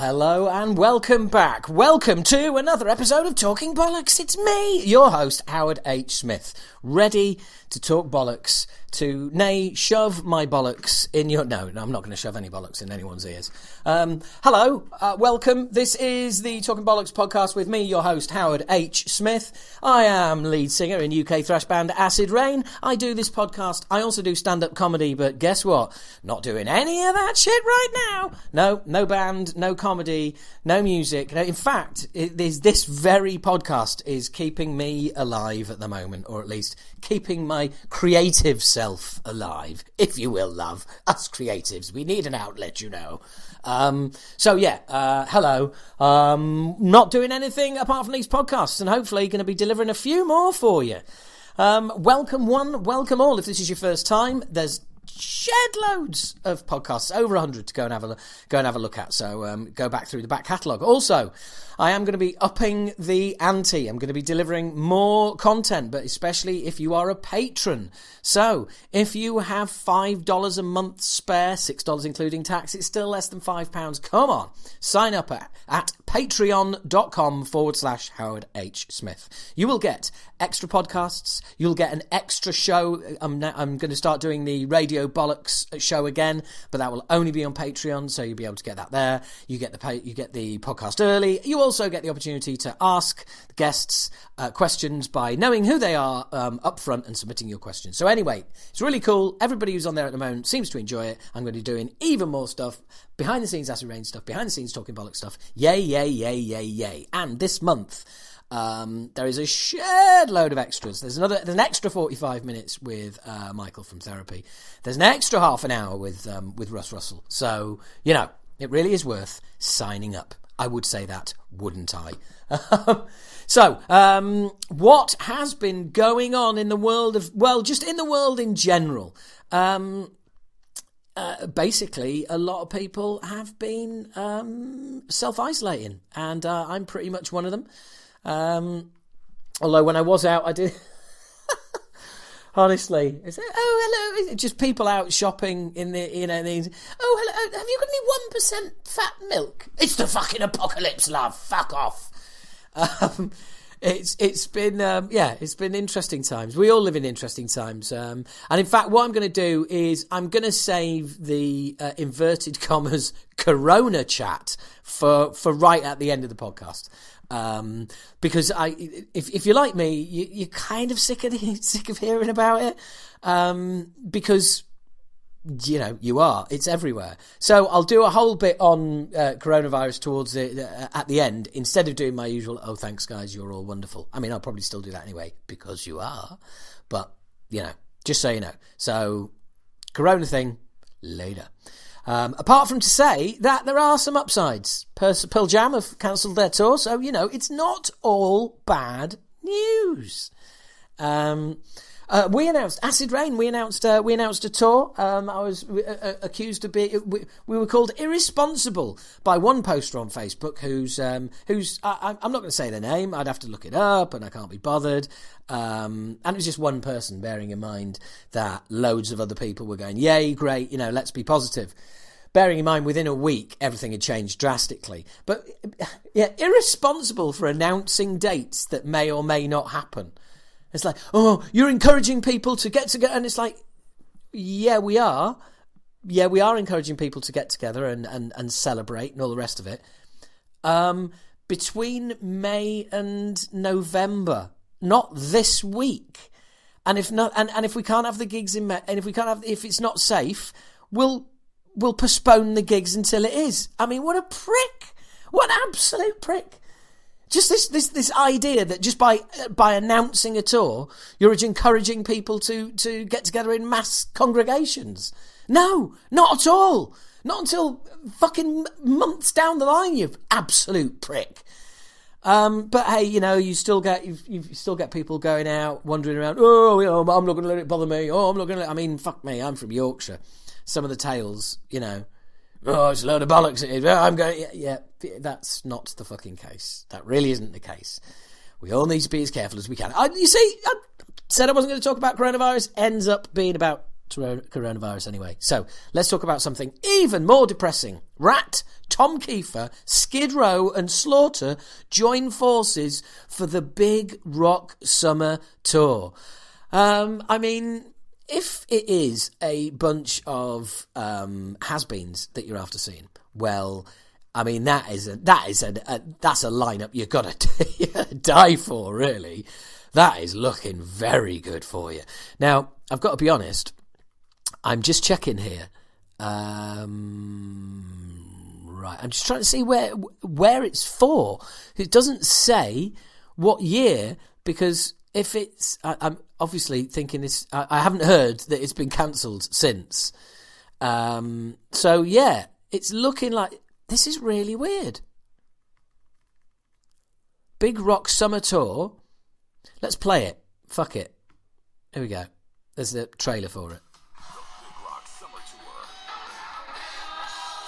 hello and welcome back. Welcome to another episode of Talking Bollocks. It's me, your host, Howard H. Smith, ready to talk bollocks, to, nay, shove my bollocks in your... No, I'm not going to shove any bollocks in anyone's ears. Hello, welcome. This is the Talking Bollocks podcast with me, your host, Howard H. Smith. I am lead singer in UK thrash band Acid Rain. I do this podcast. I also do stand-up comedy, but guess what? Not doing any of that shit right now. No band, no comedy, no music. No, in fact, this very podcast is keeping me alive at the moment, or at least keeping my creative self alive, if you will, love. Us creatives, we need an outlet, you know. Hello. Not doing anything apart from these podcasts, and hopefully going to be delivering a few more for you. Welcome one, welcome all. If this is your first time, there's shed loads of podcasts, over 100 to go and have a look at. So go back through the back catalogue. Also, I am going to be upping the ante. I'm going to be delivering more content, but especially if you are a patron. So if you have $5 a month spare, $6 including tax, it's still less than £5. Come on, sign up at patreon.com/Howard H. Smith. You will get extra podcasts. You'll get an extra show. I'm going to start doing the Radio Bollocks show again, but that will only be on Patreon, so you'll be able to get that there. You get the podcast early. You also get the opportunity to ask the guests questions by knowing who they are up front and submitting your questions. So anyway, it's really cool. Everybody who's on there at the moment seems to enjoy it. I'm going to be doing even more stuff, behind the scenes Acid Rain stuff, behind the scenes Talking Bollocks stuff. Yay, yay, yay, yay, yay. And this month, there is a shed load of extras. There's an extra 45 minutes with Michael from therapy. There's an extra half an hour with Russ Russell. So, you know, it really is worth signing up. I would say that, wouldn't I? So, what has been going on in the world of, well, just in the world in general? Basically, a lot of people have been self-isolating, and I'm pretty much one of them. Although when I was out, I did... Honestly, it's like, oh, hello, just people out shopping in the, you know, these, oh, hello, have you got any 1% fat milk? It's the fucking apocalypse, love, fuck off. It's been interesting times. We all live in interesting times. And in fact, what I'm going to do is I'm going to save the inverted commas Corona chat for right at the end of the podcast. Because if you're like me, you're kind of sick of hearing about it. Because, you know, you are. It's everywhere. So I'll do a whole bit on coronavirus towards at the end, instead of doing my usual, oh, thanks, guys, you're all wonderful. I mean, I'll probably still do that anyway, because you are. But, you know, just so you know. So, corona thing, later. Apart from to say that there are some upsides. Pearl Jam have cancelled their tour, so, you know, it's not all bad news. We announced Acid Rain. We announced a tour. I was accused of being. We were called irresponsible by one poster on Facebook, who's I'm not going to say their name. I'd have to look it up, and I can't be bothered. And it was just one person, bearing in mind that loads of other people were going, "Yay, great! You know, let's be positive." Bearing in mind, within a week, everything had changed drastically. But yeah, irresponsible for announcing dates that may or may not happen. It's like, oh, you're encouraging people to get together. And it's like, yeah, we are. Yeah, we are encouraging people to get together and celebrate and all the rest of it. Between May and November, not this week. And if not, and if we can't have the gigs in May, and if it's not safe, we'll postpone the gigs until it is. I mean, what a prick. What an absolute prick. Just this idea that just by announcing a tour, you're encouraging people to get together in mass congregations. No, not at all. Not until fucking months down the line, you absolute prick. But hey, you know, you still get people going out, wandering around. Oh, you know, I'm not going to let it bother me. Oh, I'm not going to. I mean, fuck me. I'm from Yorkshire. Some of the tales, you know. Oh, it's a load of bollocks. It is. I'm going. Yeah, that's not the fucking case. That really isn't the case. We all need to be as careful as we can. You see, I said I wasn't going to talk about coronavirus. Ends up being about coronavirus anyway. So let's talk about something even more depressing. Rat, Tom Kiefer, Skid Row and Slaughter join forces for the Big Rock Summer Tour. I mean, if it is a bunch of has-beens that you're after seeing, well, I mean, that's a lineup you've got to die for, really. That is looking very good for you. Now, I've got to be honest, I'm just checking here. Right, I'm just trying to see where it's for. It doesn't say what year, because if it's... I'm obviously thinking this... I haven't heard that it's been cancelled since. So, yeah, it's looking like... This is really weird. Big Rock Summer Tour. Let's play it. Fuck it. Here we go. There's the trailer for it. The Big Rock Summer Tour.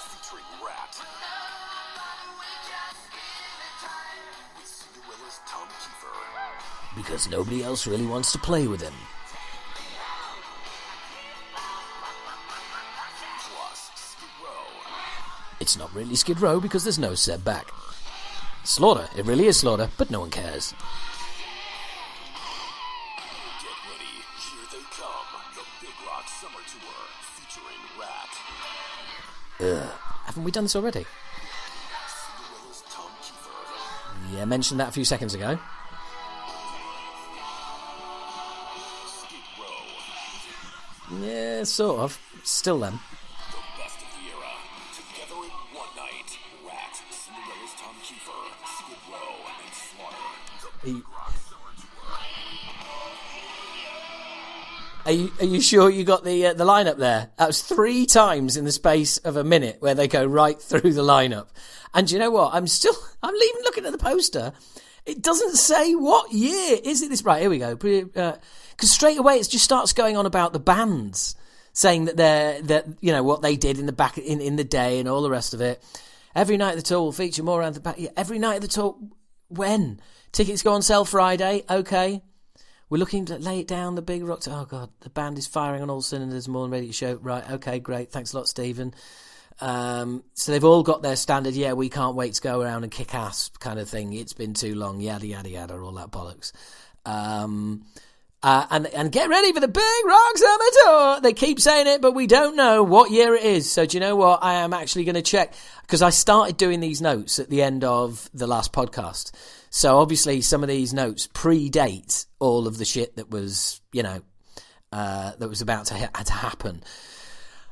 Featuring Rat. With Cinderella's Tom Kiefer. Because nobody else really wants to play with him. Plus Skid Row. It's not really Skid Row because there's no setback. Slaughter. It really is Slaughter, but no one cares. Get ready. Here they come. The Big Rock Summer Tour. Featuring Rat. Haven't we done this already? Cinderella's Tom Kiefer. Yeah, mentioned that a few seconds ago. Skid Row. Yeah, sort of. Still them. The best of the era. Together in one night. Rat, Cinderella's Tom Kiefer, Skid Row, and Slaughter. The Big Rock Summer Tour. Are you sure you got the lineup there? That was 3 times in the space of a minute where they go right through the lineup. And do you know what? I'm even looking at the poster. It doesn't say what year is it. This right? Here we go. Because straight away it just starts going on about the bands, saying that you know what they did in the back in the day and all the rest of it. Every night of the tour will feature more around the back. Yeah, every night of the tour. When tickets go on sale Friday? Okay. We're looking to lay it down, the Big Rock... Oh, God, the band is firing on all cylinders, more than ready to show. Right, okay, great. Thanks a lot, Stephen. So they've all got their standard, yeah, we can't wait to go around and kick ass kind of thing. It's been too long, yada, yada, yada, all that bollocks. And get ready for the Big Rock Summer Tour. They keep saying it, but we don't know what year it is. So do you know what? I am actually going to check, because I started doing these notes at the end of the last podcast. So obviously some of these notes predate all of the shit that was, that was about to happen.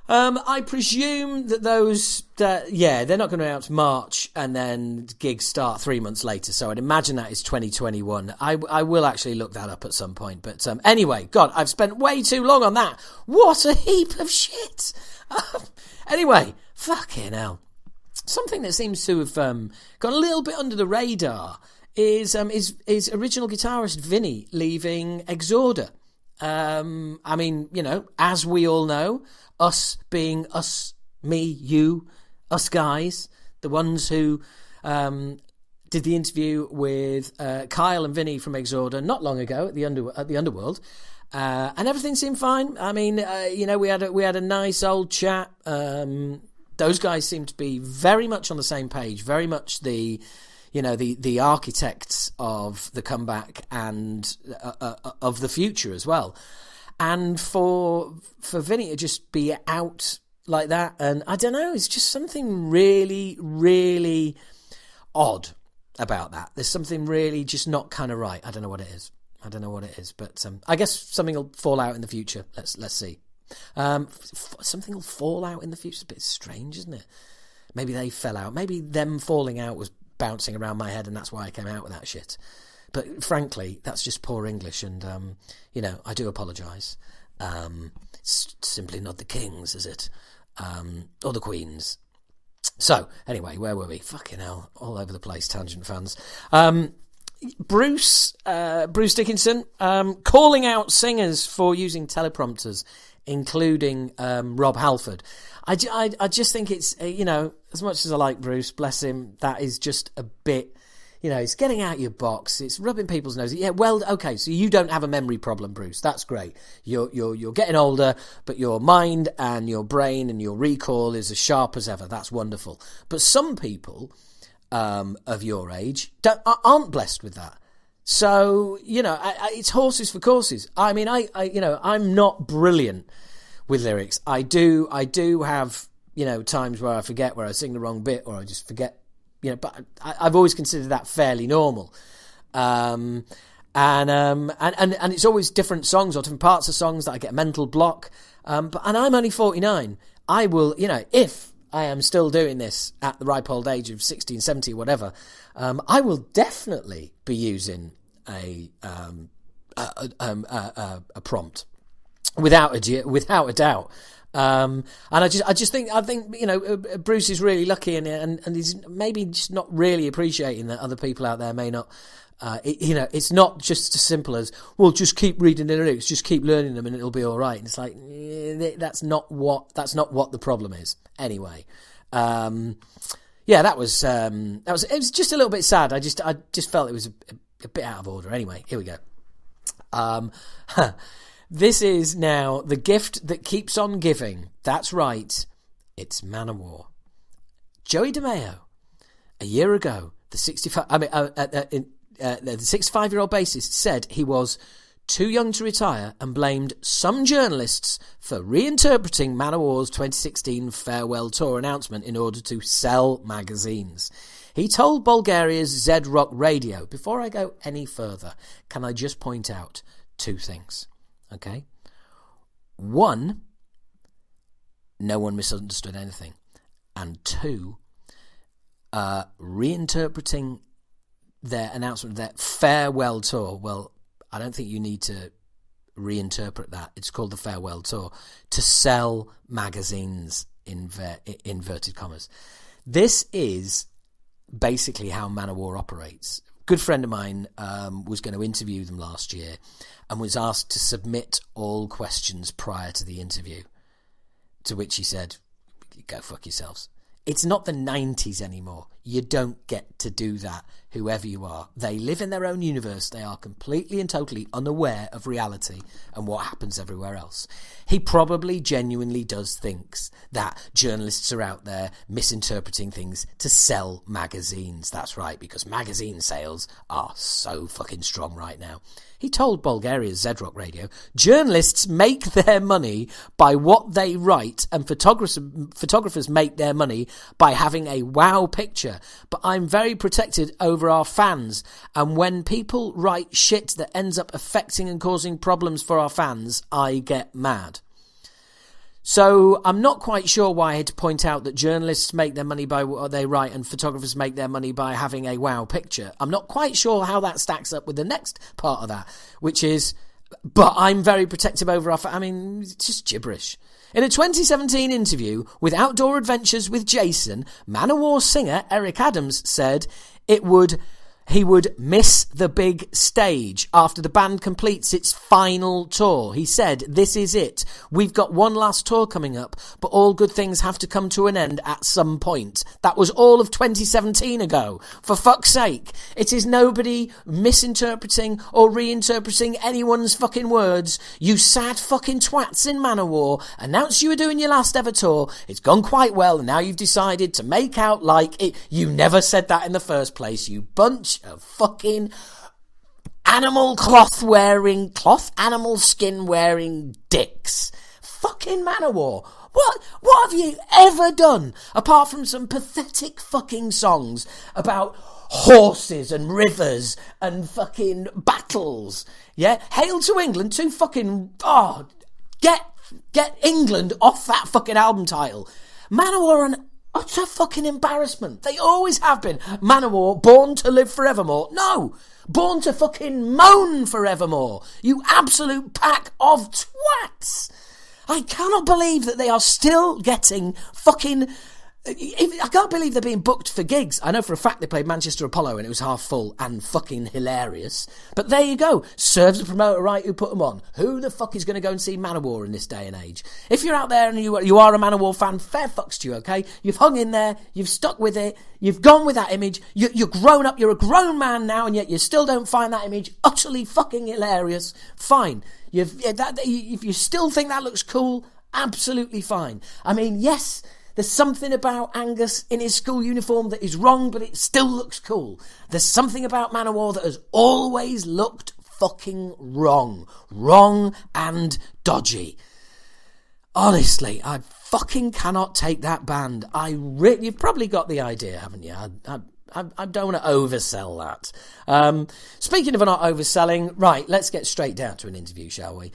I presume that those, they're not going to announce March and then gigs start 3 months later. So I'd imagine that is 2021. I will actually look that up at some point. But anyway, God, I've spent way too long on that. What a heap of shit. Anyway, fucking hell. Something that seems to have gone a little bit under the radar is original guitarist Vinny leaving Exorder. I mean, as we all know, us being us, me, you, us guys, the ones who did the interview with Kyle and Vinny from Exorder not long ago at the Underworld, and everything seemed fine. I mean, we had a nice old chat. Those guys seemed to be very much on the same page, very much the architects of the comeback and of the future as well. And for Vinny to just be out like that, and I don't know, it's just something really, really odd about that. There's something really just not kind of right. I don't know what it is, but I guess something will fall out in the future. Let's see. Something will fall out in the future. It's a bit strange, isn't it? Maybe they fell out. Maybe them falling out was bouncing around my head, and that's why I came out with that shit. But frankly, that's just poor English, and I do apologise. It's simply not the Kings, is it? Or the Queens. So anyway, where were we? Fucking hell, all over the place, tangent fans. Bruce Dickinson calling out singers for using teleprompters, including Rob Halford. I just think it's, as much as I like Bruce, bless him, that is just a bit, it's getting out your box. It's rubbing people's noses. Yeah, well, okay, so you don't have a memory problem, Bruce. That's great. You're getting older, but your mind and your brain and your recall is as sharp as ever. That's wonderful. But some people of your age aren't blessed with that. So, it's horses for courses. I mean, I'm not brilliant with lyrics. I do have, times where I forget, where I sing the wrong bit, or I just forget, but I've always considered that fairly normal. And it's always different songs or different parts of songs that I get a mental block. And I'm only 49. I will, if I am still doing this at the ripe old age of 60 and 70 or whatever, I will definitely be using a prompt without a doubt. And I think Bruce is really lucky, and he's maybe just not really appreciating that other people out there may not. It's not just as simple as, well, just keep reading the lyrics, just keep learning them, and it'll be all right. And it's like, that's not what the problem is. Anyway, it was just a little bit sad. I just felt it was a bit out of order. Anyway, here we go. This is now the gift that keeps on giving. That's right. It's Manowar. Joey DeMeo, a year ago, the 65-year-old bassist said he was too young to retire and blamed some journalists for reinterpreting Manowar's 2016 farewell tour announcement in order to sell magazines. He told Bulgaria's Z Rock Radio, before I go any further, can I just point out two things? Okay? One, no one misunderstood anything. And two, reinterpreting their announcement, their farewell tour. Well, I don't think you need to reinterpret that. It's called the farewell tour. To sell magazines, inverted commas. This is basically how Manowar operates. A good friend of mine was going to interview them last year and was asked to submit all questions prior to the interview, to which he said, go fuck yourselves. It's not the 90s anymore. You don't get to do that, whoever you are. They live in their own universe. They are completely and totally unaware of reality and what happens everywhere else. He probably genuinely does think that journalists are out there misinterpreting things to sell magazines. That's right, because magazine sales are so fucking strong right now. He told Bulgaria's Z Rock Radio, journalists make their money by what they write, and photographers make their money by having a wow picture. But I'm very protected over our fans, and when people write shit that ends up affecting and causing problems for our fans, I get mad. So I'm not quite sure why I had to point out that journalists make their money by what they write and photographers make their money by having a wow picture. I'm not quite sure how that stacks up with the next part of that, which is, but I'm very protective over our I mean, it's just gibberish. In a 2017 interview with Outdoor Adventures with Jason, Manowar singer Eric Adams said he would miss the big stage after the band completes its final tour. He said, this is it. We've got one last tour coming up, but all good things have to come to an end at some point. That was all of 2017 ago. For fuck's sake. It is nobody misinterpreting or reinterpreting anyone's fucking words. You sad fucking twats in Manowar announced you were doing your last ever tour. It's gone quite well, and now you've decided to make out like it. You never said that in the first place, you bunch of fucking animal skin wearing dicks. Fucking Manowar. What have you ever done apart from some pathetic fucking songs about horses and rivers and fucking battles? Yeah, Hail to England, too fucking get England off that fucking album title. Manowar and utter fucking embarrassment. They always have been. Manowar, born to live forevermore. No! Born to fucking moan forevermore. You absolute pack of twats. I cannot believe that they are still getting fucking I can't believe they're being booked for gigs. I know for a fact they played Manchester Apollo and it was half full and fucking hilarious. But there you go. Serves the promoter right who put them on. Who the fuck is going to go and see Manowar in this day and age? If you're out there and you are a Manowar fan, fair fucks to you, okay? You've hung in there. You've stuck with it. You've gone with that image. You're grown up. You're a grown man now, and yet you still don't find that image utterly fucking hilarious. Fine. If you still think that looks cool, absolutely fine. I mean, yes, there's something about Angus in his school uniform that is wrong, but it still looks cool. There's something about Manowar that has always looked fucking wrong. Wrong and dodgy. Honestly, I fucking cannot take that band. You've probably got the idea, haven't you? I don't want to oversell that. Speaking of not overselling, right, let's get straight down to an interview, shall we?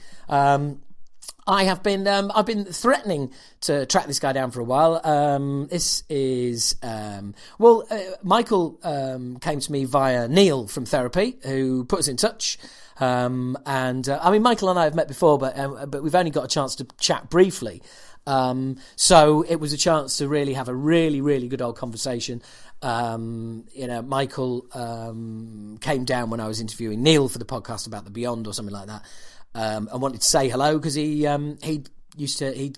I've been threatening to track this guy down for a while. This is, Michael came to me via Neil from Therapy, who put us in touch. Michael and I have met before, but we've only got a chance to chat briefly. So it was a chance to really have a really, really good old conversation. Michael came down when I was interviewing Neil for the podcast about the Beyond or something like that. And wanted to say hello because he'd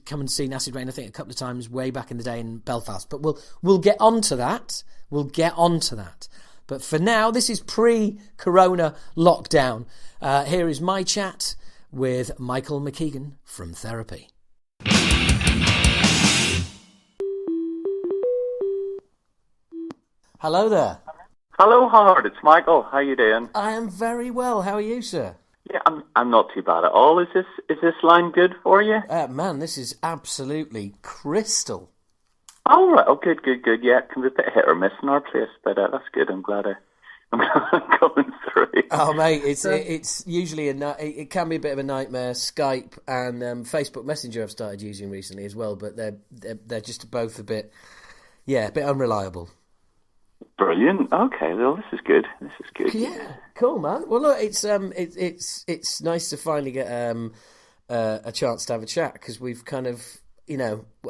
come and see Acid Rain, I think, a couple of times way back in the day in Belfast. But we'll get on to that. But for now, this is pre-Corona lockdown. Here is my chat with Michael McKeegan from Therapy. Hello there. Hello, Howard. It's Michael. How you doing? I am very well. How are you, sir? Yeah, I'm not too bad at all. Is this line good for you? Man, this is absolutely crystal. Oh, right. Oh, good. Yeah, it can be a bit hit or miss in our place, but that's good. I'm glad I'm going through. Oh, mate, it's usually it can be a bit of a nightmare. Skype and Facebook Messenger I've started using recently as well, but they're just both a bit unreliable. Brilliant. Okay, well, this is good. Yeah, cool, man. Well, look, it's nice to finally get a chance to have a chat because we've kind of,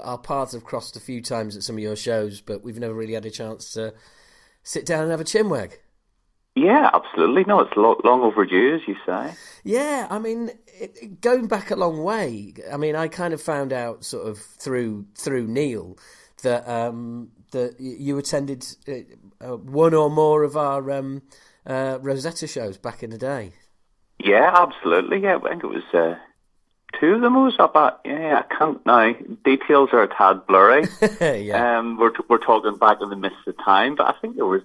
our paths have crossed a few times at some of your shows, but we've never really had a chance to sit down and have a chinwag. Yeah, absolutely. No, it's long overdue, as you say. Yeah, I mean, going back a long way. I mean, I kind of found out sort of through Neil that that you attended one or more of our Rosetta shows back in the day. Yeah, absolutely. Yeah, I think it was two of them I was up at. Yeah, I can't now. Details are a tad blurry. Yeah. We're talking back in the midst of time, but I think there's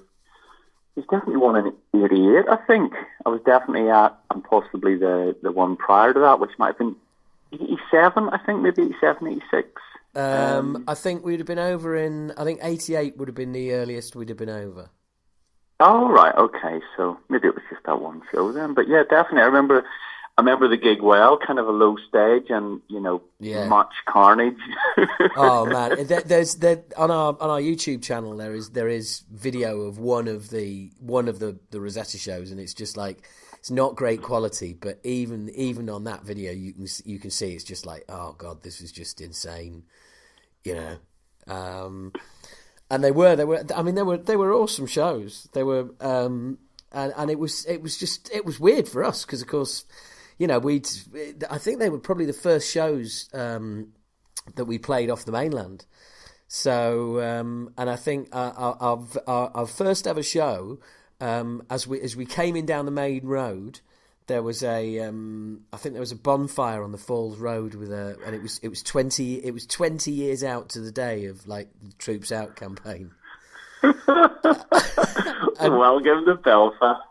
definitely one in 88, I think. I was definitely at, and possibly the one prior to that, which might have been 87, I think, maybe 87, 86. I think we'd have been over I think 88 would have been the earliest we'd have been over. Oh, right, okay, so maybe it was just that one show then. But yeah, definitely, I remember the gig well, kind of a low stage and, much carnage. Oh, man, there's on our YouTube channel, there is video of one of the Rosetta shows, and it's just like, it's not great quality, but even on that video, you can see it's just like, oh god, this was just insane, And they were. I mean, they were awesome shows. They were, and it was weird for us because, of course, I think they were probably the first shows that we played off the mainland. So, and I think our first ever show. As we came in down the main road, there was I think there was a bonfire on the Falls Road and it was 20 years out to the day of like the Troops Out campaign. Welcome to Belfast.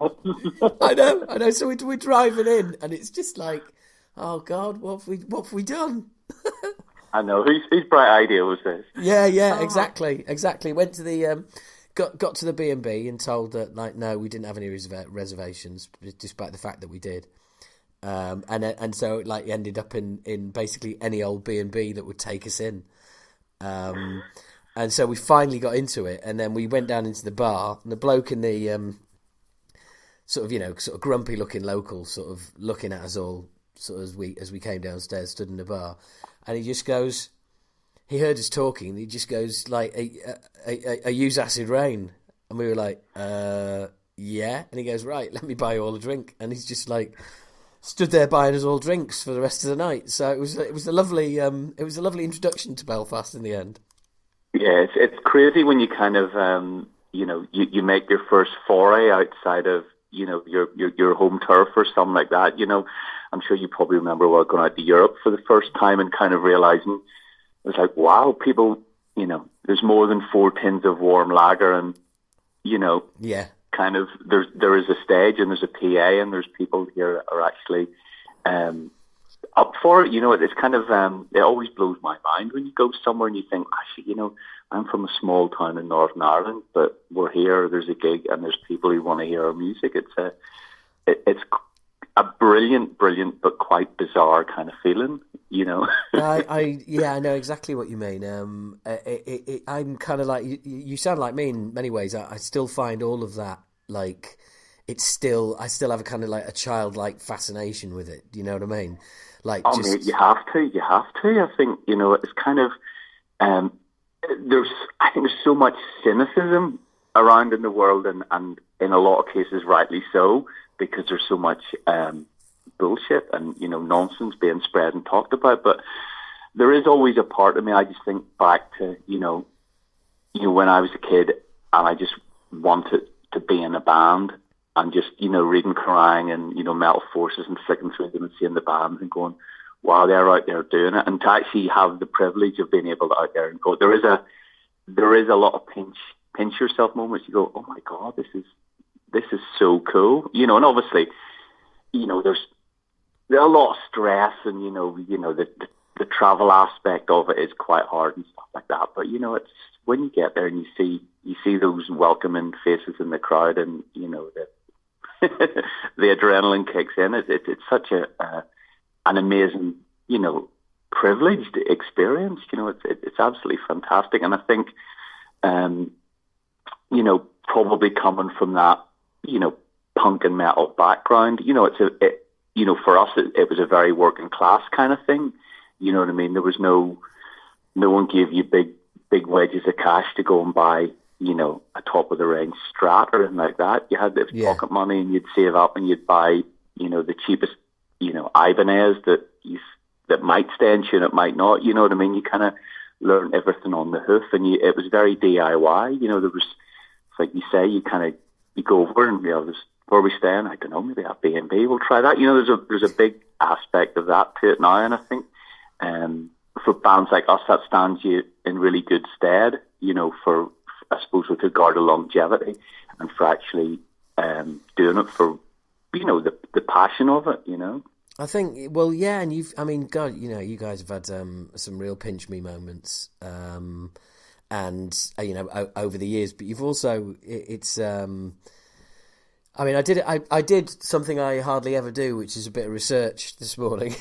I know. So we're driving in, and it's just like, oh god, what have we done? I know. Whose bright idea was this? Yeah, exactly. Went to the. Got to the B&B and told that, like, no, we didn't have any reservations, despite the fact that we did. And so it, like, ended up in basically any old B&B that would take us in. And so we finally got into it, and then we went down into the bar, and the bloke in the sort of grumpy-looking local, sort of looking at us all, sort of as we came downstairs, stood in the bar, and he just goes, he heard us talking, and he just goes like, I use acid rain. And we were like, yeah. And he goes, right, let me buy you all a drink. And he's just like stood there buying us all drinks for the rest of the night. So it was a lovely introduction to Belfast in the end. Yeah, it's crazy when you kind of you make your first foray outside of your home turf or something like that. I'm sure you probably remember going out to Europe for the first time and kind of realizing it's like, wow, people, there's more than 4 tins of warm lager, and yeah, kind of there is a stage and there's a PA and there's people here that are actually up for it. It's kind of it always blows my mind when you go somewhere and you think, actually, I'm from a small town in Northern Ireland, but we're here, there's a gig and there's people who want to hear our music. It's a brilliant but quite bizarre kind of feeling, I know exactly what you mean. I'm kind of like you sound like me in many ways. I still find all of that like I still have a kind of like a childlike fascination with it. Do you know what I mean? Like, mate, you have to. I think it's kind of I think there's so much cynicism around in the world, and in a lot of cases, rightly so, because there's so much bullshit and nonsense being spread and talked about. But there is always a part of me. I just think back to when I was a kid and I just wanted to be in a band and just reading Kerrang and Metal Forces and flicking through them and seeing the bands and going, wow, they're out there doing it, and to actually have the privilege of being able to out there and go. There is a lot of pinch yourself moments. You go, oh my God, this is so cool, and obviously, there's a lot of stress, and the travel aspect of it is quite hard and stuff like that. But it's when you get there and you see those welcoming faces in the crowd, and the adrenaline kicks in. It's such an amazing, privileged experience. It's absolutely fantastic, and I think, probably coming from that, punk and metal background, for us, it was a very working class kind of thing. You know what I mean? There was no one gave you big wedges of cash to go and buy, a top of the range Strat or anything like that. You had this pocket money, and you'd save up and you'd buy, the cheapest, Ibanez that might stay in tune, it might not. You know what I mean? You kind of learn everything on the hoof, and it was very DIY. There was, like you say, you go over and there's, where are we staying? I don't know, maybe at B&B. We'll try that. There's a big aspect of that to it now, and I think for bands like us, that stands you in really good stead. For, I suppose, with regard to longevity and for actually doing it for the passion of it. I think, well, yeah, and God, you guys have had some real pinch me moments, and over the years. But you've also, I did something I hardly ever do, which is a bit of research this morning.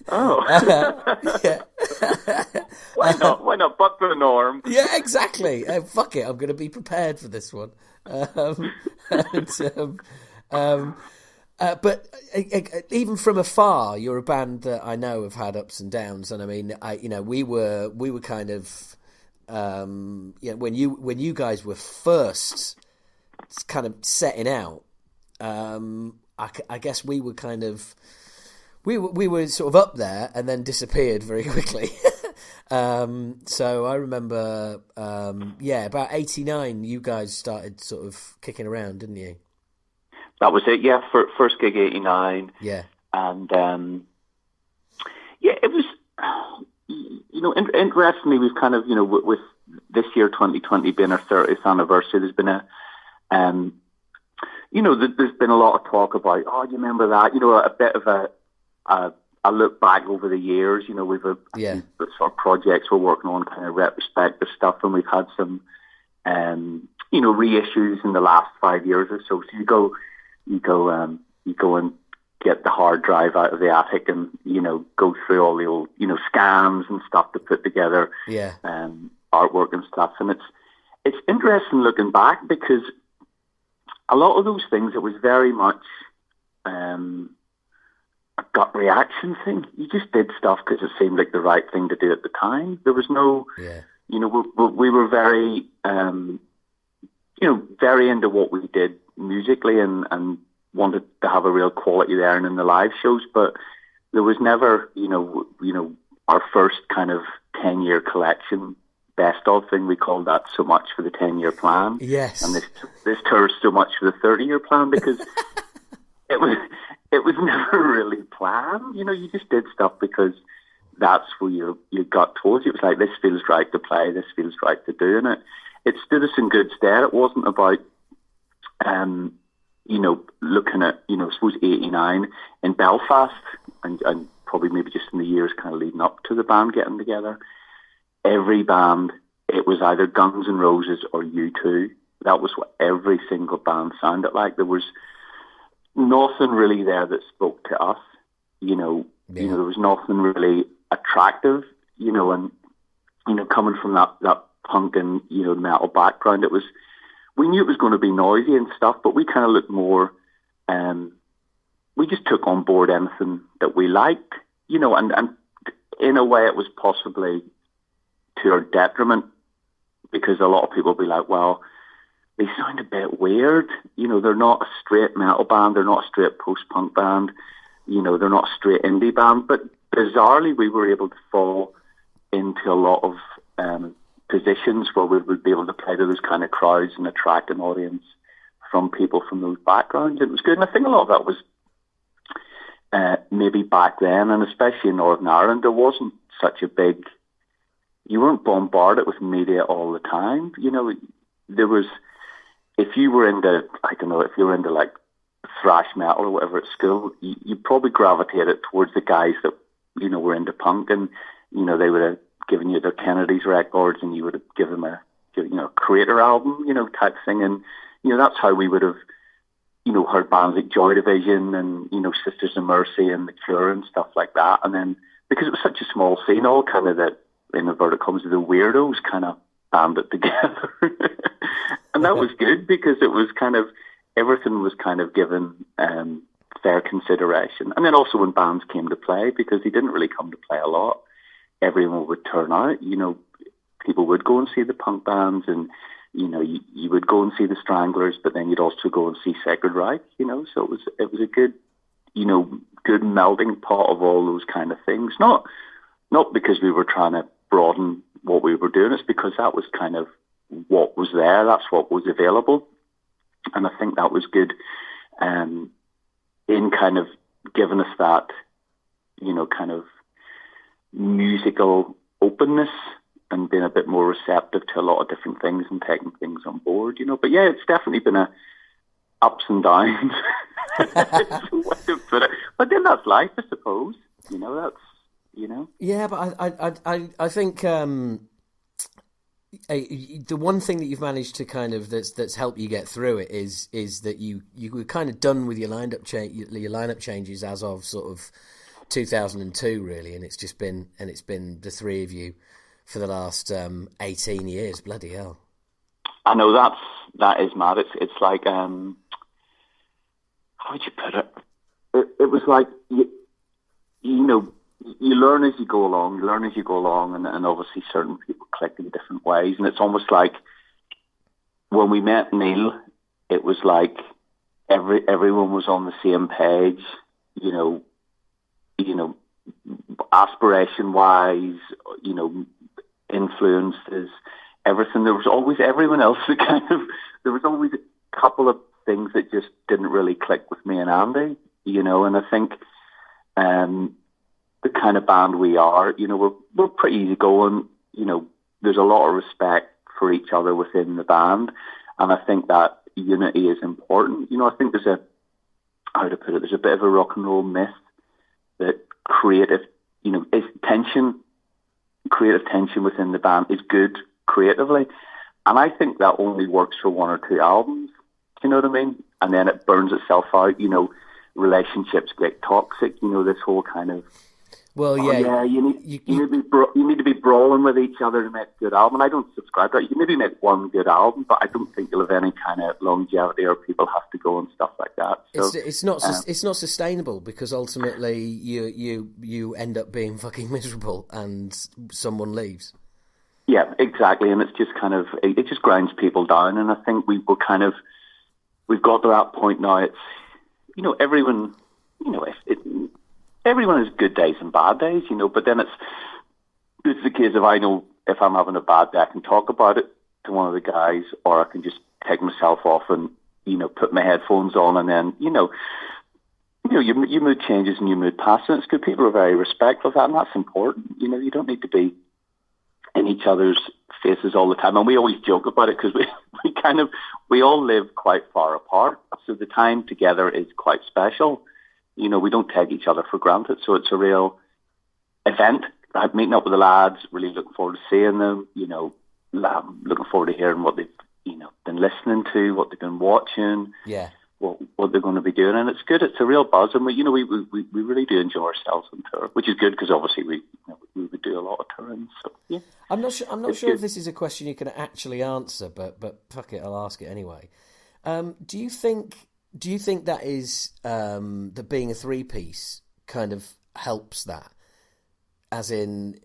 Oh, yeah. Why not? Why not? Buck the norm. Yeah, exactly. Fuck it, I'm going to be prepared for this one. But even from afar, you're a band that I know have had ups and downs, and I mean, we were kind of, when you guys were first kind of setting out, I guess we were kind of, we were sort of up there and then disappeared very quickly. So I remember, about 89, you guys started sort of kicking around, didn't you? That was it, yeah. First gig, 89. Yeah. And, it was, interestingly, we've kind of, with this year, 2020, being our 30th anniversary, there's been there's been a lot of talk about, do you remember that? A bit of a look back over the years. We've the sort of projects we're working on, kind of retrospective stuff, and we've had some, reissues in the last 5 years or so. So you go and get the hard drive out of the attic and, go through all the old, scans and stuff to put together, artwork and stuff. And it's interesting looking back, because a lot of those things, it was very much a gut reaction thing. You just did stuff because it seemed like the right thing to do at the time. There was no, you know, we were very, you know, very into what we did musically and wanted to have a real quality there and in the live shows, but there was never, you know, our first kind of 10-year collection best of thing. We called that So Much for the 10-year plan. Yes. And this tour is So Much for the 30-year plan, because it was never really planned. You know, you just did stuff because that's where your gut told you. It was like, this feels right to play, this feels right to do, and it stood us in good stead. It wasn't about, you know, looking at, you know, I suppose 89 in Belfast and probably maybe just in the years kind of leading up to the band getting together. Every band, it was either Guns N' Roses or U2. That was what every single band sounded like. There was nothing really there that spoke to us, you know. Yeah. You know, there was nothing really attractive, you know, and, you know, coming from that punk and, you know, metal background, we knew it was going to be noisy and stuff, but we kind of looked more, we just took on board anything that we liked, you know, and in a way it was possibly to our detriment, because a lot of people will be like, well, they sound a bit weird, you know, they're not a straight metal band, they're not a straight post-punk band, you know, they're not a straight indie band, but bizarrely we were able to fall into a lot of positions where we would be able to play to those kind of crowds and attract an audience from people from those backgrounds. It was good, and I think a lot of that was maybe back then, and especially in Northern Ireland, there wasn't such a big, you weren't bombarded with media all the time. You know, there was, if you were into, I don't know, if you were into like thrash metal or whatever at school, you probably gravitated towards the guys that, you know, were into punk, and, you know, they would have given you their Kennedy's records and you would have given them a Creator album, you know, type thing. And, you know, that's how we would have, you know, heard bands like Joy Division and, you know, Sisters of Mercy and The Cure and stuff like that. And then, because it was such a small scene, all kind of the, in inverted commas, the weirdos kind of banded together. And that was good, because it was kind of, everything was kind of given fair consideration. And then also when bands came to play, because they didn't really come to play a lot, everyone would turn out. You know, people would go and see the punk bands, and, you know, you would go and see the Stranglers, but then you'd also go and see Sacred Reich, you know. So it was a good, you know, good melding pot of all those kind of things. Not because we were trying to broaden what we were doing, it's because that was kind of what was there, that's what was available. And I think that was good in kind of giving us that, you know, kind of musical openness and being a bit more receptive to a lot of different things and taking things on board, you know. But yeah, it's definitely been a ups and downs. That's the way to put it. But then that's life, I suppose. You know, that's, you know. Yeah, but I think the one thing that you've managed to kind of that's helped you get through it is that you were kind of done with your lineup changes as of sort of 2002, really, and it's been the three of you for the last 18 years. Bloody hell! I know that is mad. It's like how would you put it? It was like you know, you learn as you go along. And obviously certain people click in different ways. And it's almost like when we met Neil, it was like everyone was on the same page. You know, aspiration wise, you know, influences, everything. There was always everyone else that there was always a couple of things that just didn't really click with me and Andy, you know. And I think the kind of band we are, you know, we're pretty easygoing, you know. There's a lot of respect for each other within the band, and I think that unity is important. You know, I think there's a bit of a rock and roll myth that creative tension within the band is good creatively, and I think that only works for one or two albums. You know what I mean? And then it burns itself out. You know, relationships get toxic. You know, this whole kind of Well, yeah, yeah, you need to be brawling with each other to make a good album. And I don't subscribe to that. You can maybe make one good album, but I don't think you'll have any kind of longevity, or people have to go and stuff like that. So, it's not sustainable, because ultimately you end up being fucking miserable and someone leaves. Yeah, exactly, and it's just kind of it just grinds people down. And I think we've got to that point now. It's everyone everyone has good days and bad days, but then it's the case of, I know if I'm having a bad day, I can talk about it to one of the guys, or I can just take myself off and, put my headphones on, and then, your mood changes and your mood passes. It's good. People are very respectful of that, and that's important. You don't need to be in each other's faces all the time. And we always joke about it, because we all live quite far apart. So the time together is quite special. We don't take each other for granted. So it's a real event. I'm meeting up with the lads, really looking forward to seeing them, looking forward to hearing what they've, been listening to, what they've been watching, what they're going to be doing. And it's good. It's a real buzz. And we really do enjoy ourselves on tour, which is good, because obviously we would do a lot of touring. So, yeah. I'm not sure if this is a question you can actually answer, but fuck it, I'll ask it anyway. Do you think that is that being a three-piece kind of helps that? As in,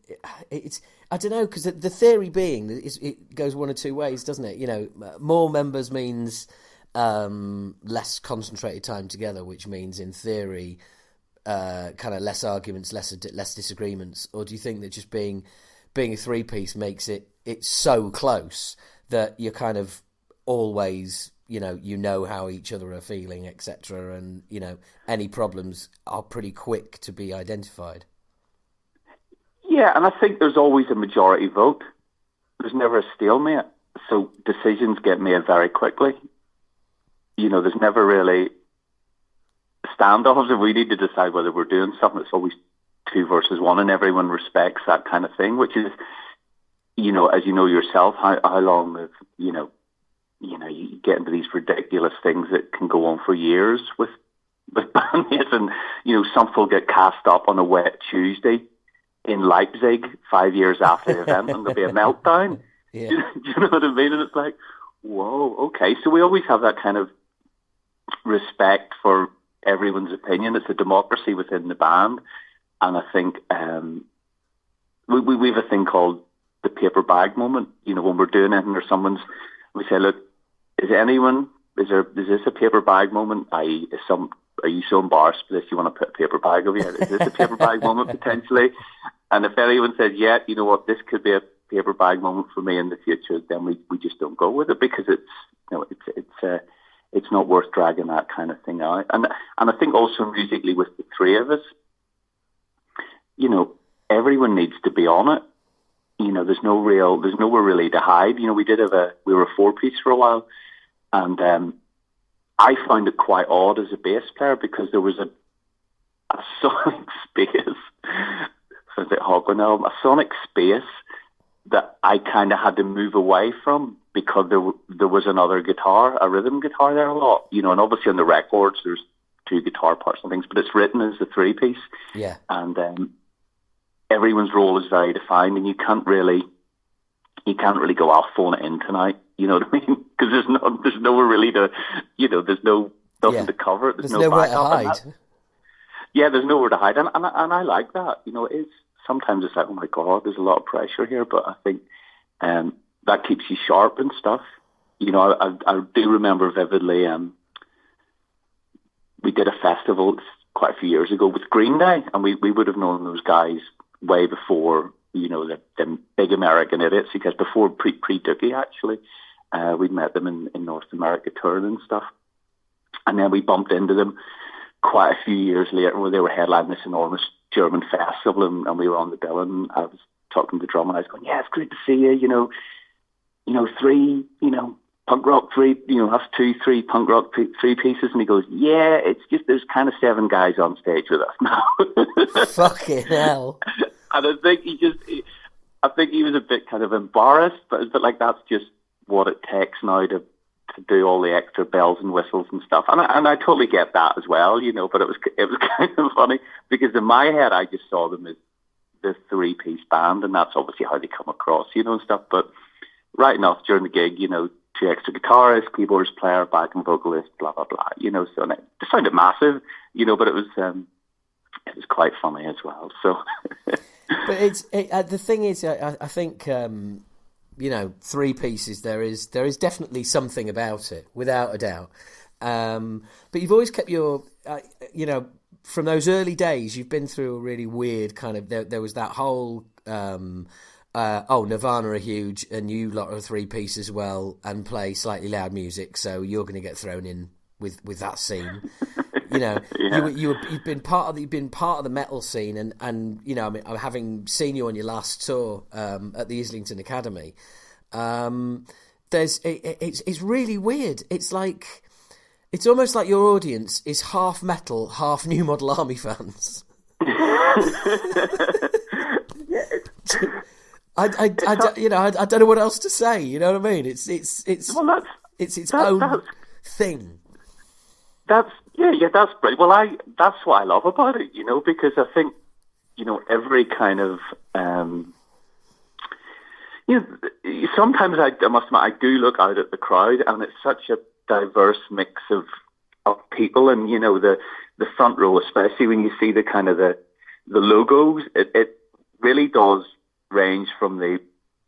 it's, I don't know, because the theory being it goes one of two ways, doesn't it? More members means less concentrated time together, which means in theory kind of less arguments, less disagreements. Or do you think that just being a three-piece makes it's so close that you're kind of always how each other are feeling, etc., and any problems are pretty quick to be identified? Yeah, and I think there's always a majority vote. There's never a stalemate, so decisions get made very quickly. There's never really standoffs. If we need to decide whether we're doing something, it's always 2 versus 1, and everyone respects that kind of thing, which is, as you know yourself, how long of, you get into these ridiculous things that can go on for years with bandmates, and, some will get cast up on a wet Tuesday in Leipzig 5 years after the event, and there'll be a meltdown. Yeah. Do you know what I mean? And it's like, whoa, okay. So we always have that kind of respect for everyone's opinion. It's a democracy within the band. And I think we have a thing called the paper bag moment. When we're doing anything, or we say, look, is this a paper bag moment? Are you so embarrassed for this you want to put a paper bag over your head? Is this a paper bag moment potentially? And if anyone says, yeah, you know what, this could be a paper bag moment for me in the future, then we just don't go with it, because it's not worth dragging that kind of thing out. And I think also musically, with the three of us, everyone needs to be on it. There's nowhere really to hide. We were a 4-piece for a while, and I found it quite odd as a bass player, because there was a sonic space, sounds like Hawkwind album, a sonic space that I kind of had to move away from, because there was another guitar, a rhythm guitar there a lot, and obviously on the records there's 2 guitar parts and things, but it's written as a 3-piece. Yeah. And everyone's role is very defined, and you can't really go, I'll phone it in tonight. You know what I mean? Because there's nowhere really to, there's nothing to cover it. There's no nowhere to backup. hide. There's nowhere to hide, and I like that. Sometimes it's like, oh my God, there's a lot of pressure here, but I think that keeps you sharp and stuff. I do remember vividly. We did a festival quite a few years ago with Green Day, and we would have known those guys way before, the big American idiots, because before pre-Dookie, actually. We'd met them in North America touring and stuff. And then we bumped into them quite a few years later, where they were headlining this enormous German festival, and we were on the bill, and I was talking to the drummer, and I was going, yeah, it's great to see you, 3, punk rock 3, that's 2, 3 punk rock 3 pieces. And he goes, yeah, it's just there's kind of 7 guys on stage with us now. Fucking hell. And I think he was a bit kind of embarrassed, but it's a bit like, that's just what it takes now to to do all the extra bells and whistles and stuff. And I totally get that as well, you know, but it was kind of funny because in my head I just saw them as the three-piece band, and that's obviously how they come across, you know, and stuff. But right enough, during the gig, you know, 2 extra guitarists, keyboardist, player, backing vocalist, blah, blah, blah, you know, so and it sounded massive, you know, but it was quite funny as well, so... But the thing is, I think, you know, three pieces, there is definitely something about it, without a doubt. But you've always kept your, you know, from those early days, you've been through a really weird kind of, there was that whole, Nirvana are huge, and you lot are three piece as well, and play slightly loud music, so you're going to get thrown in with that scene. You know, yeah. you've been part of the metal scene, and you know, I mean, having seen you on your last tour at the Islington Academy, it's really weird. It's like, it's almost like your audience is half metal, half New Model Army fans. I don't know what else to say. You know what I mean? It's its own thing. That's brilliant. Well, that's what I love about it, you know, because I think, you know, every kind of, you know, sometimes I must admit, I do look out at the crowd, and it's such a diverse mix of people, and, you know, the front row, especially when you see the kind of the logos, it really does range from the,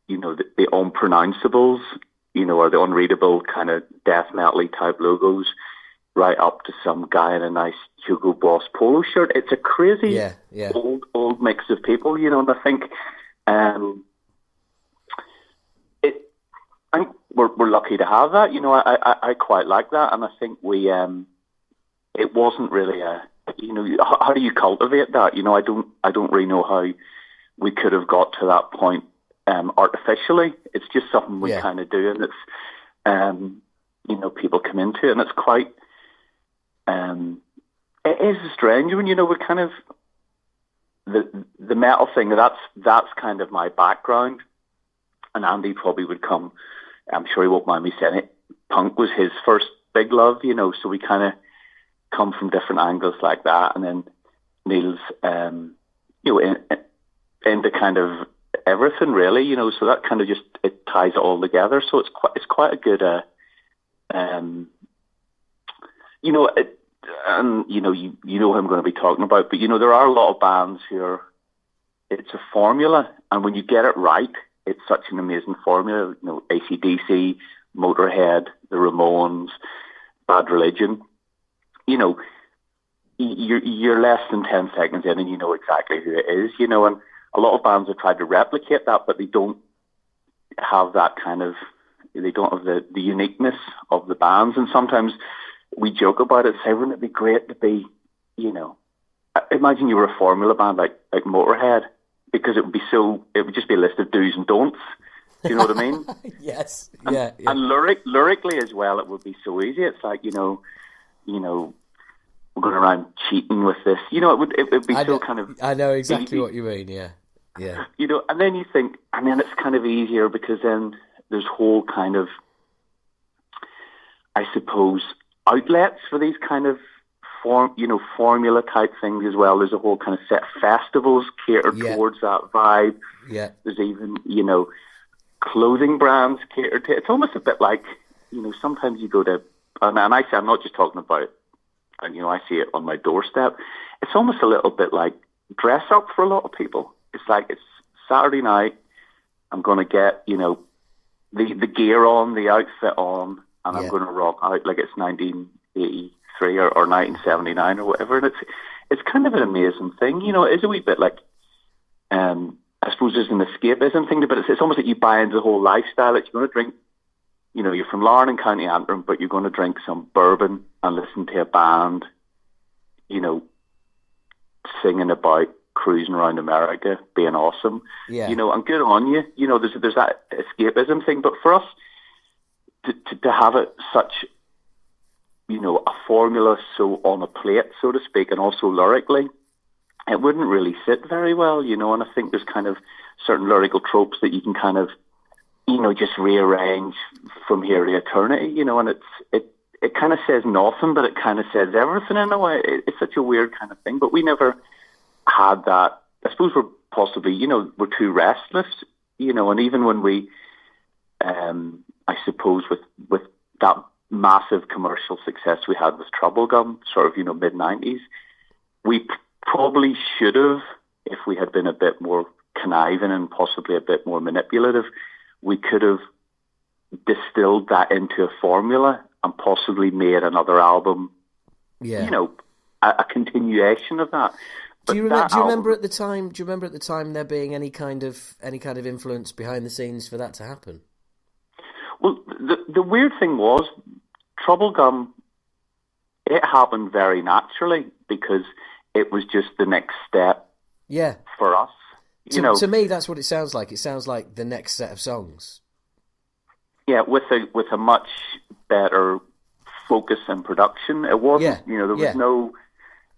you know, the unpronounceables, you know, or the unreadable kind of death metal type logos, right up to some guy in a nice Hugo Boss polo shirt. It's a crazy old mix of people, you know, and I think I think we're lucky to have that, you know. I quite like that, and I think we it wasn't really a, you know, how do you cultivate that, you know? I don't really know how we could have got to that point artificially. It's just something we kind of do, and it's you know, people come into it, and it's quite it is strange when, you know, we're kind of the metal thing. That's kind of my background, and Andy probably would come. I'm sure he won't mind me saying it. Punk was his first big love, you know. So we kind of come from different angles like that, and then Neil's, you know, into kind of everything really, you know. So that kind of just, it ties it all together. So it's quite a good, you know. And you know, you know who I'm going to be talking about, but you know, there are a lot of bands who it's a formula, and when you get it right, it's such an amazing formula. You know, AC/DC, Motorhead, the Ramones, Bad Religion. You know, you're less than 10 seconds in, and you know exactly who it is. You know, and a lot of bands have tried to replicate that, but they don't have that kind of. They don't have the uniqueness of the bands, and sometimes we joke about it, say, wouldn't it be great to be, you know, imagine you were a formula band like Motorhead, because it would just be a list of do's and don'ts. Do you know what I mean? Yes. And lyrically as well, it would be so easy. It's like, you know, we're going around cheating with this. You know, it would be so kind of. I know exactly what you mean. Yeah. You know, and then you think, and then it's kind of easier because then there's whole kind of, I suppose, outlets for these kind of formula type things as well. There's a whole kind of set of festivals catered towards that vibe. Yeah. There's even, you know, clothing brands catered to. It's almost a bit like, you know, sometimes you go to, and I say, I'm not just talking about, and you know, I see it on my doorstep. It's almost a little bit like dress up for a lot of people. It's like, it's Saturday night, I'm going to get, you know, the gear on, the outfit on, and I'm going to rock out like it's 1983 or 1979 or whatever. And it's kind of an amazing thing. You know, it is a wee bit like, I suppose there's an escapism thing, but it's almost like you buy into the whole lifestyle that you're going to drink. You know, you're from Larne in County Antrim, but you're going to drink some bourbon and listen to a band, you know, singing about cruising around America, being awesome. Yeah. You know, and good on you. You know, there's that escapism thing. But for us, to have it such, you know, a formula so on a plate, so to speak, and also lyrically, it wouldn't really sit very well, you know. And I think there's kind of certain lyrical tropes that you can kind of just rearrange from here to eternity, and it kind of says nothing, but it kind of says everything in a way. It's such a weird kind of thing, but we never had that. I suppose we're possibly, we're too restless, and even when we, I suppose with that massive commercial success we had with Troublegum, sort of, mid-90s, we probably should have, if we had been a bit more conniving and possibly a bit more manipulative, we could have distilled that into a formula and possibly made another album, a continuation of that. Do you remember at the time? Do you remember at the time there being any kind of influence behind the scenes for that to happen? Well, the weird thing was, Troublegum, it happened very naturally because it was just the next step. Yeah. For us, to me, that's what it sounds like. It sounds like the next set of songs. Yeah, with a much better focus and production. It wasn't, there was no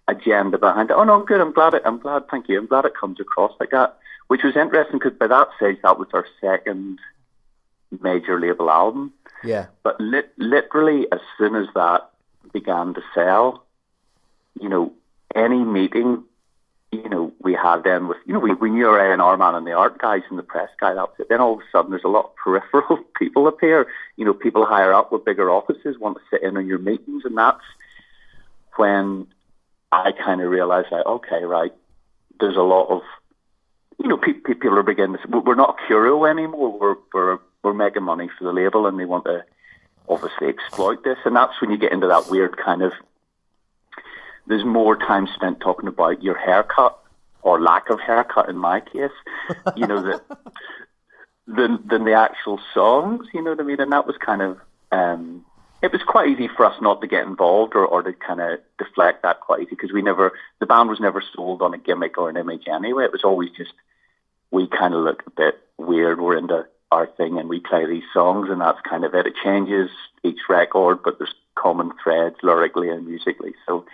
agenda behind it. Oh no, I'm good. I'm glad. Thank you. I'm glad it comes across like that, which was interesting because by that stage that was our second major label album. Yeah. But literally as soon as that began to sell, any meeting, we had then with, we knew our A&R man and the art guys and the press guy, that was it. Then all of a sudden there's a lot of peripheral people appear, people higher up with bigger offices want to sit in on your meetings, and that's when I kind of realised that, okay, right, there's a lot of, people are beginning to, we're not a Curo anymore, we're making money for the label and they want to obviously exploit this, and that's when you get into that weird kind of, there's more time spent talking about your haircut or lack of haircut in my case, than the actual songs, you know what I mean? And that was kind of, it was quite easy for us not to get involved or to kind of deflect that quite easy because the band was never sold on a gimmick or an image anyway. It was always just, we kind of look a bit weird, we're into our thing and we play these songs and that's kind of it. It changes each record, but there's common threads lyrically and musically. So,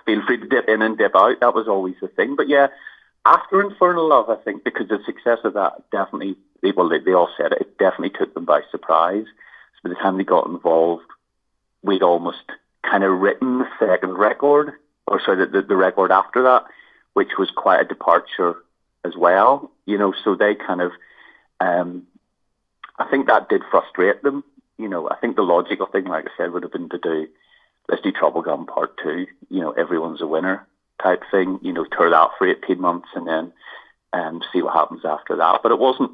feel free to dip in and dip out. That was always the thing. But yeah, after Infernal Love, I think, because the success of that definitely, they all said it definitely took them by surprise. So by the time they got involved, we'd almost kind of written the second record, or sorry, the record after that, which was quite a departure as well. So they kind of, I think that did frustrate them. I think the logical thing, like I said, would have been to do, let's do Troublegum Part 2, everyone's a winner type thing, tour that for 18 months and then see what happens after that. But it wasn't,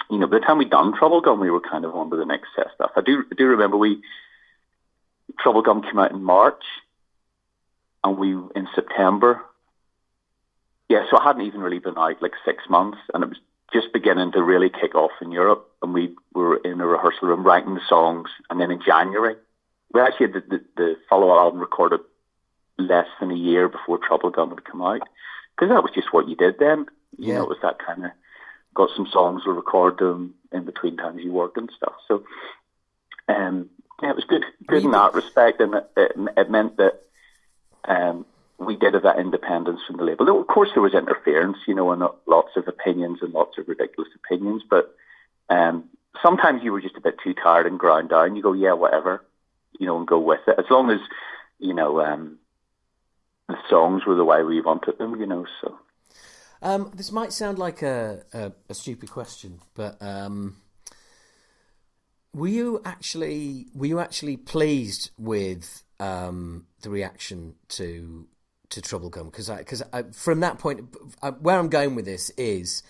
by the time we'd done Troublegum, we were kind of on to the next set stuff. I do remember Troublegum came out in March and we, in September, so it hadn't even really been out like 6 months and it was just beginning to really kick off in Europe and we were in a rehearsal room writing the songs, and then in January, we actually had the follow-up album recorded less than a year before Troublegum had come out, because that was just what you did then. It was that kind of, got some songs, we'll record them in between times you worked and stuff. So, it was good in that respect, and it meant that we did have that independence from the label. Though, of course, there was interference, and lots of opinions and lots of ridiculous opinions, but sometimes you were just a bit too tired and ground down. You go, yeah, whatever, and go with it. As long as, the songs were the way we wanted them, so. This might sound like a stupid question, but were you actually pleased with the reaction to Troublegum? Because from that point, where I'm going with this is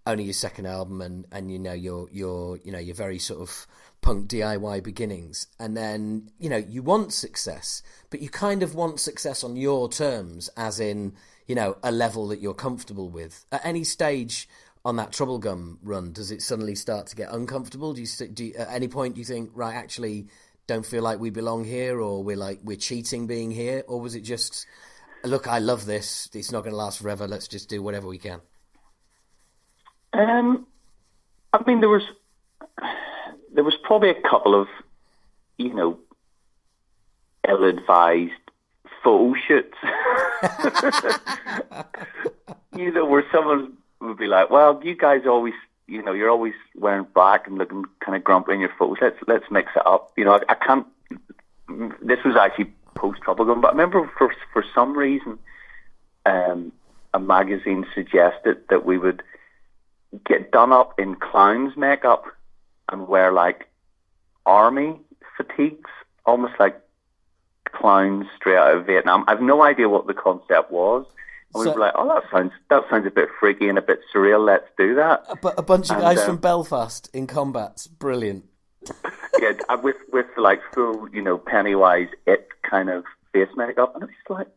only your second album, and your very sort of punk DIY beginnings, and then you want success, but you kind of want success on your terms, as in a level that you're comfortable with. At any stage on that Troublegum run, does it suddenly start to get uncomfortable? Do you at any point do you think, right, actually don't feel like we belong here, or we're cheating being here, or was it just, look, I love this, it's not going to last forever, let's just do whatever we can? I mean, there was probably a couple of, ill-advised photo shoots. Where someone would be like, well, you guys always, you're always wearing black and looking kind of grumpy in your photos. Let's mix it up. I can't. This was actually post Troublegum, but I remember for some reason, a magazine suggested that we would get done up in clown's makeup and wear like army fatigues, almost like clowns straight out of Vietnam. I've no idea what the concept was. And we were like, that sounds a bit freaky and a bit surreal. Let's do that. A bunch of guys from Belfast in combats. Brilliant. Yeah, with like full, Pennywise it kind of face makeup, and it's like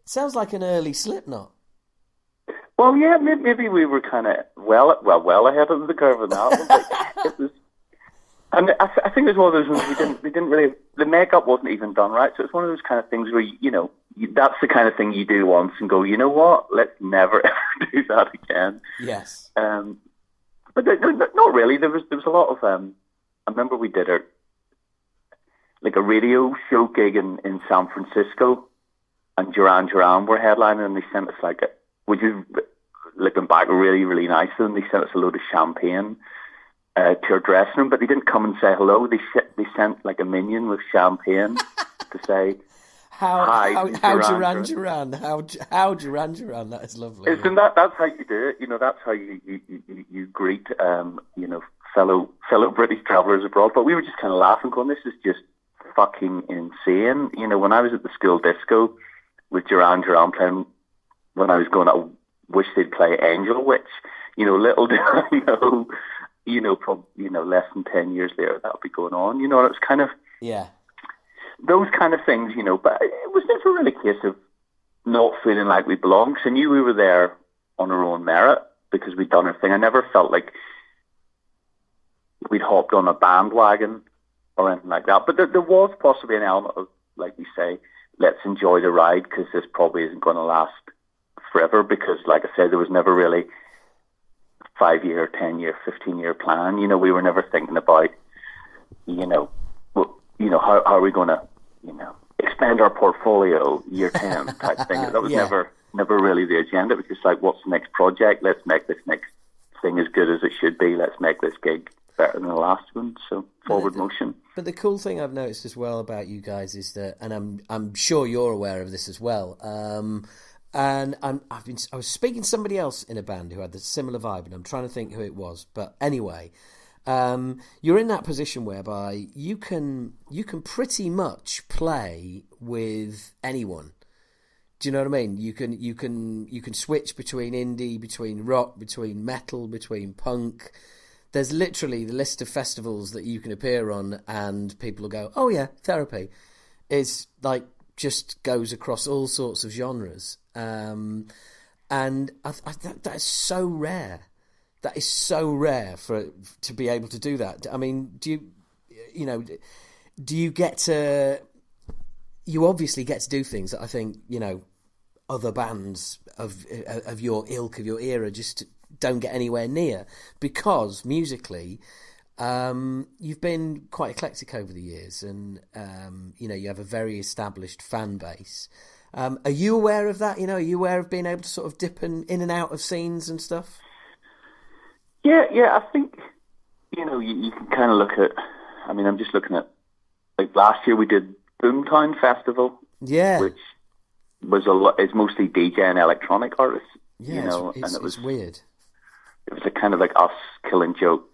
sounds like an early Slipknot. Well, yeah, maybe we were kind of well ahead of the curve on that. It was, and I think it was one of those ones we didn't really, the makeup wasn't even done right, so it's one of those kind of things where that's the kind of thing you do once and go, you know what, let's never ever do that again. Yes. But not really. There was a lot of I remember we did a radio show gig in San Francisco, and Duran Duran were headlining, and they sent us which is, looking back, really, really nice of them. They sent us a load of champagne to our dressing room, but they didn't come and say hello. They sent like a minion with champagne to say, How Duran Duran? How Duran Duran? That is lovely. Isn't that's how you do it? That's how you greet fellow British travellers abroad. But we were just kind of laughing, going, "This is just fucking insane." When I was at the school disco with Duran Duran playing, when I was going, I wish they'd play Angel Witch. Little did I know, probably, less than 10 years later that'll be going on. It was kind of those kind of things, but it was never really a case of not feeling like we belonged. 'Cause I knew we were there on our own merit because we'd done our thing. I never felt like we'd hopped on a bandwagon or anything like that. But there was possibly an element of, like you say, let's enjoy the ride because this probably isn't going to last forever. Because, like I said, there was never really a 5-year, 10-year, 15-year plan. We were never thinking about, how are we going to, expand our portfolio year 10 type thing. That was never really the agenda. It was just like, what's the next project? Let's make this next thing as good as it should be. Let's make this gig better than the last one. So forward motion. But the cool thing I've noticed as well about you guys is that, and I'm sure you're aware of this as well. And I was speaking to somebody else in a band who had the similar vibe, and I'm trying to think who it was. But anyway, you're in that position whereby you can pretty much play with anyone. Do you know what I mean? You can switch between indie, between rock, between metal, between punk. There's literally the list of festivals that you can appear on, and people will go, "Oh yeah, Therapy." It's like just goes across all sorts of genres, and that is so rare. That is so rare to be able to do that. I mean, do you get to? You obviously get to do things that I think other bands of your ilk, of your era, just don't get anywhere near, because musically you've been quite eclectic over the years, and you have a very established fan base. Are you aware of that? Are you aware of being able to sort of dip in and out of scenes and stuff? Yeah, I think you can kind of look at. I mean, I'm just looking at, like, last year we did Boomtown Festival, which was it's mostly DJ and electronic artists. Yeah, and it was weird. It was a kind of like us, Killing Joke,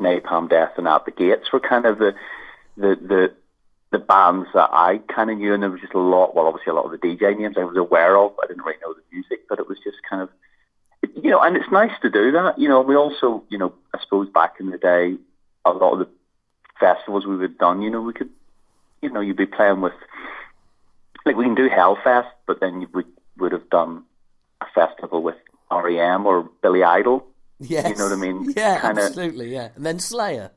Napalm Death, and At the Gates were kind of the bands that I kind of knew, and there was just obviously a lot of the DJ names I was aware of. I didn't really know the music, but it was just kind of, and it's nice to do that. We also, I suppose back in the day, a lot of the festivals we would have done, we could, you'd be playing with, like, we can do Hellfest, but then we would have done a festival with REM or Billy Idol. Yes. You know what I mean? Yeah, absolutely, yeah. And then Slayer.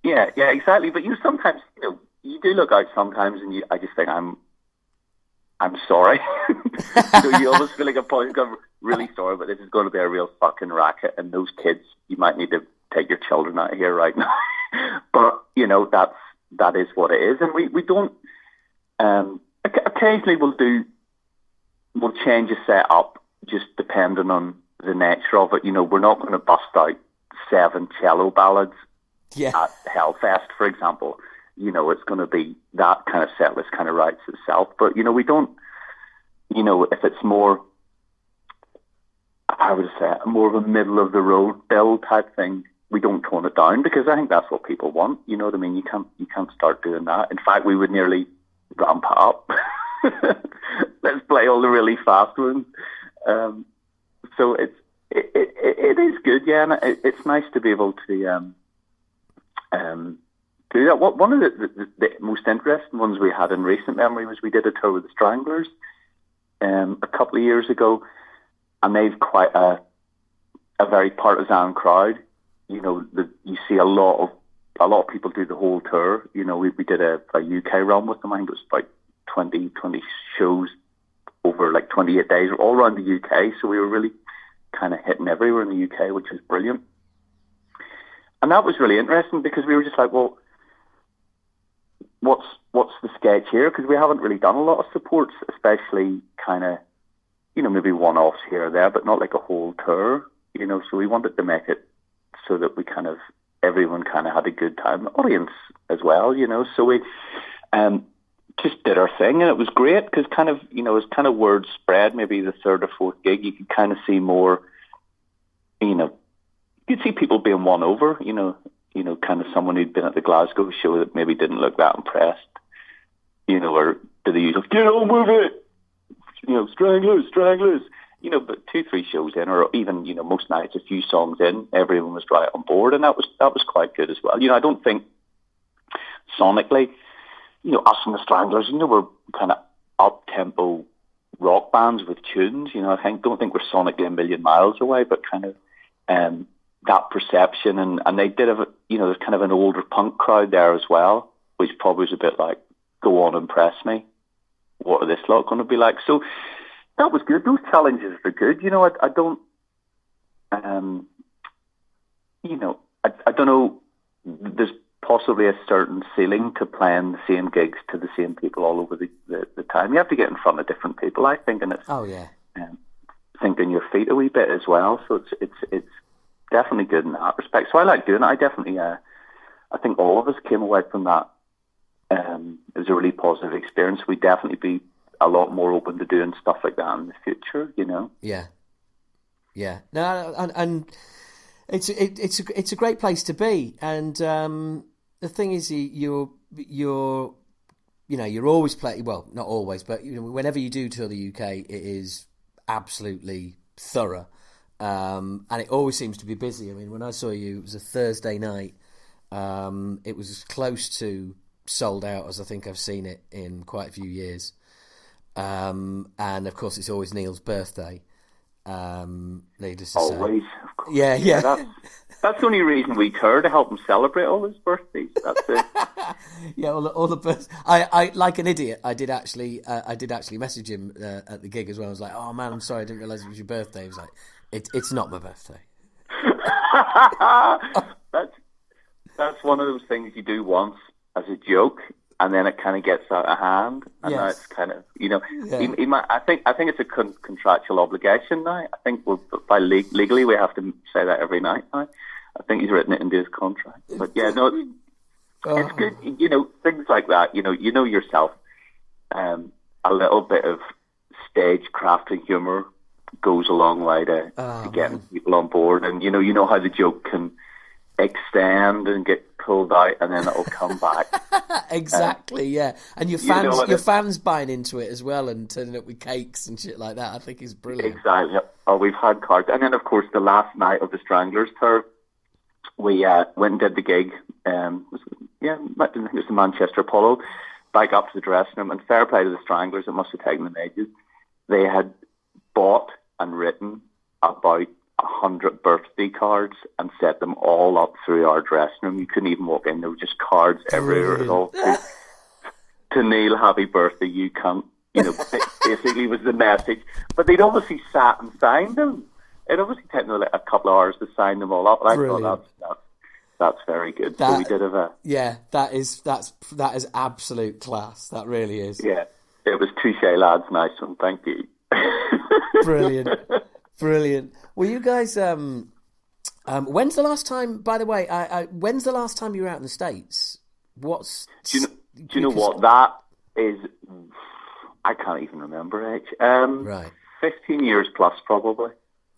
yeah, exactly. But sometimes, you do look out sometimes, and I just think, I'm sorry. You almost feel like a point, I'm really sorry, but this is going to be a real fucking racket, and those kids, you might need to take your children out of here right now. But, that is what it is. And we don't, occasionally we'll change a set up just depending on the nature of it. We're not going to bust out 7 cello ballads Yeah. at Hellfest, for example. It's going to be that kind of set list kind of writes itself. But, we don't, if it's more, I would say, more of a middle of the road bill type thing, we don't tone it down because I think that's what people want. You know what I mean? You can't start doing that. In fact, we would nearly ramp it up. Let's play all the really fast ones. So it is good, yeah, and it's nice to be able to do that. One of the most interesting ones we had in recent memory was we did a tour with the Stranglers a couple of years ago, and they've quite a very partisan crowd. You see a lot of people do the whole tour. We did a UK run with them. I think it was about 20 shows over like 28 days, all around the UK. So we were really kind of hitting everywhere in the UK, which was brilliant. And that was really interesting because we were just like, well, what's the sketch here? Because we haven't really done a lot of supports, especially kind of, maybe one-offs here or there, but not like a whole tour, So we wanted to make it so that everyone kind of had a good time, the audience as well, So we just did our thing, and it was great because as kind of word spread, maybe the third or fourth gig, you could kind of see more, you could see people being won over, kind of someone who'd been at the Glasgow show that maybe didn't look that impressed, or did the usual, get on with it, stranglers, but 2-3 shows in, or even, most nights, a few songs in, everyone was right on board, and that was quite good as well. I don't think sonically, us and the Stranglers, we're kind of up-tempo rock bands with tunes, I don't think we're sonically a million miles away, but kind of that perception, and they did have, there's kind of an older punk crowd there as well, which probably was a bit like, go on, impress me. What are this lot going to be like? So that was good. Those challenges are good. I don't, I don't know, there's possibly a certain ceiling to playing the same gigs to the same people all over the time. You have to get in front of different people, I think, and it's thinking your feet a wee bit as well. So it's definitely good in that respect. So I like doing it. I definitely, I think all of us came away from that. It was a really positive experience. We'd definitely be a lot more open to doing stuff like that in the future, Yeah. No, and it's a great place to be. And the thing is, you're always playing. Well, not always, but whenever you do tour the UK, it is absolutely thorough, and it always seems to be busy. I mean, when I saw you, it was a Thursday night. It was as close to sold out as I think I've seen it in quite a few years. And of course, it's always Neil's birthday. Needless to always, say. Of course. Yeah. That's the only reason we tour, to help him celebrate all his birthdays. That's it. Yeah, all the birthdays. I like an idiot. I did actually message him at the gig as well. I was like, "Oh man, I'm sorry, I didn't realise it was your birthday." He was like, "It's not my birthday." That's one of those things you do once as a joke, and then it kind of gets out of hand, and now it's kind of, he might, I think it's a contractual obligation now. I think legally we have to say that every night now. I think he's written it into his contract. But yeah, no, it's good. Things like that. You know yourself. A little bit of stage craft and humour goes a long way to getting people on board, and you know how the joke can extend and get pulled out, and then it'll come back. Exactly, yeah. And your fans buying into it as well, and turning up with cakes and shit like that. I think is brilliant. Exactly. Oh, we've had cards, and then of course the last night of the Stranglers tour, we went and did the gig. I think it was the Manchester Apollo. Back up to the dressing room, and fair play to the Stranglers. It must have taken them ages. They had bought and written about 100 birthday cards and set them all up through our dressing room. You couldn't even walk in. There were just cards everywhere. It all to Neil, happy birthday, you cunt. Basically was the message. But they'd obviously sat and signed them. It obviously taken them a couple of hours to sign them all up. And I thought that's very good. So we did have a... Yeah, that is absolute class. That really is. Yeah, it was touche, lads. Nice one. Thank you. Brilliant. Well, you guys, When's the last time? By the way, when's the last time you were out in the States? Do you know what that is? I can't even remember age. Right. 15 years plus, probably.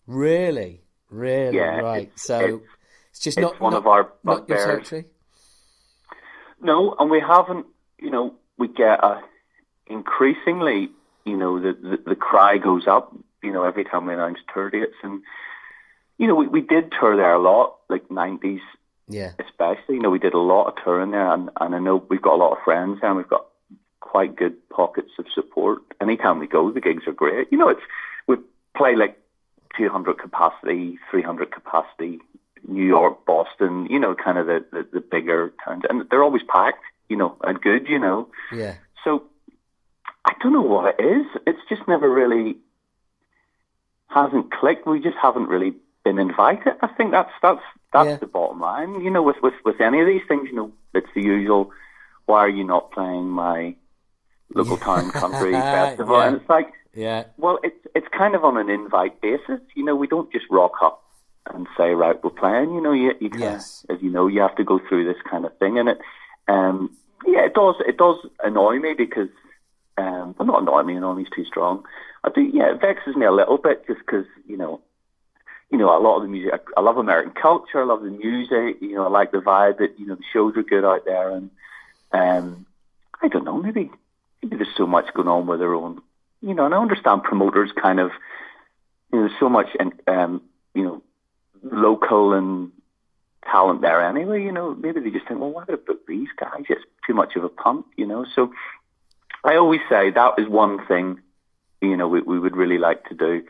Really, Yeah, right. So it's just not one of our not your bugbears. territory. No, and we haven't. We get increasingly. The cry goes up. Every time we announce tour dates, and we did tour there a lot, like 90s. Yeah. Especially, we did a lot of touring there, and I know we've got a lot of friends there, and we've got quite good pockets of support. Anytime we go, the gigs are great. We play like 200 capacity, 300 capacity, New York, Boston, kind of the bigger towns, and they're always packed, and good, Yeah. So I don't know what it is. It's just never really hasn't clicked. We just haven't really been invited. I think that's the bottom line. With any of these things, it's the usual. Why are you not playing my local town country festival? Yeah. And it's like, Yeah. well, it's kind of on an invite basis. We don't just rock up and say, right, we're playing. You kind Yes. of, as you have to go through this kind of thing, and it does annoy me because, well, not annoy me, annoy me's too strong. It vexes me a little bit just because, a lot of the music, I love American culture, I love the music, I like the vibe that, the shows are good out there, and I don't know, maybe there's so much going on with their own, and I understand promoters kind of, there's so much, local and talent there anyway, maybe they just think, well, why would I book these guys? It's too much of a punt, so I always say that is one thing, we would really like to do,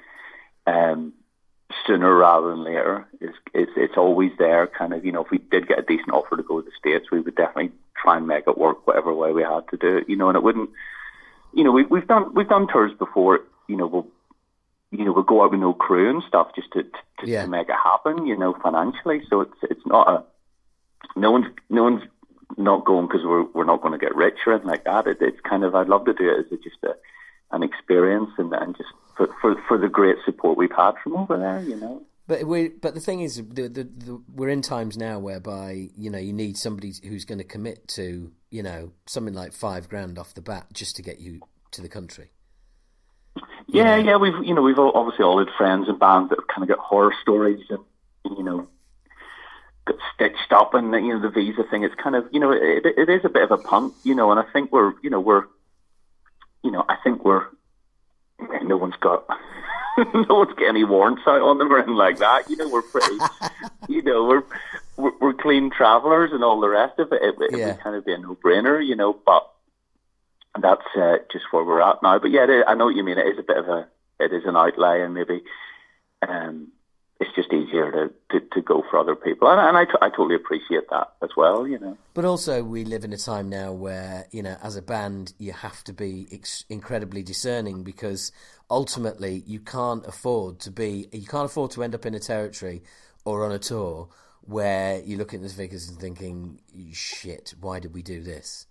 sooner rather than later. It's always there, kind of, if we did get a decent offer to go to the States, we would definitely try and make it work whatever way we had to do it, and it wouldn't, we've done tours before, we'll go out with no crew and stuff just to make it happen, financially. So it's not no one's not going because we're not going to get rich or anything like that. It's kind of, I'd love to do it as just an experience and just for the great support we've had from over there, But the thing is, we're in times now whereby you need somebody who's going to commit to something like $5,000 off the bat just to get you to the country. Yeah, we've obviously all had friends and bands that have kind of got horror stories and got stitched up, and the visa thing. It's kind of it is a bit of a punt, and I think we're no one's got any warrants out on them or anything like that. We're pretty, we're clean travellers and all the rest of it. It would kind of be a no-brainer, but that's just where we're at now. But yeah, I know what you mean. It is a bit of it is an outlay, and maybe it's just easier to go for other people. And I totally appreciate that as well, But also, we live in a time now where, as a band, you have to be incredibly discerning, because ultimately you can't afford to end up in a territory or on a tour where you look at the figures and thinking, shit, why did we do this?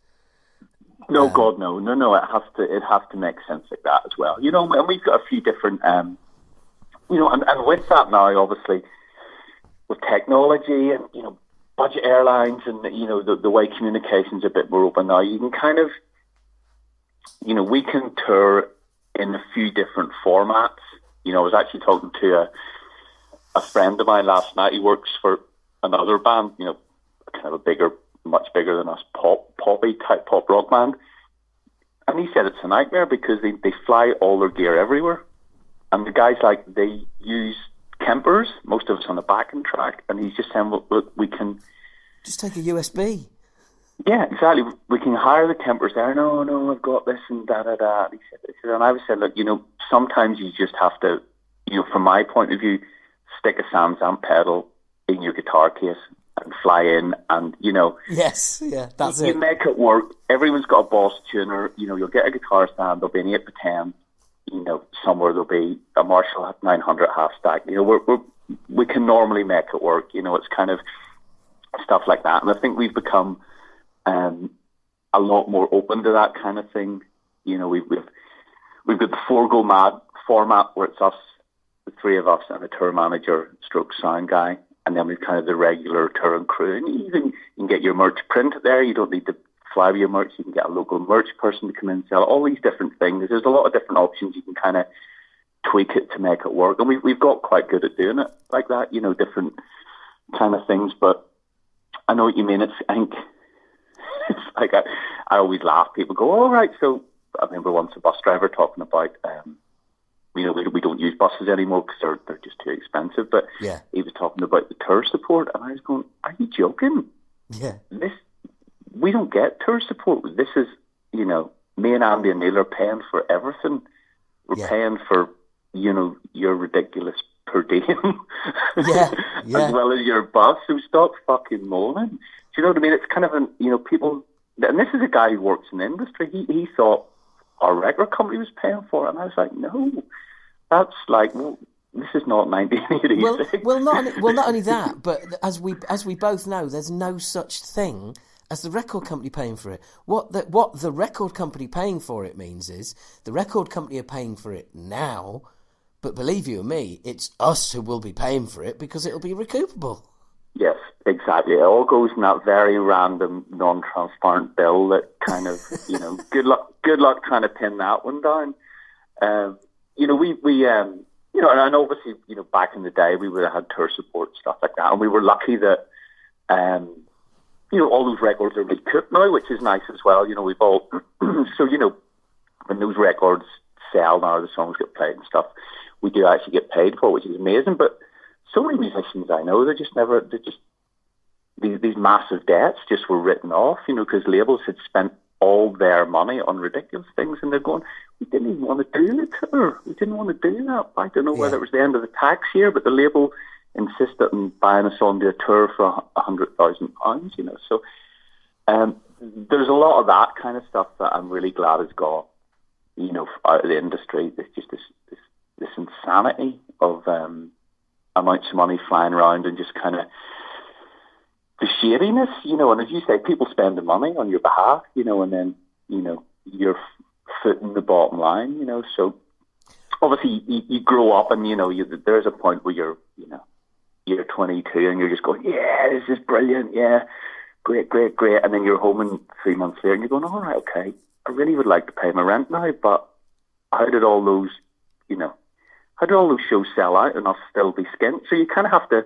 No, God, no. It has to make sense like that as well. And we've got a few different, and with that now, obviously, with technology and, budget airlines and, the way communication's a bit more open now, you can kind of, we can tour in a few different formats. I was actually talking to a friend of mine last night. He works for another band, kind of much bigger than us, poppy type pop rock band. And he said it's a nightmare because they fly all their gear everywhere. And the guys, they use Kempers, most of us on the backing track, and he's just saying, well, look, we can... Just take a USB. Yeah, exactly. We can hire the Kempers there. No, I've got this and da-da-da. He said, and I was saying, look, sometimes you just have to, from my point of view, stick a SamSamp pedal in your guitar case and fly in and, Yes, yeah, that's you it. make it work. Everyone's got a Boss tuner. You'll get a guitar stand. There'll be an 8x10. Somewhere there'll be a Marshall 900 half stack. We can normally make it work. It's kind of stuff like that. And I think we've become a lot more open to that kind of thing. We've got the Four Go Mad format where it's us, the three of us, and a tour manager stroke sound guy. and then we've kind of the regular touring crew. And you can get your merch printed there. You don't need to fly with your merch. You can get a local merch person to come in and sell all these different things. There's a lot of different options. You can kind of tweak it to make it work. And we've got quite good at doing it like that, different kind of things. But I know what you mean. I think it's like I always laugh. People go, all right. So I remember once a bus driver talking about, we don't use buses anymore because they're just too expensive. But yeah, he was talking about the tour support, and I was going, "Are you joking? Yeah, we don't get tour support. This is, me and Andy and Neil are paying for everything. We're paying for, your ridiculous per diem, yeah, as well as your bus. So stop fucking moaning. Do you know what I mean? It's kind of people, and this is a guy who works in the industry. He thought our record company was paying for it, and I was like, no, that's like, well, this is not 1986. Well, not only that, but as we both know, there's no such thing as the record company paying for it. What the record company paying for it means is the record company are paying for it now, but believe you me, it's us who will be paying for it because it'll be recoupable. Yes, exactly. It all goes in that very random, non-transparent bill that kind of, good luck trying to pin that one down. And obviously, back in the day, we would have had tour support, stuff like that, and we were lucky that, all those records are recouped now, which is nice as well. We've all, so, when those records sell now, the songs get played and stuff, we do actually get paid for, which is amazing. But so many musicians I know, these massive debts just were written off, because labels had spent all their money on ridiculous things, and they're going, we didn't even want to do the tour. We didn't want to do that. I don't know whether it was the end of the tax year, but the label insisted on buying us onto a tour for £100,000, So there's a lot of that kind of stuff that I'm really glad has got, out of the industry. There's just this insanity of amounts of money flying around and just kind of the shadiness, and as you say, people spend the money on your behalf, and then, you're footing the bottom line, So obviously you grow up and, there's a point where you're 22 and you're just going, yeah, this is brilliant. Yeah, great. And then you're home and 3 months later and you're going, all right, okay, I really would like to pay my rent now, but how did all those shows sell out and us still be skint? So you kind of have to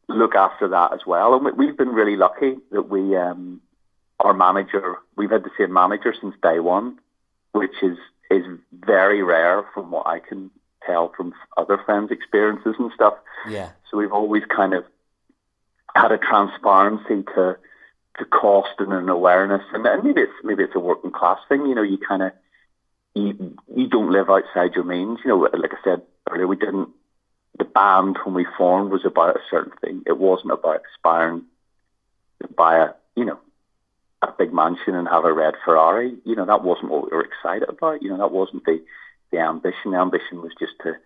look after that as well. And we've been really lucky that we've had the same manager since day one, which is very rare from what I can tell from other friends' experiences and stuff. Yeah. So we've always kind of had a transparency to cost and an awareness. And maybe it's a working class thing, you kind of, you don't live outside your means. Like I said earlier, the band when we formed was about a certain thing. It wasn't about aspiring to buy a big mansion and have a red Ferrari. That wasn't what we were excited about. That wasn't the ambition. The ambition was just to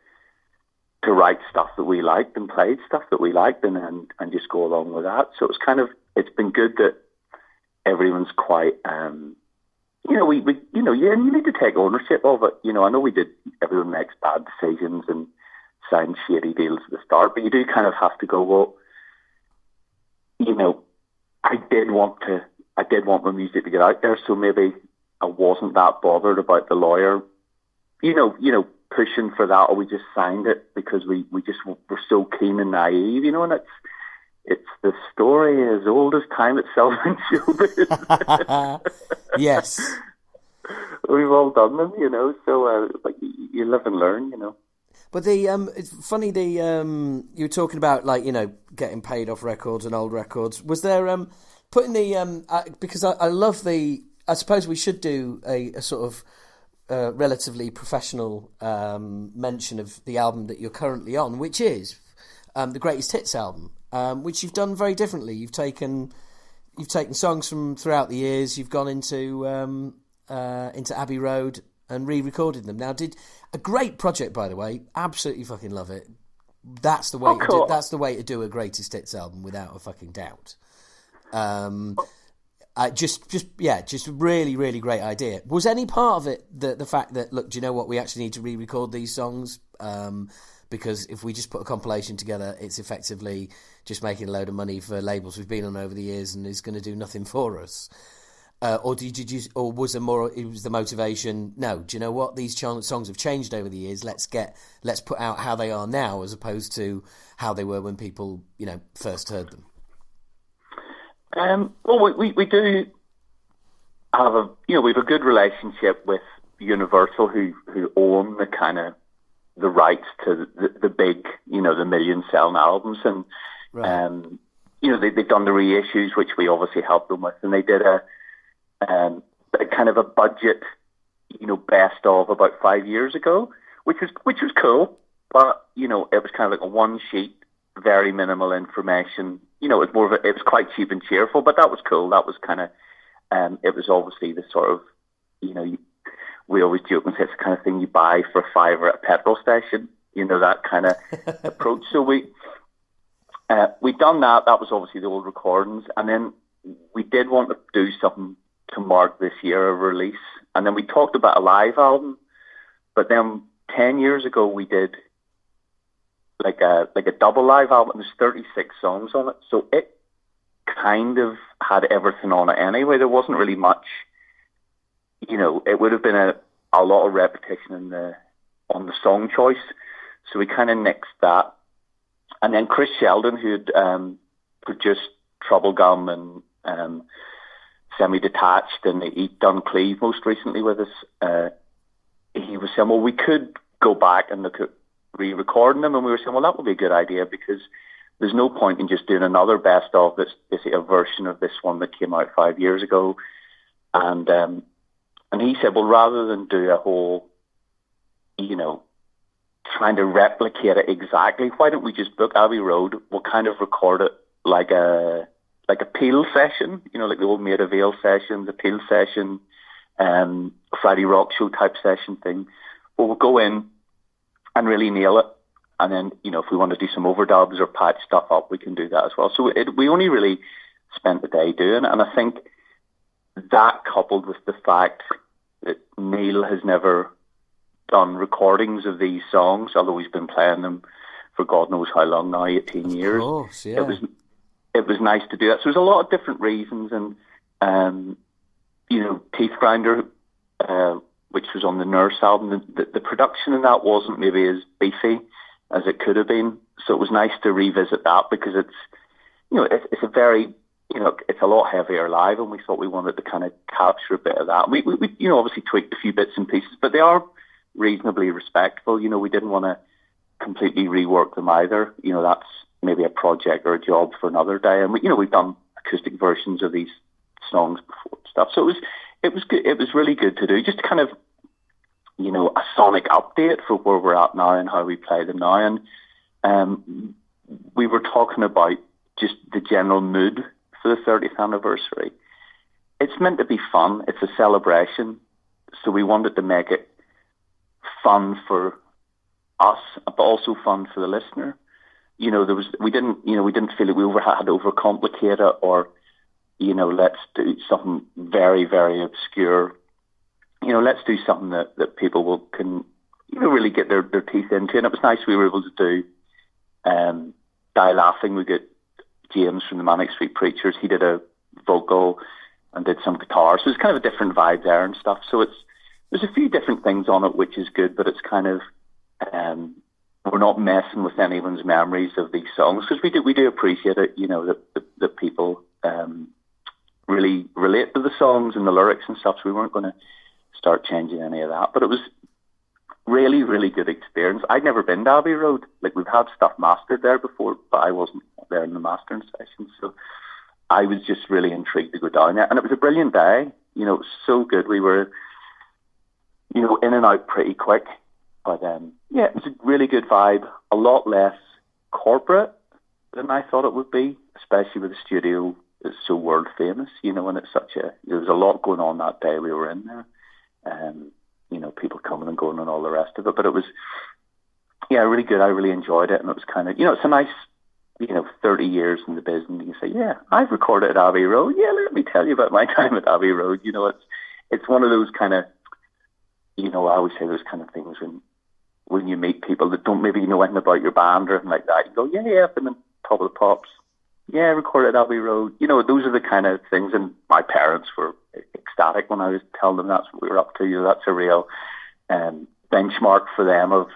write stuff that we liked and played stuff that we liked and just go along with that. So it's been good that everyone's quite, you need to take ownership of it. I know everyone makes bad decisions and sign shady deals at the start, but you do kind of have to go, well, I did want my music to get out there, so maybe I wasn't that bothered about the lawyer, pushing for that, or we just signed it because we just were so keen and naive, and it's the story as old as time itself in showbiz. Yes. We've all done them, so you live and learn, But it's funny, you were talking about, getting paid off records and old records. Was there, putting because I love I suppose we should do a sort of relatively professional mention of the album that you're currently on, which is the Greatest Hits album, which you've done very differently. You've taken songs from throughout the years. You've gone into Abbey Road and re-recorded them. Now, a great project, by the way. Absolutely fucking love it. That's the way. That's the way to do a Greatest Hits album, without a fucking doubt. Just really, really great idea. Was any part of it the fact that, look, do you know what? We actually need to re-record these songs because if we just put a compilation together, it's effectively just making a load of money for labels we've been on over the years and is going to do nothing for us. Or was there more? It was the motivation. No, do you know what? These songs have changed over the years. Let's put out how they are now, as opposed to how they were when people, first heard them. Well, we do have we have a good relationship with Universal, who own the kind of the rights to the big, the million selling albums, and right. They've done the reissues, which we obviously helped them with, and they did a kind of a budget, best of about 5 years ago, which was cool, but it was kind of like a one sheet, very minimal information. It was it was quite cheap and cheerful, but that was cool. That was kind of it was obviously the sort of we always joke and say it's the kind of thing you buy for a $5 at a petrol station, that kind of approach. So we'd done that. That was obviously the old recordings, and then we did want to do something to mark this year of release, and then we talked about a live album, but then 10 years ago we did like a double live album. There's 36 songs on it, so it kind of had everything on it anyway. There wasn't really much, it would have been a lot of repetition on the song choice, so we kind of nixed that. And then Chris Sheldon, who'd produced Troublegum and Semi-Detached, and he'd done Cleve most recently with us, he was saying, well, we could go back and look at re-recording them, and we were saying, well, that would be a good idea, because there's no point in just doing another best of that's basically a version of this one that came out 5 years ago. And he said, well, rather than do a whole, trying to replicate it exactly, why don't we just book Abbey Road? We'll kind of record it like a Peel session, like the old Maid of Vale session, the Peel session, Friday Rock Show type session thing. Well, we'll go in and really nail it. And then, if we want to do some overdubs or patch stuff up, we can do that as well. So we only really spent the day doing it. And I think that, coupled with the fact that Neil has never done recordings of these songs, although he's been playing them for God knows how long now, 18 years. Of course, yeah. It was nice to do that. So there's a lot of different reasons, and Teeth Grinder, which was on the Nurse album, the production in that wasn't maybe as beefy as it could have been. So it was nice to revisit that, because it's a very, it's a lot heavier live, and we thought we wanted to kind of capture a bit of that. We obviously tweaked a few bits and pieces, but they are reasonably respectful. We didn't want to completely rework them either. That's maybe a project or a job for another day. And we've done acoustic versions of these songs before and stuff. So it was good. It was really good to do, just kind of, a sonic update for where we're at now and how we play them now. And we were talking about just the general mood for the 30th anniversary. It's meant to be fun. It's a celebration. So we wanted to make it fun for us, but also fun for the listener. We didn't feel that we had to overcomplicate it, or, let's do something very, very obscure. Let's do something that people can really get their teeth into. And it was nice we were able to do Die Laughing. We got James from the Manic Street Preachers. He did a vocal and did some guitar. So it's kind of a different vibe there and stuff. So there's a few different things on it, which is good, but it's kind of, we're not messing with anyone's memories of these songs, because we do appreciate it, that people really relate to the songs and the lyrics and stuff. So we weren't going to start changing any of that. But it was really, really good experience. I'd never been to Abbey Road. Like, we've had stuff mastered there before, but I wasn't there in the mastering session. So I was just really intrigued to go down there. And it was a brilliant day. It was so good. We were, in and out pretty quick. But it was a really good vibe. A lot less corporate than I thought it would be, especially with the studio that's so world famous, and it's there was a lot going on that day we were in there. People coming and going and all the rest of it. But it was, really good. I really enjoyed it. And it was kind of, it's a nice, 30 years in the business. You say, yeah, I've recorded at Abbey Road. Yeah, let me tell you about my time at Abbey Road. It's one of those kind of, I always say those kind of things when when you meet people that don't maybe know anything about your band or anything like that. You go, yeah, I've been on Top of the Pops. Yeah, recorded Abbey Road. You know, those are the kind of things. And my parents were ecstatic when I was telling them that's what we were up to. You know, that's a real benchmark for them of,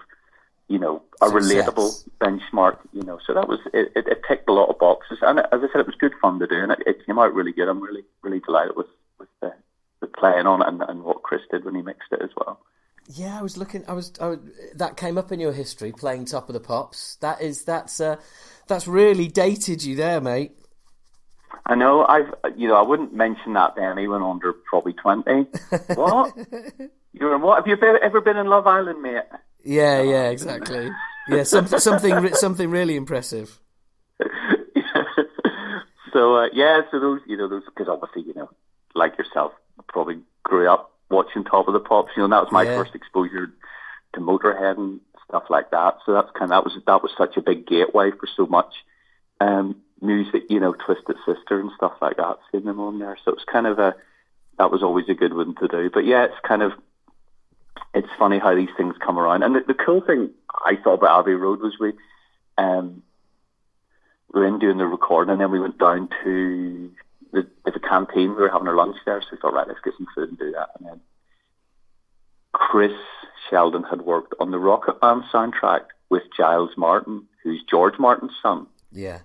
you know, a Success. relatable benchmark. You know, so that was it ticked a lot of boxes. And as I said, it was good fun to do, and it came out really good. I'm really, really delighted with playing on it and what Chris did when he mixed it as well. Yeah, I was looking. That came up in your history, playing Top of the Pops. That's really dated you there, mate. I know. I wouldn't mention that to anyone under probably 20. What? You're in what? Have you ever been in Love Island, mate? Yeah, exactly. Yeah, something really impressive. So those because obviously, you know, like yourself, probably grew up watching Top of the Pops. You know, and that was my first exposure to Motorhead and stuff like that. So that was such a big gateway for so much music. You know, Twisted Sister and stuff like that. Seeing them on there, so it was kind of that was always a good one to do. But yeah, it's funny how these things come around. And the cool thing I thought about Abbey Road was we were in doing the recording, and then we went down to the canteen. We were having our lunch there, so we thought, right, let's get some food and do that. And then Chris Sheldon had worked on the Rocket Band soundtrack with Giles Martin, who's George Martin's son. Yeah.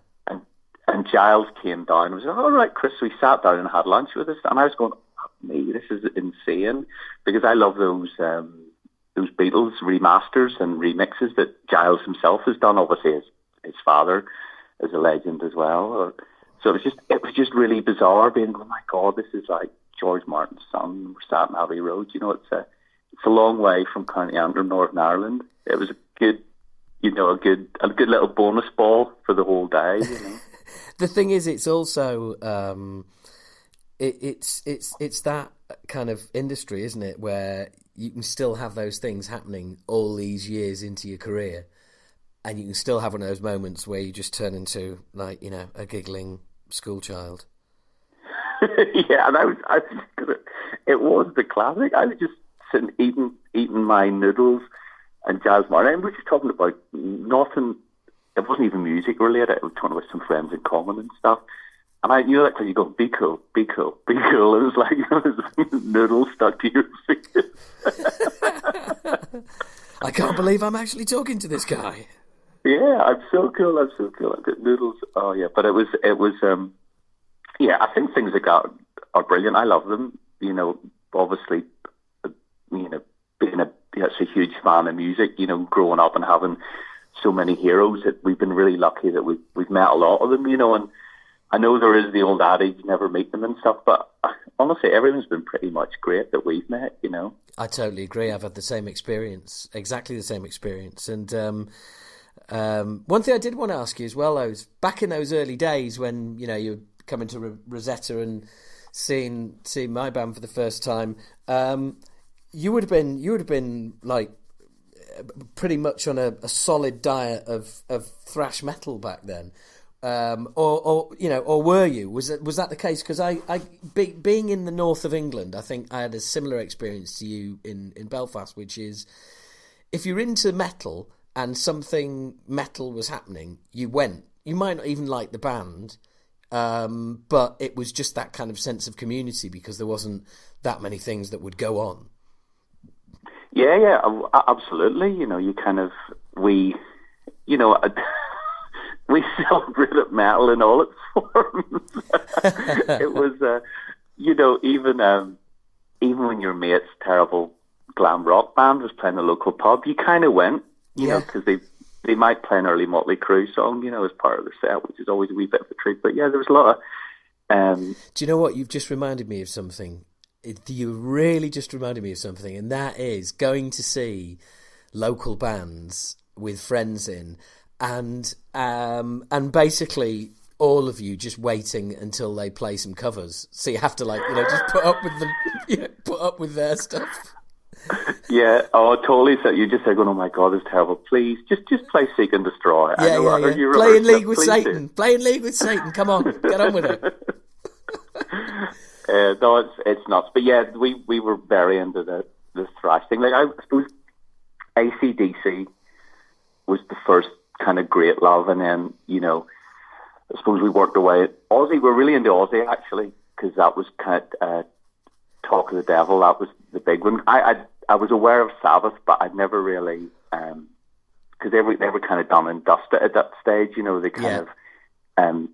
And Giles came down and was like, all right, Chris. So we sat down and had lunch with us. And I was going, oh, me, this is insane. Because I love those Beatles remasters and remixes that Giles himself has done. Obviously, his father is a legend as well. So it was just really bizarre being, oh my God, this is like George Martin's son. We're sat in Abbey Road. You know, it's a long way from County Antrim, Northern Ireland. It was a good little bonus ball for the whole day. You know. The thing is, it's also it's that kind of industry, isn't it, where you can still have those things happening all these years into your career, and you can still have one of those moments where you just turn into, like, you know, a giggling school child. Yeah, and it was the classic. I was just sitting eating my noodles and Giles Martin. And we were just talking about nothing. It wasn't even music related. I was talking about some friends in common and stuff. And I knew that because you go, be cool, be cool, be cool. It was like, you know, this noodle stuck to your face. I can't believe I'm actually talking to this guy. Yeah, I'm so cool. I've got noodles. Oh yeah, but it was. Yeah, I think things are brilliant. I love them. You know, obviously, you know, being a huge fan of music. You know, growing up and having so many heroes, that we've been really lucky that we've met a lot of them. You know, and I know there is the old adage, never meet them and stuff, but honestly, everyone's been pretty much great that we've met. You know, I totally agree. I've had the same experience, exactly the same experience, and. One thing I did want to ask you as well, though, is back in those early days when, you know, you were coming to Rosetta and seeing my band for the first time, you would have been like pretty much on a solid diet of thrash metal back then, or were you? Was that the case? Because being in the north of England, I think I had a similar experience to you in Belfast, which is if you're into metal and something metal was happening, you went. You might not even like the band, but it was just that kind of sense of community because there wasn't that many things that would go on. Yeah, absolutely. You know, we celebrated metal in all its forms. It was, even when your mate's terrible glam rock band was playing a local pub, you kind of went. You know, because they might play an early Motley Crue song, you know, as part of the set, which is always a wee bit of a treat. But yeah, there was a lot of... Do you know what? You've just reminded me of something. You really just reminded me of something, and that is going to see local bands with friends in, and basically all of you just waiting until they play some covers. So you have to, like, you know, just put up with them, put up with their stuff. Yeah, totally. So you just say, "Oh my God, it's terrible. Please, just play Seek and Destroy." Yeah. Play in League with Satan. Play in League with Satan. Come on, get on with it. No, it's nuts. But yeah, we were very into the thrash thing. Like, I suppose AC/DC was the first kind of great love, and then, I suppose we worked away at Aussie. We're really into Aussie, actually, because that was kind of Talk of the Devil. That was the big one. I was aware of Sabbath, but I'd never really, because they were kind of done and dusted at that stage, they kind of, and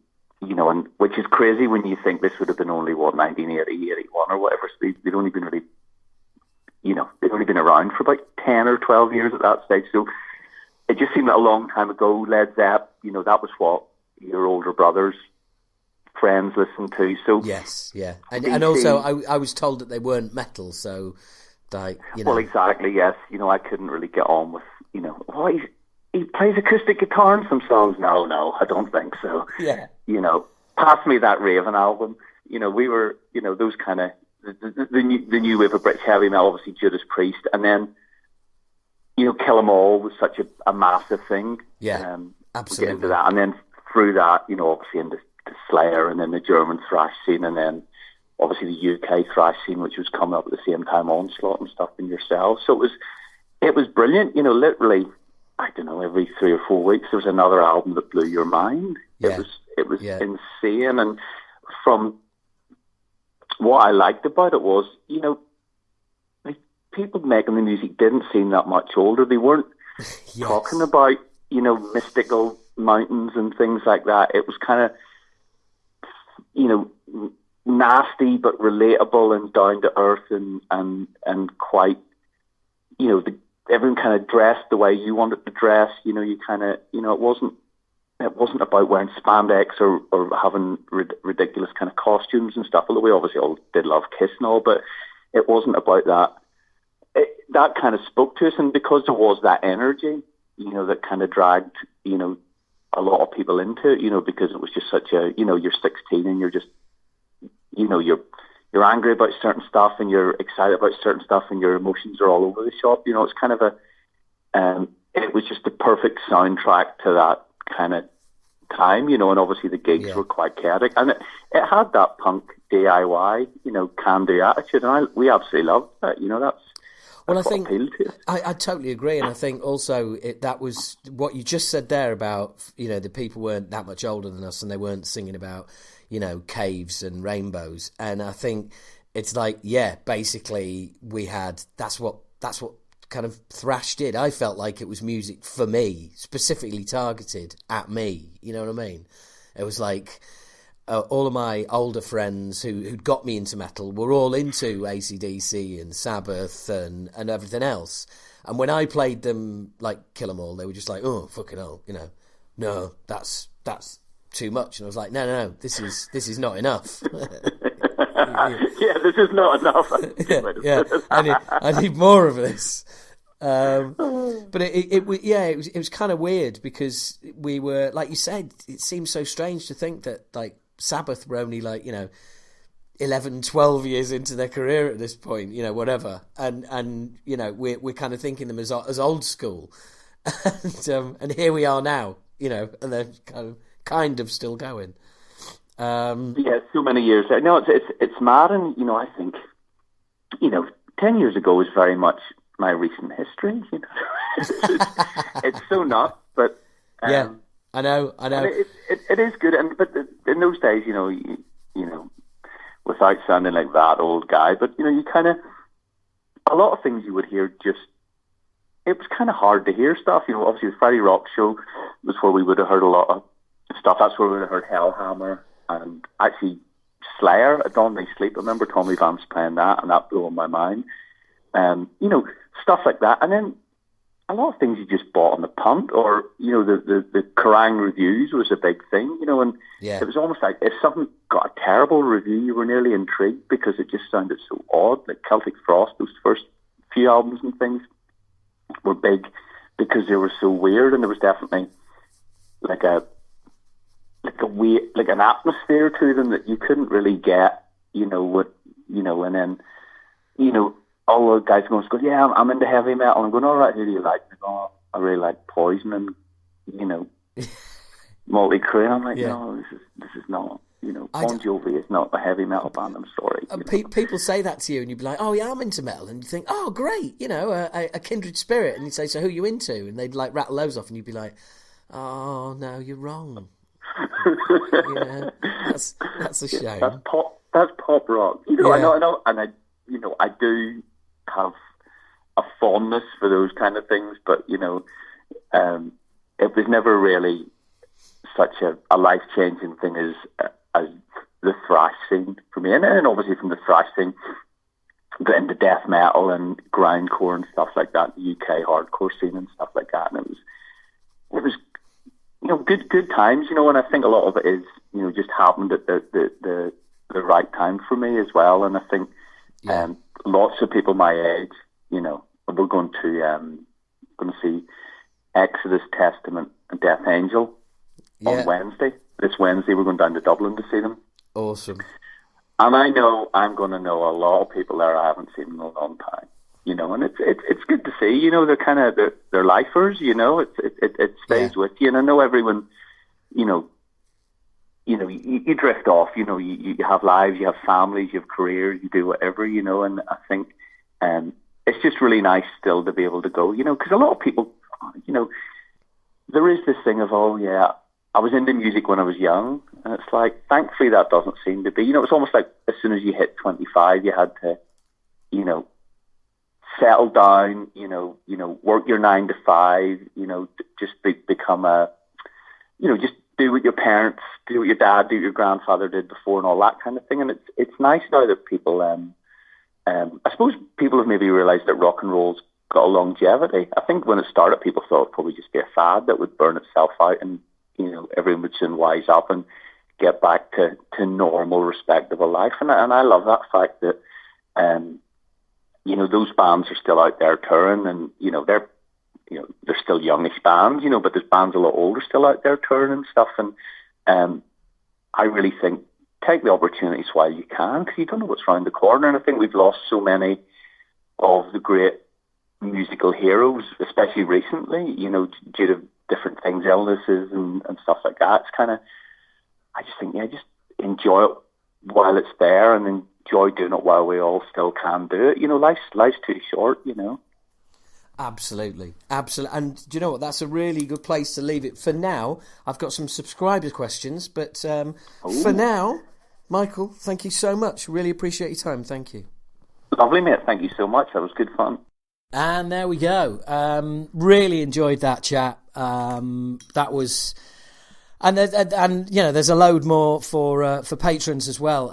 which is crazy when you think this would have been only, 1980, 81 or whatever, so they'd only been really, they'd only been around for about 10 or 12 years at that stage, so it just seemed like a long time ago. Led Zepp, that was what your older brothers, friends listened to. So yes, yeah, and also I was told that they weren't metal, so Well, exactly, yes. I couldn't really get on with, he plays acoustic guitar in some songs. No, I don't think so. Yeah. Pass me that Raven album. We were, those kind of the new wave of British heavy metal, obviously Judas Priest, and then Kill 'Em All was such a massive thing. Yeah, absolutely. Get into that, and then through that, obviously into Slayer, and then the German thrash scene, and then obviously the UK thrash scene, which was coming up at the same time, Onslaught and stuff, in yourselves. So it was brilliant. Literally, I don't know, every 3 or 4 weeks there was another album that blew your mind. Yeah. It was insane. And from what I liked about it was, people making the music didn't seem that much older. They weren't talking about, mystical mountains and things like that. It was kind of, nasty but relatable and down to earth and quite, everyone kind of dressed the way you wanted to dress. You kind of, it wasn't about wearing spandex or having ridiculous kind of costumes and stuff. Although we obviously all did love Kiss and all, but it wasn't about that. That kind of spoke to us, and because there was that energy, that kind of dragged, a lot of people into it, because it was just such a, you're 16 and you're just, you're angry about certain stuff and you're excited about certain stuff and your emotions are all over the shop. It's kind of it was just the perfect soundtrack to that kind of time, and obviously the gigs were quite chaotic, and it had that punk DIY, can-do attitude, and we absolutely loved that. That's I think I totally agree, and I think also that was what you just said there about the people weren't that much older than us, and they weren't singing about caves and rainbows, and I think it's basically we had that's what kind of thrash did. I felt like it was music for me, specifically targeted at me. You know what I mean? It was like. All of my older friends who'd got me into metal were all into AC/DC and Sabbath and everything else. And when I played them Kill 'Em All, they were just like, "Oh, fucking hell, no, that's too much." And I was like, "No, this is not enough." Yeah, this is not enough. yeah. I need more of this. But it was kind of weird because we were, like you said, it seems so strange to think that Sabbath were only 11, 12 years into their career at this point, whatever, and we're kind of thinking them as old school, and here we are now, and they're kind of still going. So many years. No, it's mad, and I think 10 years ago was very much my recent history. It's so not, but yeah. I know. It is good, but in those days, without sounding like that old guy, but you kind of a lot of things you would hear it was kind of hard to hear stuff. Obviously the Friday Rock Show was where we would have heard a lot of stuff. That's where we would have heard Hellhammer and actually Slayer at Dawn They Sleep. I remember Tommy Vance playing that, and that blew on my mind. Stuff like that, and then a lot of things you just bought on the punt, or the Kerrang reviews was a big thing, and it was almost like if something got a terrible review, you were nearly intrigued because it just sounded so odd. Like Celtic Frost, those first few albums and things were big because they were so weird, and there was definitely like an atmosphere to them that you couldn't really get, and then all the guys going, yeah, I'm into heavy metal. I'm going, all right, who do you like? They go, oh, I really like Poison and, Motley Crue. I'm like, no, this is not, Bon Jovi is not a heavy metal band. I'm sorry. People say that to you, and you'd be like, "Oh yeah, I'm into metal," and you think, "Oh great, a kindred spirit," and you say, "So who are you into?" And they'd like rattle those off, and you'd be like, "Oh no, you're wrong." That's a shame. That's pop rock. I know, and I do have a fondness for those kind of things, but it was never really such a life-changing thing as the thrash scene for me, and obviously from the thrash scene, got into death metal and grindcore and stuff like that, the UK hardcore scene and stuff like that, and it was good times, and I think a lot of it is just happened at the right time for me as well, and I think lots of people my age, we're going to see Exodus, Testament, and Death Angel on Wednesday. This Wednesday, we're going down to Dublin to see them. Awesome. And I know I'm going to know a lot of people there I haven't seen in a long time. And it's good to see. They're kind of they're lifers. It stays with you. And I know everyone. You drift off. You have lives, you have families, you have careers, you do whatever. And I think it's just really nice still to be able to go. Because a lot of people, there is this thing of, oh yeah, I was into music when I was young, and it's like, thankfully that doesn't seem to be. It's almost like as soon as you hit 25, you had to, settle down, work your 9 to 5, just become just do what your parents, do what your dad, do what your grandfather did before, and all that kind of thing. And it's nice now that people, I suppose people have maybe realised that rock and roll's got a longevity. I think when it started, people thought it'd probably just be a fad that would burn itself out, and everyone would soon wise up and get back to normal, respectable life. And I love that fact that those bands are still out there touring, and they're still youngish bands, but there's bands a lot older still out there touring and stuff. And I really think take the opportunities while you can, because you don't know what's around the corner. And I think we've lost so many of the great musical heroes, especially recently, due to different things, illnesses and stuff like that. It's kind of, I just think, just enjoy it while it's there, and enjoy doing it while we all still can do it. Life's too short, Absolutely. And do you know what? That's a really good place to leave it. For now, I've got some subscriber questions, but for now, Michael, thank you so much. Really appreciate your time. Thank you. Lovely, mate. Thank you so much. That was good fun. And there we go. Really enjoyed that chat. That was, and there's a load more for patrons as well.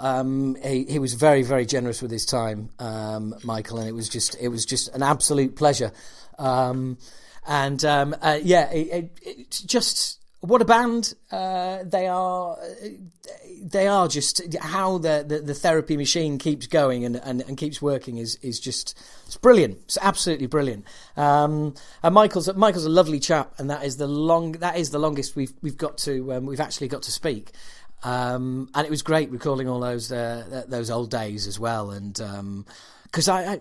He was very, very generous with his time, Michael, and it was just an absolute pleasure. It's just what a band they are. They are just how the therapy machine keeps going and keeps working is just, it's brilliant. It's absolutely brilliant. And Michael's a lovely chap, and that is the longest we've got to we've actually got to speak. And it was great recalling all those old days as well, and because I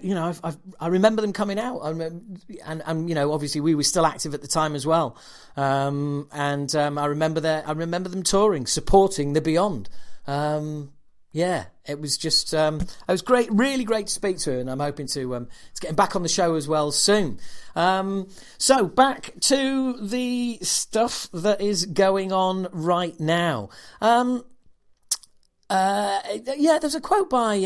remember them coming out, and obviously we were still active at the time as well, and I remember them touring, supporting the Beyond. It was just it was great, really great to speak to her, and I'm hoping to get him back on the show as well soon. So back to the stuff that is going on right now. There's a quote by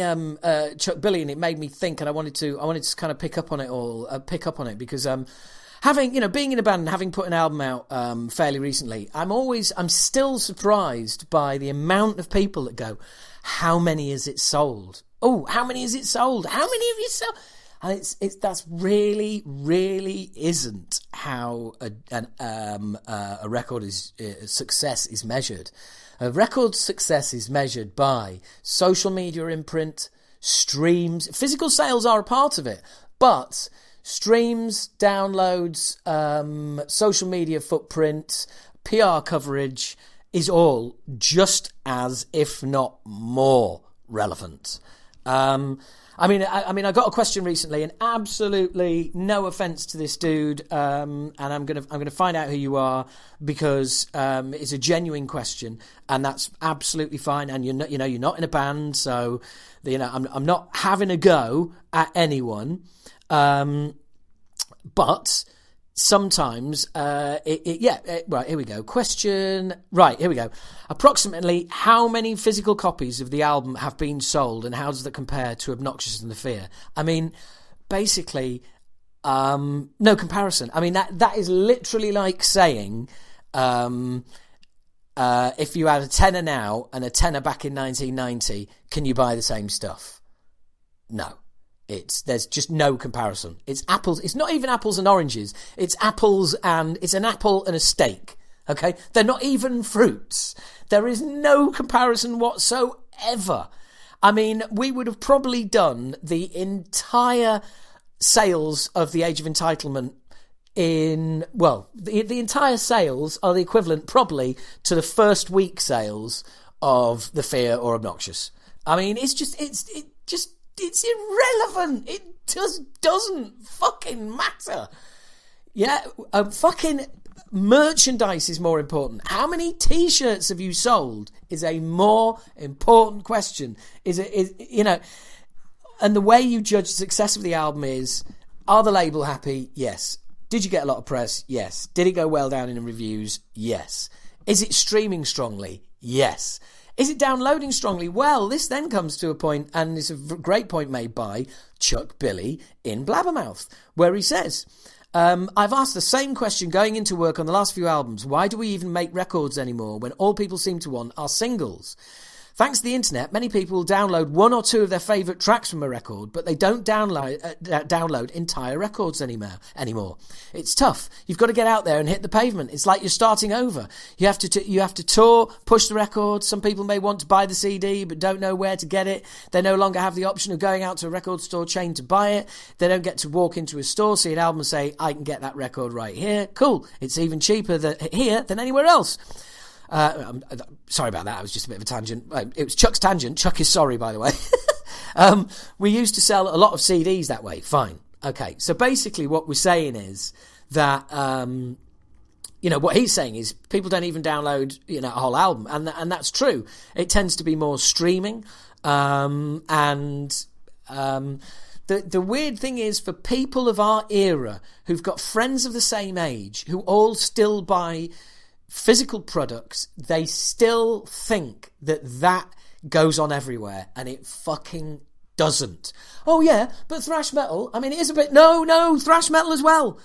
Chuck Billy, and it made me think, and I wanted to kind of pick up on it because being in a band and having put an album out fairly recently, I'm still surprised by the amount of people that go, "How many is it sold? Oh, how many is it sold? How many have you sold?" And that's really, really isn't how a record success is measured. A record success is measured by social media imprint, streams. Physical sales are a part of it, but streams, downloads, social media footprint, PR coverage is all just as, if not more, relevant. I mean, I got a question recently, and absolutely no offence to this dude, and I'm gonna find out who you are, because it's a genuine question, and that's absolutely fine. And you're not in a band, so I'm not having a go at anyone, but sometimes right, here we go. Question, right, here we go. Approximately how many physical copies of the album have been sold, and how does that compare to Obnoxious and the Fear? I mean, basically, no comparison. I mean, that is literally like saying if you had a tenner now and a tenner back in 1990, can you buy the same stuff? No. There's just no comparison. It's apples. It's not even apples and oranges. It's apples and it's an apple and a steak. Okay, they're not even fruits. There is no comparison whatsoever. I mean, we would have probably done the entire sales of the Age of Entitlement the entire sales are the equivalent probably to the first week sales of The Fear or Obnoxious. I mean, it's irrelevant. It just doesn't fucking matter. Yeah, fucking merchandise is more important. How many T-shirts have you sold is a more important question. And the way you judge the success of the album is, are the label happy? Yes. Did you get a lot of press? Yes. Did it go well down in the reviews? Yes. Is it streaming strongly? Yes. Is it downloading strongly? Well, this then comes to a point, and it's a great point made by Chuck Billy in Blabbermouth, where he says, I've asked the same question going into work on the last few albums. Why do we even make records anymore when all people seem to want are singles? Thanks to the internet, many people download one or two of their favourite tracks from a record, but they don't download entire records anymore. It's tough. You've got to get out there and hit the pavement. It's like you're starting over. You have to tour, push the record. Some people may want to buy the CD but don't know where to get it. They no longer have the option of going out to a record store chain to buy it. They don't get to walk into a store, see an album and say, I can get that record right here. Cool. It's even cheaper here than anywhere else. Sorry about that. It was just a bit of a tangent. It was Chuck's tangent. Chuck is sorry, by the way. We used to sell a lot of CDs that way. Fine. Okay. So basically what we're saying is that, what he's saying is people don't even download, a whole album. And that's true. It tends to be more streaming. The weird thing is, for people of our era who've got friends of the same age who all still buy physical products, they still think that goes on everywhere, and it fucking doesn't. Oh yeah, but thrash metal, I mean, it is a bit... No, thrash metal as well.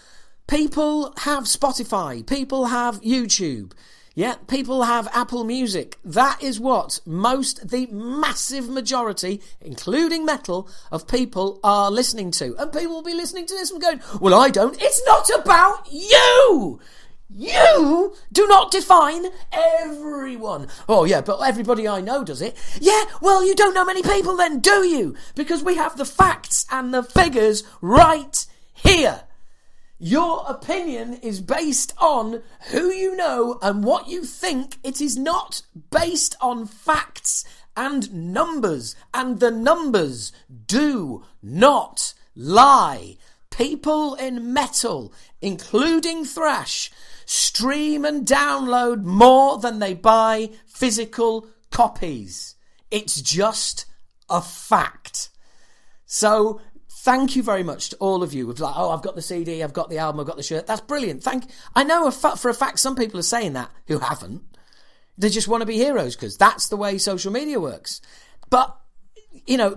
People have Spotify, people have YouTube, yeah, people have Apple Music. That is what the massive majority, including metal, of people are listening to. And people will be listening to this and going, well, I don't. It's not about you! You do not define everyone. Oh, yeah, but everybody I know does it. Yeah, well, you don't know many people then, do you? Because we have the facts and the figures right here. Your opinion is based on who you know and what you think. It is not based on facts and numbers. And the numbers do not lie. People in metal, including thrash, stream and download more than they buy physical copies. It's just a fact. So thank you very much to all of you. With I've got the CD, I've got the album, I've got the shirt. That's brilliant. I know for a fact some people are saying that who haven't. They just want to be heroes because that's the way social media works. But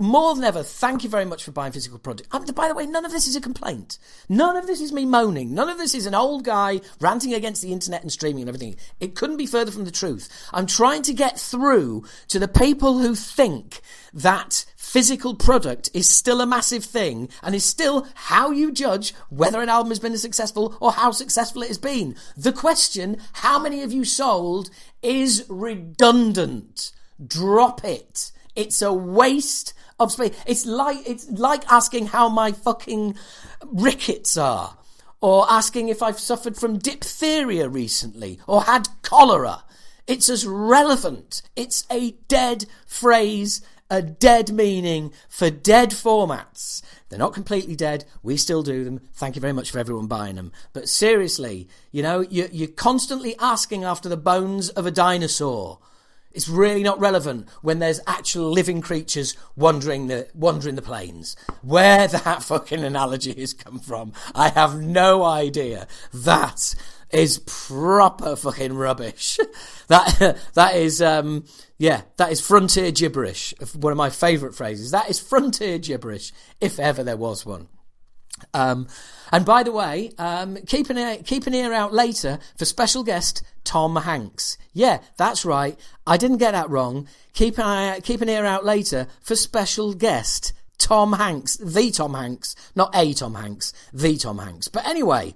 more than ever, thank you very much for buying physical products. By the way, none of this is a complaint. None of this is me moaning. None of this is an old guy ranting against the internet and streaming and everything. It couldn't be further from the truth. I'm trying to get through to the people who think that physical product is still a massive thing and is still how you judge whether an album has been successful or how successful it has been. The question, how many have you sold, is redundant. Drop it. It's a waste of space. It's like asking how my fucking rickets are, or asking if I've suffered from diphtheria recently or had cholera. It's as relevant. It's a dead phrase a dead meaning for dead formats. They're not completely dead. We still do them. Thank you very much for everyone buying them. But seriously, you know, you're constantly asking after the bones of a dinosaur. It's really not relevant when there's actual living creatures wandering the plains. Where that fucking analogy has come from, I have no idea. That is proper fucking rubbish. That is frontier gibberish. One of my favourite phrases. That is frontier gibberish, if ever there was one. And by the way, keep an ear out later for special guest Tom Hanks. Yeah, that's right. I didn't get that wrong. Keep an ear out later for special guest Tom Hanks. The Tom Hanks. Not a Tom Hanks. The Tom Hanks. But anyway,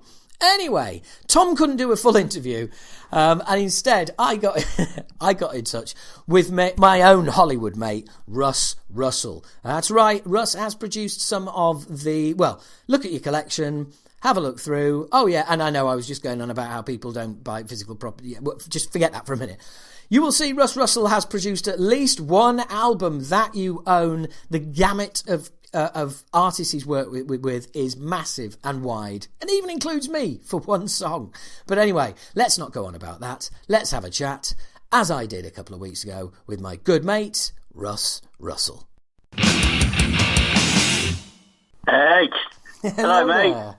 Tom couldn't do a full interview, and instead I got in touch with my own Hollywood mate, Russ Russell. That's right, Russ has produced some of the, well, look at your collection, have a look through. Oh yeah, and I know I was just going on about how people don't buy physical property. Yeah, well, just forget that for a minute. You will see Russ Russell has produced at least one album that you own. The gamut of artists he's worked with is massive and wide, and even includes me for one song. But anyway, let's not go on about that. Let's have a chat, as I did a couple of weeks ago with my good mate, Russ Russell. Hey, hello mate. There.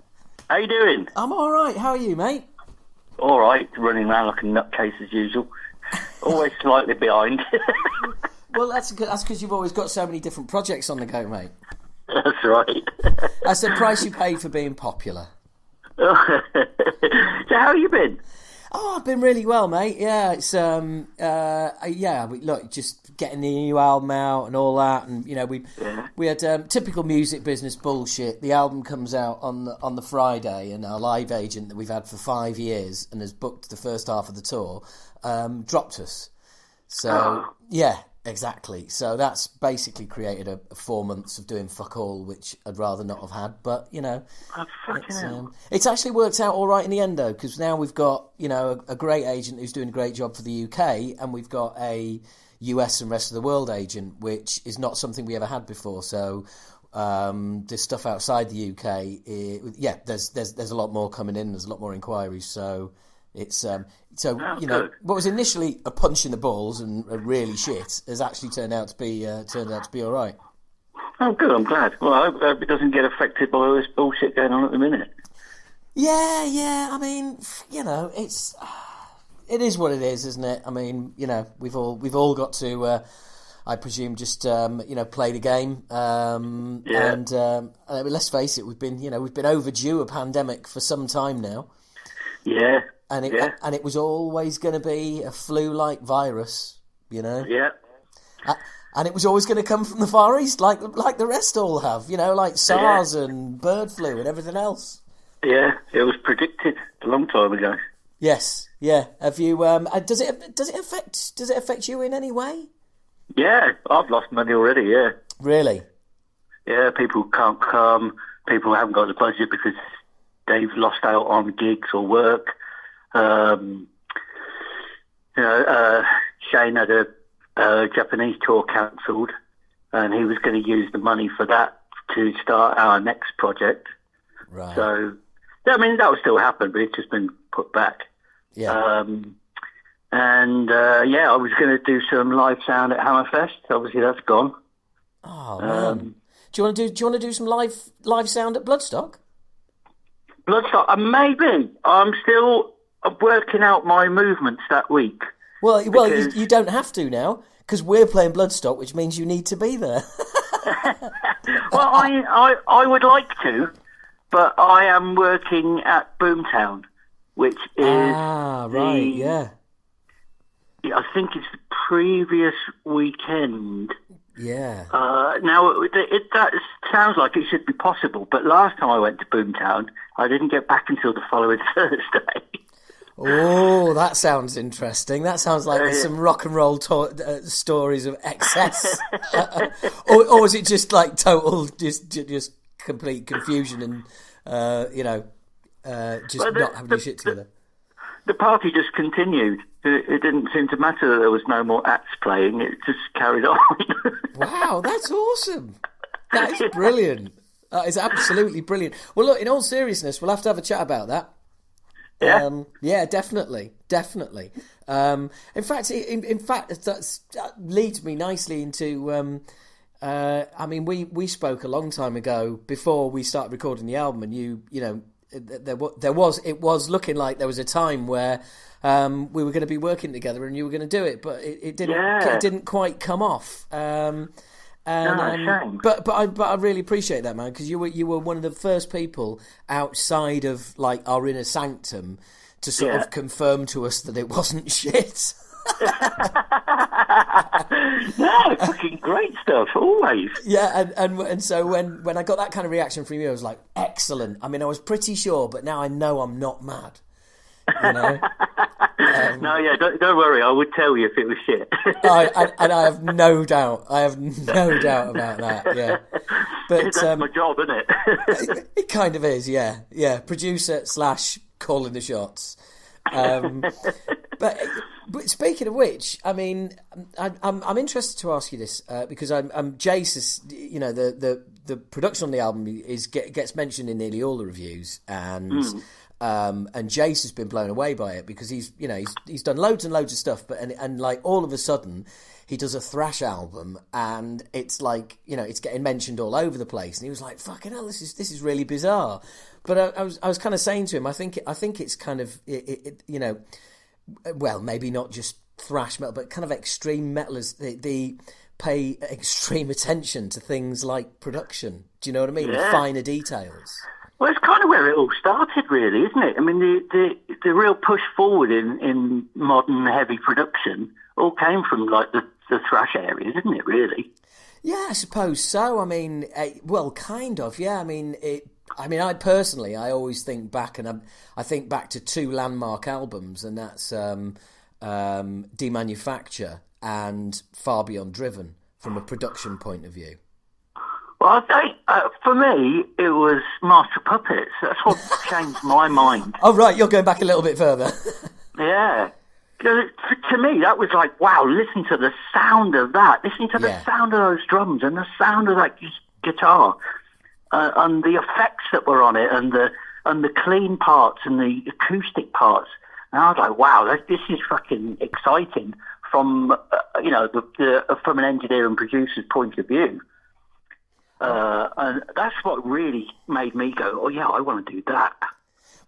How you doing? I'm all right. How are you, mate? All right, running around like a nutcase as usual. Always slightly behind. Well, that's because you've always got so many different projects on the go, mate. That's right. That's the price you pay for being popular. So how have you been? Oh, I've been really well, mate. Yeah, it's look, just getting the new album out and all that, and you know, we had typical music business bullshit. The album comes out on the Friday, and our live agent that we've had for 5 years and has booked the first half of the tour dropped us. So yeah. Exactly. So that's basically created a 4 months of doing fuck all, which I'd rather not have had. But, you know, it's actually worked out all right in the end, though, because now we've got, you know, a great agent who's doing a great job for the UK, and we've got a US and rest of the world agent, which is not something we ever had before. So there's stuff outside the UK. There's a lot more coming in. There's a lot more inquiries. So it's you know, what was initially a punch in the balls and a really shit has actually turned out to be all right. Oh, good. I'm glad. Well, I hope it doesn't get affected by all this bullshit going on at the minute. Yeah. I mean, you know, it is what it is, isn't it? I mean, you know, we've all got to, I presume, just you know, play the game. And let's face it, we've been overdue a pandemic for some time now. Yeah. And it was always going to be a flu-like virus, you know. Yeah. And it was always going to come from the Far East, like the rest all have, you know, like SARS and bird flu and everything else. Yeah, it was predicted a long time ago. Yes, yeah. Have you? Does it affect you in any way? Yeah, I've lost money already. Yeah. Really? Yeah, people can't come. People haven't got the budget because they've lost out on gigs or work. Shane had a Japanese tour cancelled, and he was going to use the money for that to start our next project. Right. So, I mean, that will still happen, but it's just been put back. Yeah. I was going to do some live sound at Hammerfest. Obviously, that's gone. Oh man. Do you want to do some live sound at Bloodstock? Bloodstock, maybe. I'm still working out my movements that week. Well, you don't have to now, because we're playing Bloodstock, which means you need to be there. Well, I would like to, but I am working at Boomtown, which is yeah. I think it's the previous weekend. Yeah. Now, that sounds like it should be possible, but last time I went to Boomtown, I didn't get back until the following Thursday. Oh, that sounds interesting. That sounds like there's some rock and roll stories of excess. or is it just like total, just complete confusion and, not having your shit together? the party just continued. It didn't seem to matter that there was no more acts playing. It just carried on. Wow, that's awesome. That is brilliant. That is absolutely brilliant. Well, look, in all seriousness, we'll have to have a chat about that. Yeah, yeah, definitely. In fact, that leads me nicely into. I mean, we spoke a long time ago before we started recording the album, and you know, it was looking like there was a time where we were going to be working together and you were going to do it, but it didn't quite come off. Shame. But I really appreciate that, man, because you were one of the first people outside of like our inner sanctum to sort of confirm to us that it wasn't shit. No, fucking great stuff, always. Yeah, and so when I got that kind of reaction from you, I was like, excellent. I mean, I was pretty sure, but now I know I'm not mad. You know? No, yeah, don't worry. I would tell you if it was shit. And I have no doubt. I have no doubt about that. Yeah, but that's my job, isn't it? It kind of is. Yeah. Producer / calling the shots. But speaking of which, I mean, I'm interested to ask you this because I'm Jace is, you know, the production on the album gets mentioned in nearly all the reviews, and Jace has been blown away by it because he's done loads and loads of stuff, but and like all of a sudden he does a thrash album and it's like, you know, it's getting mentioned all over the place, and he was like, fucking hell, this is really bizarre. But I was kind of saying to him, I think it's kind of you know, well, maybe not just thrash metal, but kind of extreme metal is they pay extreme attention to things like production. Do you know what I mean? Yeah. Finer details. Well, it's kind of where it all started, really, isn't it? I mean, the real push forward in modern heavy production all came from like the thrash areas, isn't it? Really? Yeah, I suppose so. I mean, well, kind of. Yeah, I mean, I personally, I always think back, and I think back to two landmark albums, and that's Demanufacture and Far Beyond Driven from a production point of view. Well, I think, for me, it was Master Puppets. That's what changed my mind. Oh, right, you're going back a little bit further. Yeah. To me, that was like, wow, listen to the sound of that. Listen to the sound of those drums and the sound of that guitar. And the effects that were on it, and the clean parts and the acoustic parts, and I was like, "Wow, this is fucking exciting." From you know, from an engineer and producer's point of view, and that's what really made me go, "Oh yeah, I want to do that."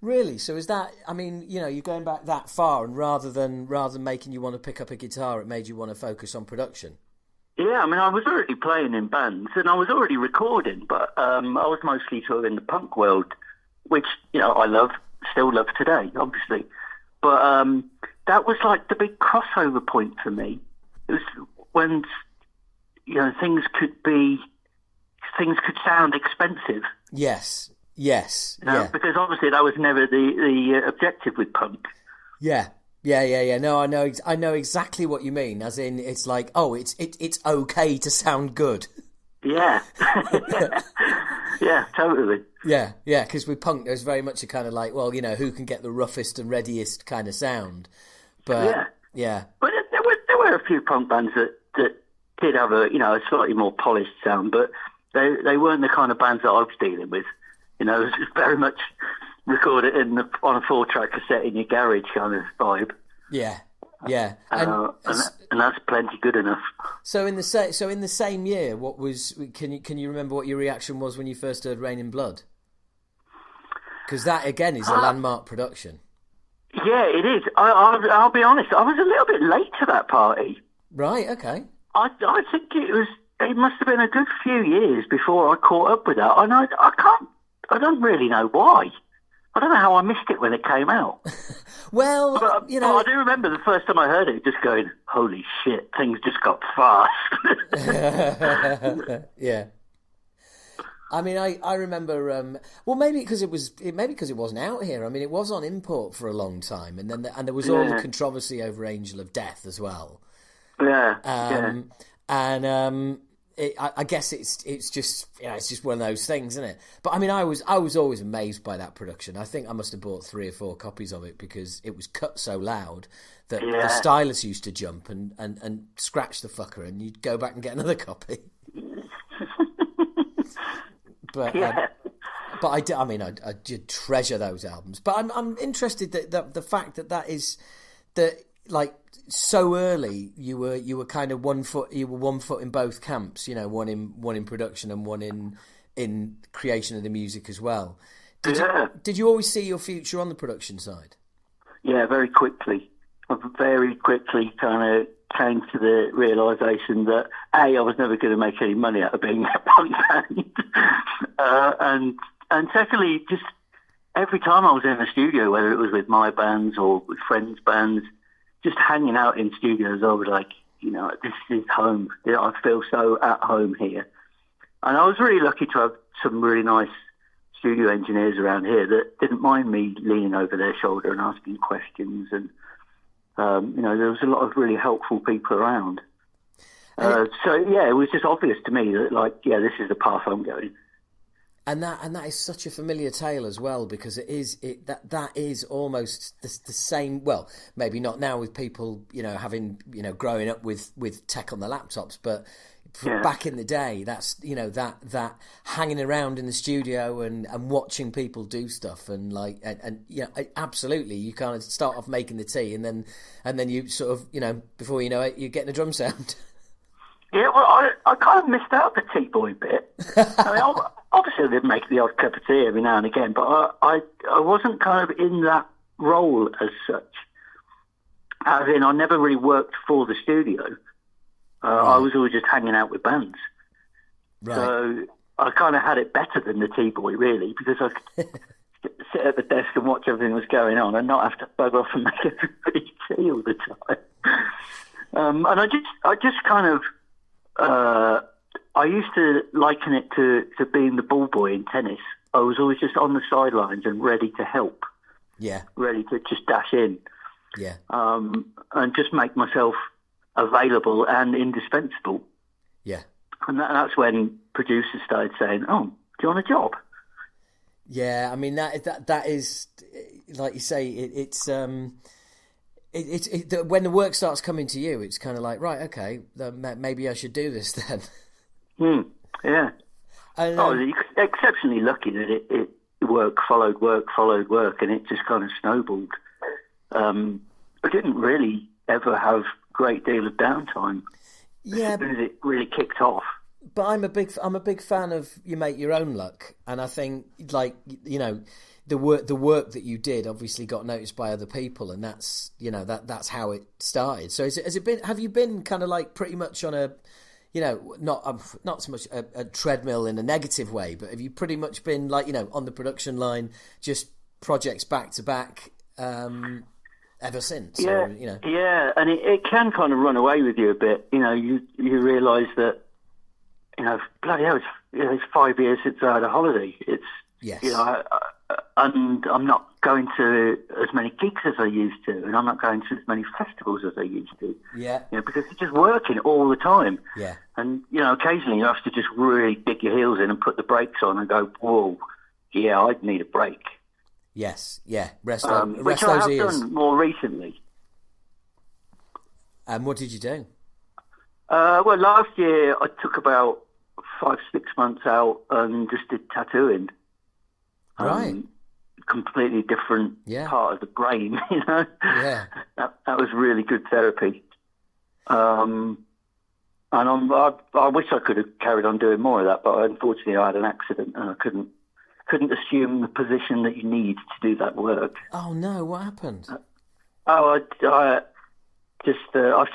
Really? So is that? I mean, you know, you're going back that far, and rather than making you want to pick up a guitar, it made you want to focus on production. Yeah, I mean, I was already playing in bands and I was already recording, but I was mostly sort of in the punk world, which, you know, I still love today, obviously. But that was like the big crossover point for me. It was when, you know, things could sound expensive. Yes. You know, because obviously that was never the objective with punk. Yeah. No, I know exactly what you mean. As in, it's like, oh, it's okay to sound good. Yeah. Yeah, totally. Yeah, because with punk, there's very much a kind of like, well, you know, who can get the roughest and readiest kind of sound. But yeah. But there were a few punk bands that did have a slightly more polished sound, but they weren't the kind of bands that I was dealing with. You know, it was very much recorded on a 4-track cassette in your garage kind of vibe. Yeah. And that's plenty good enough. So in the same year, what was? Can you remember what your reaction was when you first heard Rain in Blood? Because that again is a landmark production. Yeah, it is. I'll be honest. I was a little bit late to that party. Right. Okay. I think it must have been a good few years before I caught up with that, and I don't really know why. I don't know how I missed it when it came out. Well, but I do remember the first time I heard it, just going, "Holy shit, things just got fast." Yeah. I mean, I remember. Well, maybe because it wasn't out here. I mean, it was on import for a long time, and then there was all the controversy over Angel of Death as well. Yeah. And I guess it's just it's just one of those things, isn't it? But I mean, I was always amazed by that production. I think I must have bought 3 or 4 copies of it because it was cut so loud that the stylus used to jump and scratch the fucker, and you'd go back and get another copy. But I did treasure those albums. But I'm interested that the fact that is that, like, so early you were kind of one foot in both camps, one in production and one in creation of the music as well. Did you always see your future on the production side? Yeah, very quickly. I very quickly kind of came to the realisation that I was never going to make any money out of being a punk band, and secondly, just every time I was in the studio, whether it was with my bands or with friends' bands, just hanging out in studios, I was like, this is home. I feel so at home here. And I was really lucky to have some really nice studio engineers around here that didn't mind me leaning over their shoulder and asking questions. And, there was a lot of really helpful people around. So, it was just obvious to me that, this is the path I'm going. And that is such a familiar tale as well, because that is almost the same. Well, maybe not now with people, having growing up with tech on their laptops, but back in the day, that's that hanging around in the studio and watching people do stuff and absolutely, you kind of start off making the tea and then you sort of before you know it, you're getting a drum sound. Yeah, well, I kind of missed out the tea boy bit. I mean, obviously I did make the odd cup of tea every now and again, but I wasn't kind of in that role as such. As in, I never really worked for the studio. Right. I was always just hanging out with bands. Right. So I kind of had it better than the tea boy, really, because I could sit at the desk and watch everything that was going on and not have to bug off and make everybody tea all the time. And I just kind of... I used to liken it to being the ball boy in tennis. I was always just on the sidelines and ready to help. Yeah. Ready to just dash in. Yeah. And just make myself available and indispensable. Yeah. And that's when producers started saying, "Oh, do you want a job?" Yeah, I mean that is, like you say, it's when the work starts coming to you, it's kind of like, right, okay, maybe I should do this then. Yeah. I was exceptionally lucky that it work followed work, and it just kind of snowballed. I didn't really ever have a great deal of downtime. Yeah, as soon as it really kicked off. But I'm a big fan of you make your own luck, and I think the work that you did obviously got noticed by other people, and that's that's how it started. So have you been kind of like pretty much on a not so much a treadmill in a negative way, but have you pretty much been on the production line, just projects back to back ever since? Yeah, yeah, and it can kind of run away with you a bit. You realise that bloody hell, it's 5 years since I had a holiday. It's yes. And I'm not going to as many gigs as I used to, and I'm not going to as many festivals as I used to. Yeah. Because you're just working all the time. Yeah. And, occasionally you have to just really dig your heels in and put the brakes on and go, whoa, yeah, I'd need a break. Yes, yeah. Rest which those I have ears. done more recently. And what did you do? Well, last year I took about 5-6 months out and just did tattooing. Right. Completely different part of the brain, Yeah. That was really good therapy. And I wish I could have carried on doing more of that, but unfortunately I had an accident and I couldn't assume the position that you need to do that work. Oh no, what happened? I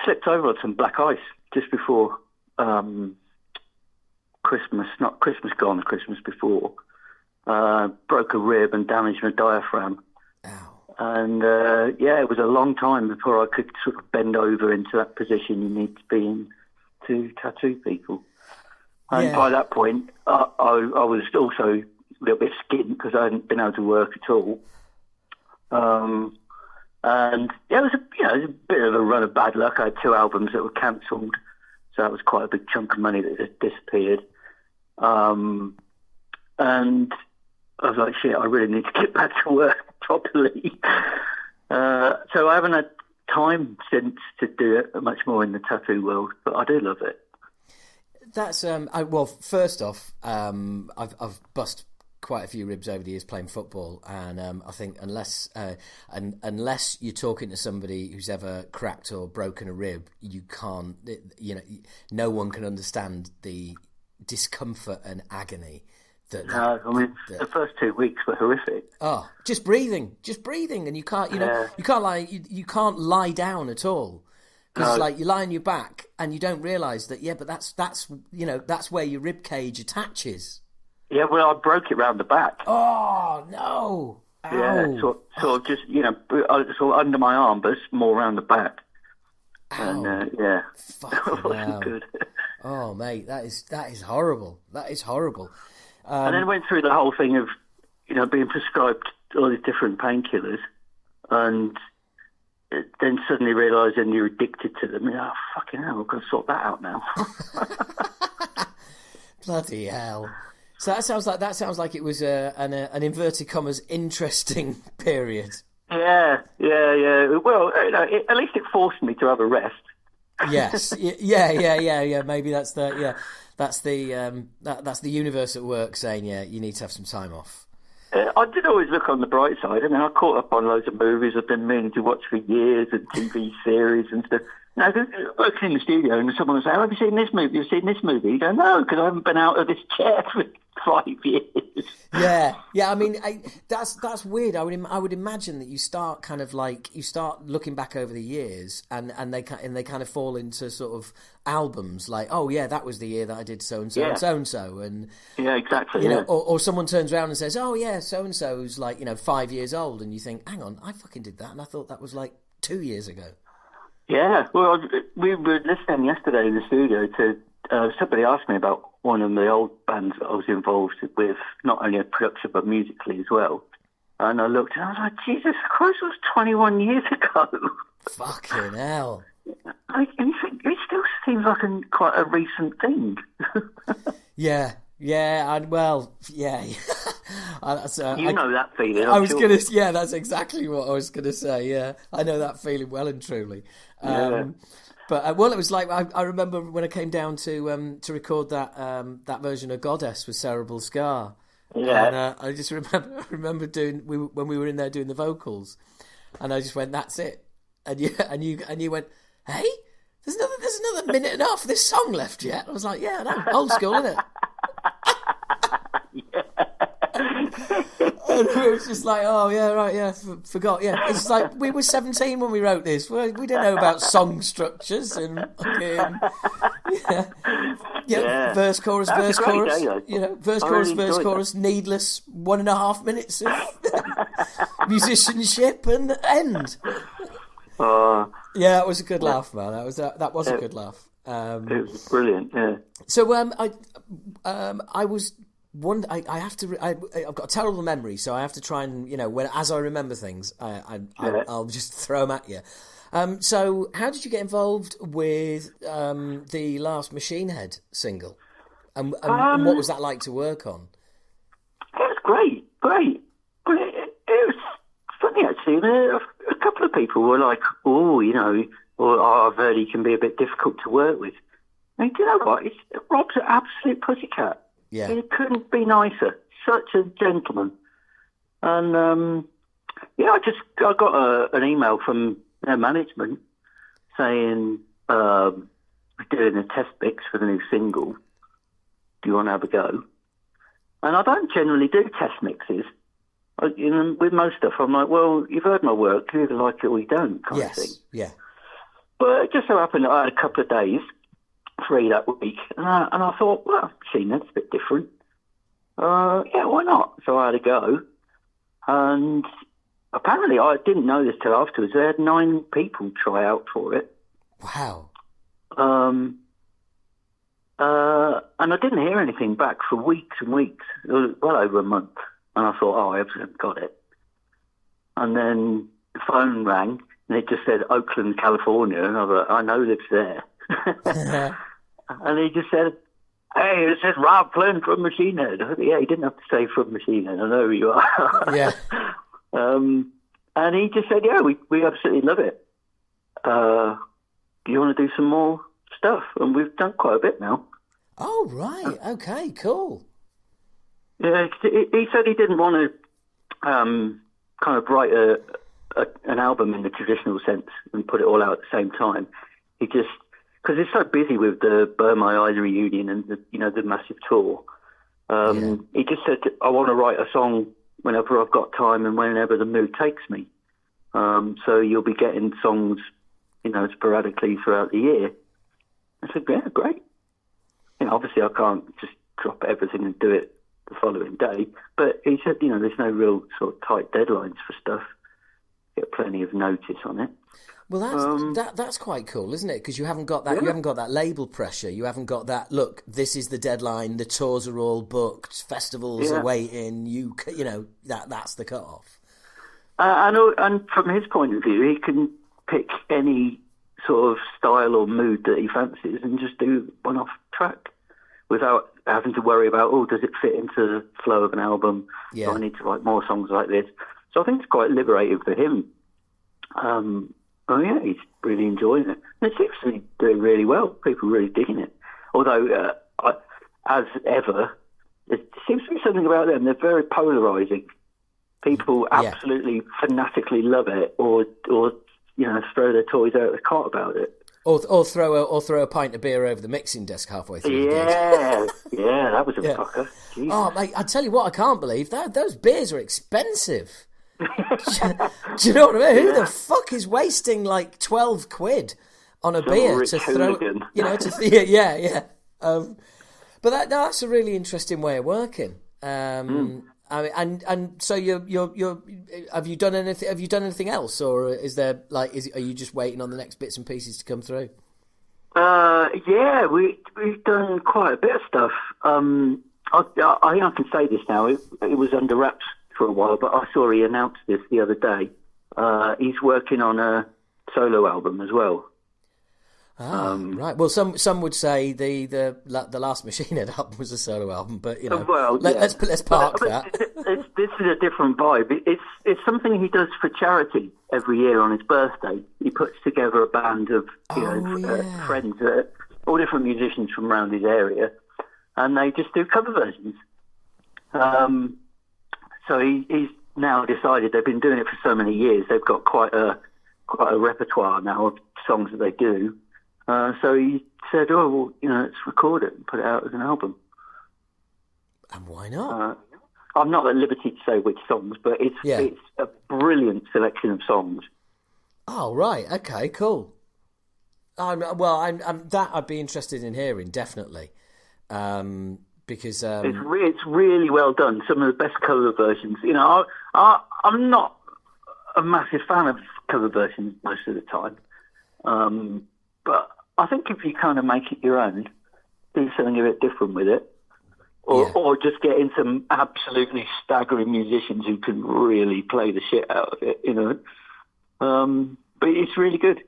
slipped over on some black ice just before Christmas, not Christmas gone, the Christmas before. Broke a rib and damaged my diaphragm. Ow. And it was a long time before I could sort of bend over into that position you need to be in to tattoo people. And by that point, I was also a little bit skint because I hadn't been able to work at all. And it was a bit of a run of bad luck. I had 2 albums that were cancelled. So that was quite a big chunk of money that just disappeared. And I was like, shit, I really need to get back to work properly. So I haven't had time since to do it much more in the tattoo world, but I do love it. That's well. First off, I've bust quite a few ribs over the years playing football, and I think unless you're talking to somebody who's ever cracked or broken a rib, you can't. No one can understand the discomfort and agony. The first 2 weeks were horrific. Oh, just breathing, and you can't. You can't lie down at all. Because like you lie on your back and you don't realise that. Yeah, but that's where your rib cage attaches. Yeah, well, I broke it round the back. Oh no! Ow. Yeah, sort of just sort of under my arm, but it's more around the back. Ow. And yeah, it wasn't good. Oh mate, that is horrible. That is horrible. And then went through the whole thing of being prescribed all these different painkillers, and then suddenly realising you're addicted to them. Oh, fucking hell, I've got to sort that out now. Bloody hell. So that sounds like it was an inverted commas interesting period. Yeah. Well, at least it forced me to have a rest. Yes. Yeah. Maybe that's the universe at work saying, yeah, you need to have some time off. I did always look on the bright side. I mean, I caught up on loads of movies I've been meaning to watch for years and TV series and stuff. Working in the studio and someone will say, have you seen this movie? Have you seen this movie? You go, no, because I haven't been out of this chair for 5 years. Yeah. I mean, that's weird. I would imagine that you start looking back over the years, and they kind of fall into sort of albums like, oh yeah, that was the year that I did so and so and so and so, and yeah, exactly. Or someone turns around and says, oh yeah, so and so's 5 years old, and you think, hang on, I fucking did that, and I thought that was 2 years ago. Yeah, well, we were listening yesterday in the studio to somebody asked me about one of the old bands that I was involved with, not only in production but musically as well. And I looked and I was like, Jesus Christ, it was 21 years ago. Fucking hell. And you think, it still seems like quite a recent thing. Yeah. Yeah. You know that feeling. That's exactly what I was gonna say. Yeah, I know that feeling well and truly. But it was like I remember when I came down to record that version of Goddess with Cerebral Scar. Yeah, and I just remember when we were in there doing the vocals, and I just went, "That's it," and you went, "Hey, there's another minute and a half of this song left yet." I was like, "Yeah, I know, old school, isn't it?" And it was just like, oh yeah, right, yeah, forgot. Yeah, it's like we were 17 when we wrote this. We didn't know about song structures and verse, chorus, verse, chorus. Verse, chorus. Needless 1.5 minutes of musicianship and end. Yeah, it was a good laugh, man. That was a good laugh. It was brilliant. Yeah. So I was. I've got a terrible memory, so I have to try and as I remember things, I'll just throw them at you. So how did you get involved with the last Machine Head single, and what was that like to work on? It was great. It was funny actually. A couple of people were like, I've heard he can be a bit difficult to work with. And you know what? Rob's an absolute pussycat. Yeah. He couldn't be nicer. Such a gentleman. And, I got an email from their management saying, we're doing a test mix for the new single. Do you want to have a go? And I don't generally do test mixes. With most stuff, I'm like, well, you've heard my work. You either like it or you don't, kind of thing. Yeah. But it just so happened that I had a couple of days free that week, and I thought, well, Machine Head's a bit different. Yeah, why not? So I had a go, and apparently I didn't know this till afterwards. They had 9 people try out for it. Wow. And I didn't hear anything back for weeks and weeks, well over a month. And I thought, I haven't got it. And then the phone rang, and it just said Oakland, California, and I thought, I know it's there. And he just said, "Hey, it says Rob Flynn from Machine Head." Yeah, he didn't have to say from Machine Head. I know who you are. Yeah. And he just said, "Yeah, we absolutely love it. Do you want to do some more stuff?" And we've done quite a bit now. Oh, right. Okay, cool. Yeah, he said he didn't want to kind of write an album in the traditional sense and put it all out at the same time. He just, because he's so busy with the Burn My Eyes reunion and the massive tour. He just said, "I want to write a song whenever I've got time and whenever the mood takes me." So you'll be getting songs, sporadically throughout the year. I said, "Yeah, great." Obviously I can't just drop everything and do it the following day. But he said, there's no real sort of tight deadlines for stuff. Get plenty of notice on it. Well, that's quite cool, isn't it? Because you haven't got that. You haven't got that label pressure. You haven't got that. Look, this is the deadline. The tours are all booked. Festivals are waiting. That's the cut-off. And from his point of view, he can pick any sort of style or mood that he fancies and just do one-off track without having to worry about, does it fit into the flow of an album? Yeah. Do I need to write more songs like this? So I think it's quite liberating for him. He's really enjoying it. And it seems to be doing really well. People are really digging it. Although, as ever, there seems to be something about them. They're very polarising. People absolutely fanatically love it or throw their toys out of the cart about it. Or throw a pint of beer over the mixing desk halfway through. Yeah, that was a fucker. Jesus. Oh, mate, I tell you what, I can't believe that those beers are expensive. Do you know what I mean? Who the fuck is wasting like 12 quid on a beer to throw? Hooligan. Yeah. But that's a really interesting way of working. I mean, and so you're have you done anything? Have you done anything else, or is there are you just waiting on the next bits and pieces to come through? Yeah, we've done quite a bit of stuff. I think I can say this now. It was under wraps for a while, but I saw he announced this the other day. He's working on a solo album as well. Right. Well, some would say the last Machine Head album was a solo album, but let's park that. This is a different vibe. It's something he does for charity every year on his birthday. He puts together a band of friends, all different musicians from around his area, and they just do cover versions. So he's now decided they've been doing it for so many years. They've got quite a repertoire now of songs that they do. So he said, let's record it and put it out as an album. And why not? I'm not at liberty to say which songs, but it's a brilliant selection of songs. Oh, right. Okay, cool. That I'd be interested in hearing, definitely. Because it's really well done. Some of the best cover versions. I'm not a massive fan of cover versions most of the time. But I think if you kind of make it your own, do something a bit different with it, or just get in some absolutely staggering musicians who can really play the shit out of it, But it's really good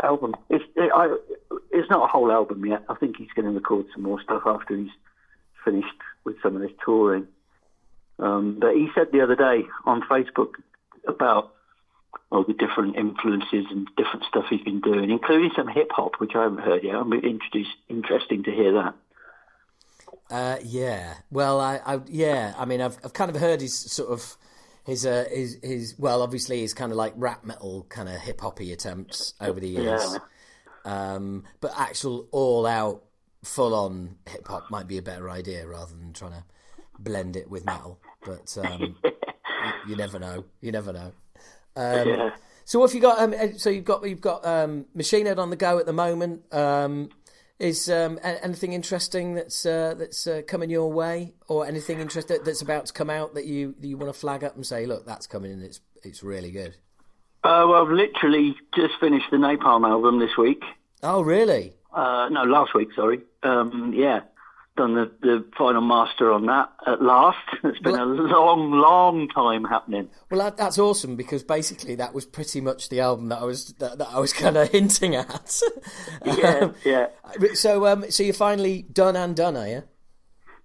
album. It's not a whole album yet. I think he's going to record some more stuff after he's finished with some of this touring. But he said the other day on Facebook about all the different influences and different stuff he's been doing, including some hip hop, which I haven't heard yet. I'm interesting to hear that. Well, I mean, I've kind of heard his sort of his obviously his kind of like rap metal kind of hip hoppy attempts over the years. But actual all out full on hip hop might be a better idea rather than trying to blend it with metal. But you never know. So what have you got? So you've got Machine Head on the go at the moment. Is anything interesting that's coming your way, or anything interesting that's about to come out that you want to flag up and say, look, that's coming and it's really good? Well, I've literally just finished the Napalm album this week. Oh, really? No, last week. Sorry. done the final master on that at last. It's been a long time happening. Well, that's awesome, because basically that was pretty much the album that I was kind of hinting at. Yeah. So you're finally done, are you?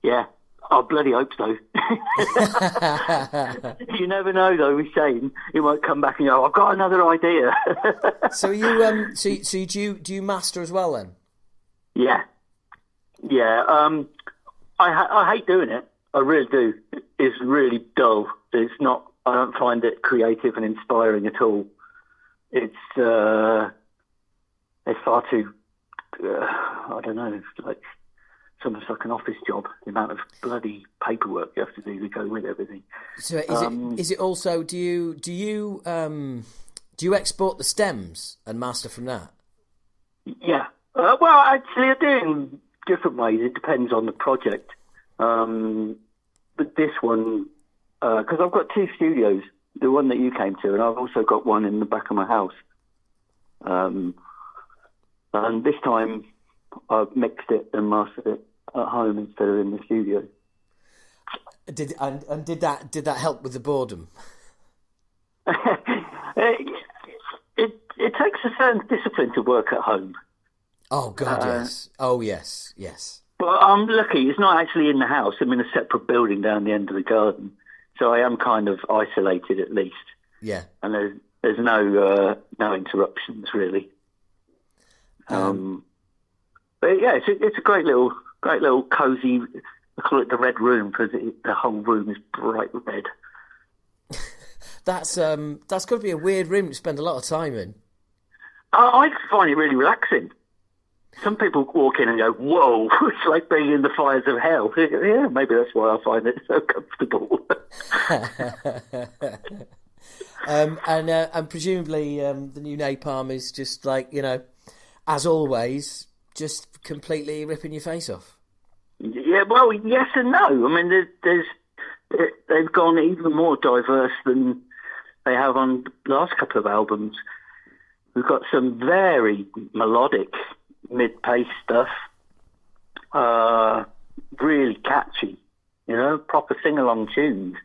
Yeah. I bloody hope so. You never know, though. With Shane, he might come back and go, "I've got another idea." So you do you master as well then? Yeah. I hate doing it. I really do. It's really dull. It's not. I don't find it creative and inspiring at all. It's far too. I don't know. It's like. It's almost like an office job, the amount of bloody paperwork you have to do to go with everything. So is it also, do you export the stems and master from that? Yeah. Well, actually, I do in different ways. It depends on the project. But this one, because I've got two studios, the one that you came to, and I've also got one in the back of my house. And this time I've mixed it and mastered it at home instead of in the studio. Did that help with the boredom? It takes a certain discipline to work at home. Oh God, yes. Oh yes. But I'm lucky. It's not actually in the house. I'm in a separate building down the end of the garden, so I am kind of isolated at least. Yeah. And there's no interruptions really. But yeah, it's a great little cozy. I call it the red room because the whole room is bright red. That's got to be a weird room to spend a lot of time in. I find it really relaxing. Some people walk in and go, "Whoa, it's like being in the fires of hell." Yeah, maybe that's why I find it so comfortable. And presumably the new Napalm is just like, as always, just completely ripping your face off. Yeah, well, yes and no. I mean, they've gone even more diverse than they have on the last couple of albums. We've got some very melodic mid-pace stuff, really catchy, proper sing-along tunes.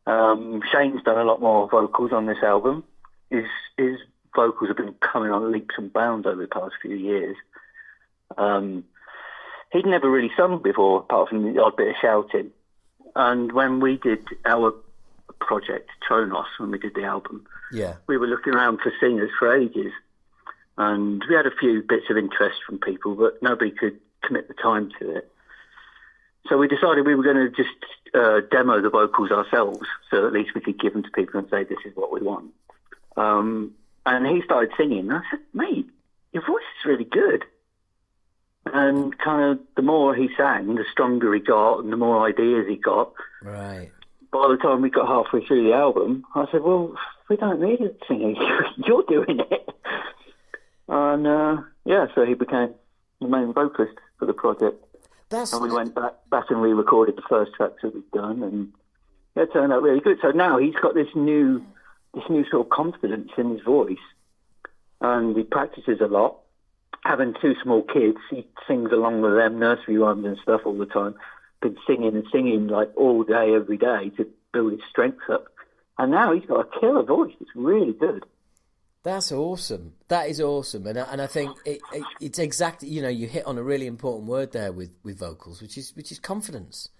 Shane's done a lot more vocals on this album. His vocals have been coming on leaps and bounds over the past few years. He'd never really sung before, apart from the odd bit of shouting. And when we did our project, Tronos, when we did the album, we were looking around for singers for ages. And we had a few bits of interest from people, but nobody could commit the time to it. So we decided we were going to just demo the vocals ourselves, so at least we could give them to people and say, "This is what we want." And he started singing. And I said, "Mate, your voice is really good." And kind of the more he sang, the stronger he got and the more ideas he got. Right. By the time we got halfway through the album, I said, "Well, we don't need it singing. You're doing it." And so he became the main vocalist for the project. And we went back and re-recorded the first tracks that we'd done, and it turned out really good. So now he's got this new sort of confidence in his voice, and he practices a lot. Having two small kids, he sings along with them, nursery rhymes and stuff all the time. Been singing like all day, every day to build his strength up. And now he's got a killer voice. It's really good. That's awesome. That is awesome. And I think it's exactly, you hit on a really important word there with vocals, which is confidence.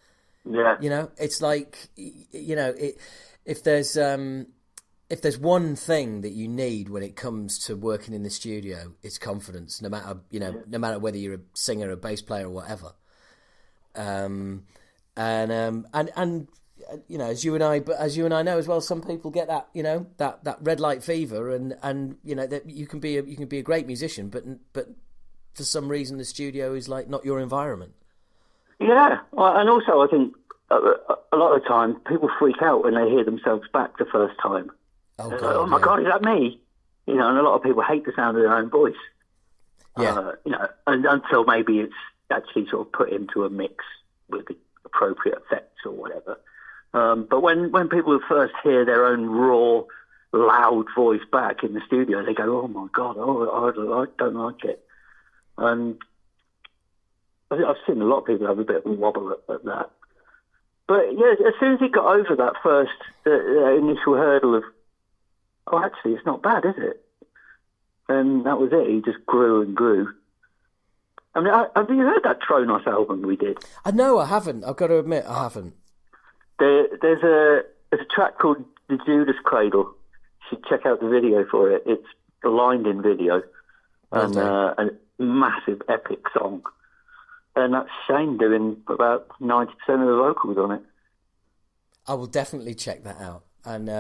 Yeah. It's like, if there's one thing that you need when it comes to working in the studio, it's confidence, no matter whether you're a singer, a bass player or whatever. As you and I know as well, some people get that, that red light fever, and that you can be a great musician, but for some reason the studio is like not your environment. Yeah, and also I think a lot of the time people freak out when they hear themselves back the first time. Oh, God, oh my God, is that me? And a lot of people hate the sound of their own voice. Yeah. And until maybe it's actually sort of put into a mix with the appropriate effects or whatever. But when people first hear their own raw, loud voice back in the studio, they go, "Oh my God, I don't like it." And I've seen a lot of people have a bit of a wobble at that. But yeah, as soon as he got over that first initial hurdle of, oh, actually, it's not bad, is it? And that was it. He just grew and grew. I mean, have you heard that Tronos album we did? No, I haven't. I've got to admit, I haven't. There's a track called The Judas Cradle. You should check out the video for it. It's a lined-in video. And a massive, epic song. And that's Shane doing about 90% of the vocals on it. I will definitely check that out. And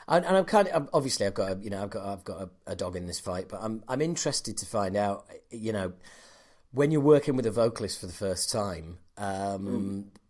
I'm kind of, obviously I've got a dog in this fight, but I'm interested to find out, when you're working with a vocalist for the first time,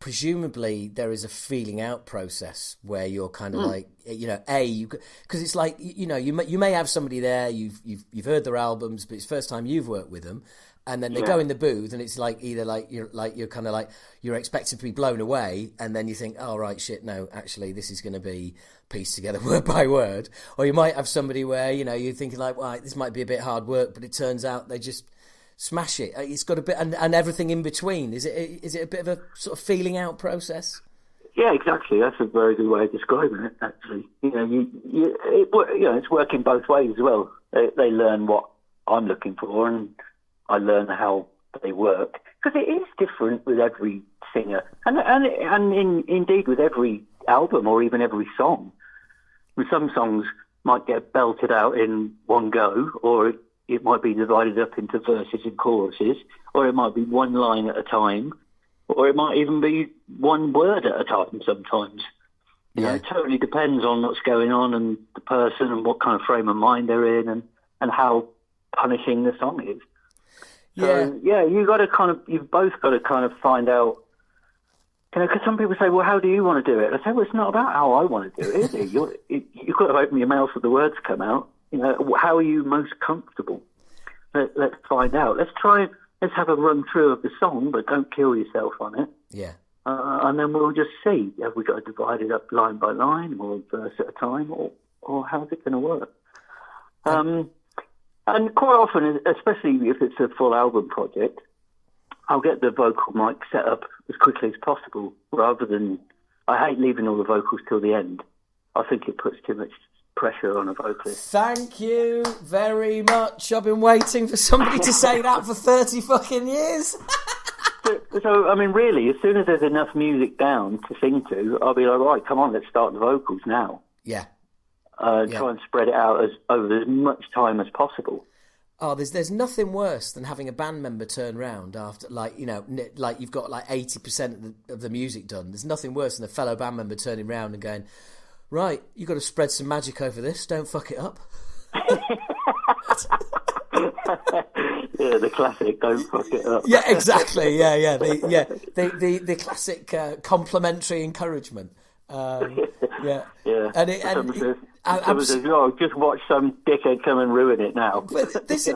presumably there is a feeling out process where you're kind of like, because it's like, you may have somebody there, you've heard their albums, but it's the first time you've worked with them. And then they go in the booth, and it's like either you're kind of like you're expected to be blown away, and then you think, oh right, shit, no, actually this is going to be pieced together word by word. Or you might have somebody where you're thinking like, well, this might be a bit hard work, but it turns out they just smash it. It's got a bit and everything in between. Is it a bit of a sort of feeling out process? Yeah, exactly. That's a very good way of describing it. Actually, it's working both ways as well. They learn what I'm looking for, and I learn how they work, because it is different with every singer, and indeed with every album or even every song. Some songs might get belted out in one go, or it might be divided up into verses and choruses, or it might be one line at a time, or it might even be one word at a time sometimes. It totally depends on what's going on and the person and what kind of frame of mind they're in and how punishing the song is. So, you've both got to kind of find out, because some people say, well, how do you want to do it? I say, well, it's not about how I want to do it, is it? You've got to open your mouth so the words come out. How are you most comfortable? Let's find out. Let's have a run through of the song, but don't kill yourself on it. Yeah. And then we'll just see, have we got to divide it up line by line or verse at a time, or how's it going to work? And quite often, especially if it's a full album project, I'll get the vocal mic set up as quickly as possible, rather than, I hate leaving all the vocals till the end. I think it puts too much pressure on a vocalist. Thank you very much. I've been waiting for somebody to say that for 30 fucking years. So, I mean, really, as soon as there's enough music down to sing to, I'll be like, right, come on, let's start the vocals now. Yeah. Try and spread it out over as much time as possible. Oh, there's nothing worse than having a band member turn round after, like you've got like 80% of the music done. There's nothing worse than a fellow band member turning round and going, right, you've got to spread some magic over this. Don't fuck it up. Yeah, the classic, don't fuck it up. Yeah, exactly. Yeah. The classic complimentary encouragement. Yeah. Someone says, just watch some dickhead come and ruin it now. But thanks,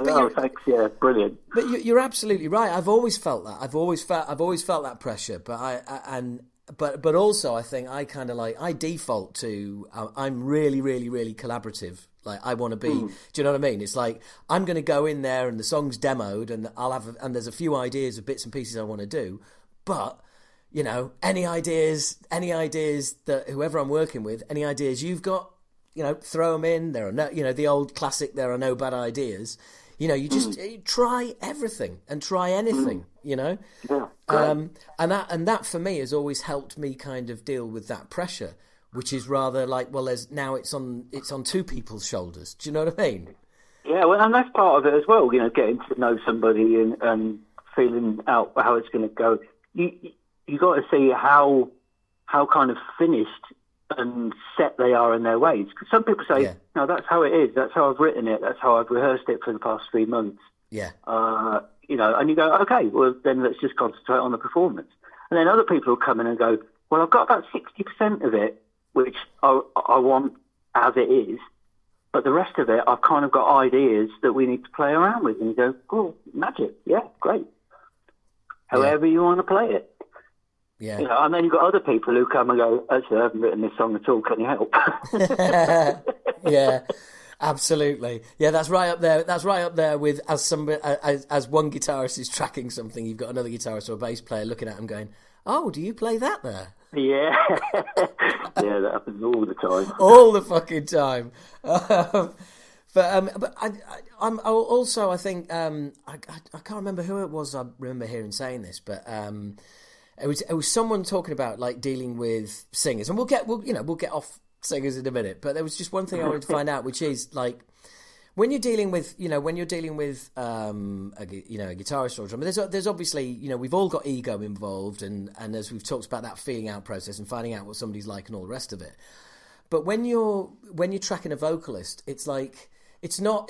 yeah, brilliant. But you're absolutely right. I've always felt that. I've always felt that pressure. But also I think I kind of like, I default to, I'm really, really, really collaborative. Like I want to be. Do you know what I mean? It's like I'm going to go in there and the song's demoed, and and there's a few ideas of bits and pieces I want to do, but. Any ideas that whoever I'm working with, any ideas you've got, throw them in. There are no, the old classic, there are no bad ideas. You just try everything and try anything, Yeah, and that for me has always helped me kind of deal with that pressure, which is rather like, well, it's on two people's shoulders. Do you know what I mean? Yeah, well, and that's part of it as well. Getting to know somebody and feeling out how it's going to go. You got to see how kind of finished and set they are in their ways. Because some people say, no, that's how it is. That's how I've written it. That's how I've rehearsed it for the past 3 months. Yeah. And you go, okay, well, then let's just concentrate on the performance. And then other people will come in and go, well, I've got about 60% of it, which I want as it is. But the rest of it, I've kind of got ideas that we need to play around with. And you go, oh, magic. Yeah, great. However you want to play it. Yeah. And then you've got other people who come and go, actually, I haven't written this song at all, can you help? Yeah. Absolutely, yeah. That's right up there. That's right up there with as one guitarist is tracking something, you've got another guitarist or a bass player looking at him going, "Oh, do you play that there?" Yeah, yeah, that happens all the time. All the fucking time. But I'm also, I think, I can't remember who it was. I remember hearing saying this, but it was someone talking about like dealing with singers, and we'll get off singers in a minute. But there was just one thing I wanted to find out, which is like when you're dealing with a guitarist or a drummer. There's obviously, we've all got ego involved, and as we've talked about that feeling out process and finding out what somebody's like and all the rest of it. But when you're tracking a vocalist, it's like. It's not.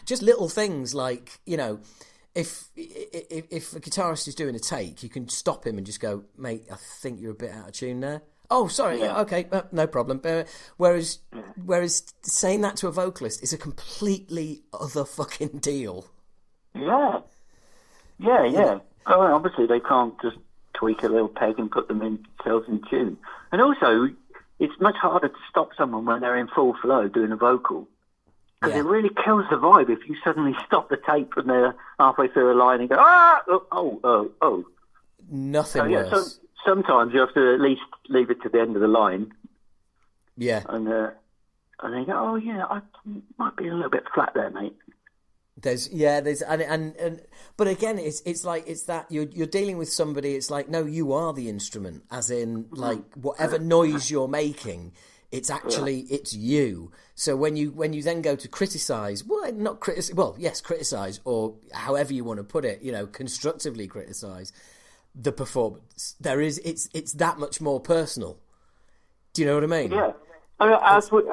Just little things like, if a guitarist is doing a take, you can stop him and just go, "Mate, I think you're a bit out of tune there." "Oh, sorry, yeah, okay, no problem." Whereas saying that to a vocalist is a completely other fucking deal. Yeah. Oh, obviously they can't just tweak a little peg and put themselves in tune. And also, it's much harder to stop someone when they're in full flow doing a vocal. Because it really kills the vibe if you suddenly stop the tape when they're halfway through a line and go, oh. Nothing worse. So sometimes you have to at least leave it to the end of the line. Yeah. And they go, "Oh, yeah, I might be a little bit flat there, mate." But again, it's like, it's that you're dealing with somebody. It's like, no, you are the instrument, as in like whatever noise you're making, it's actually it's you. So when you then go to criticize, criticize, or however you want to put it, constructively criticize the performance, it's that much more personal. Do you know what I mean? Yeah. I mean, as with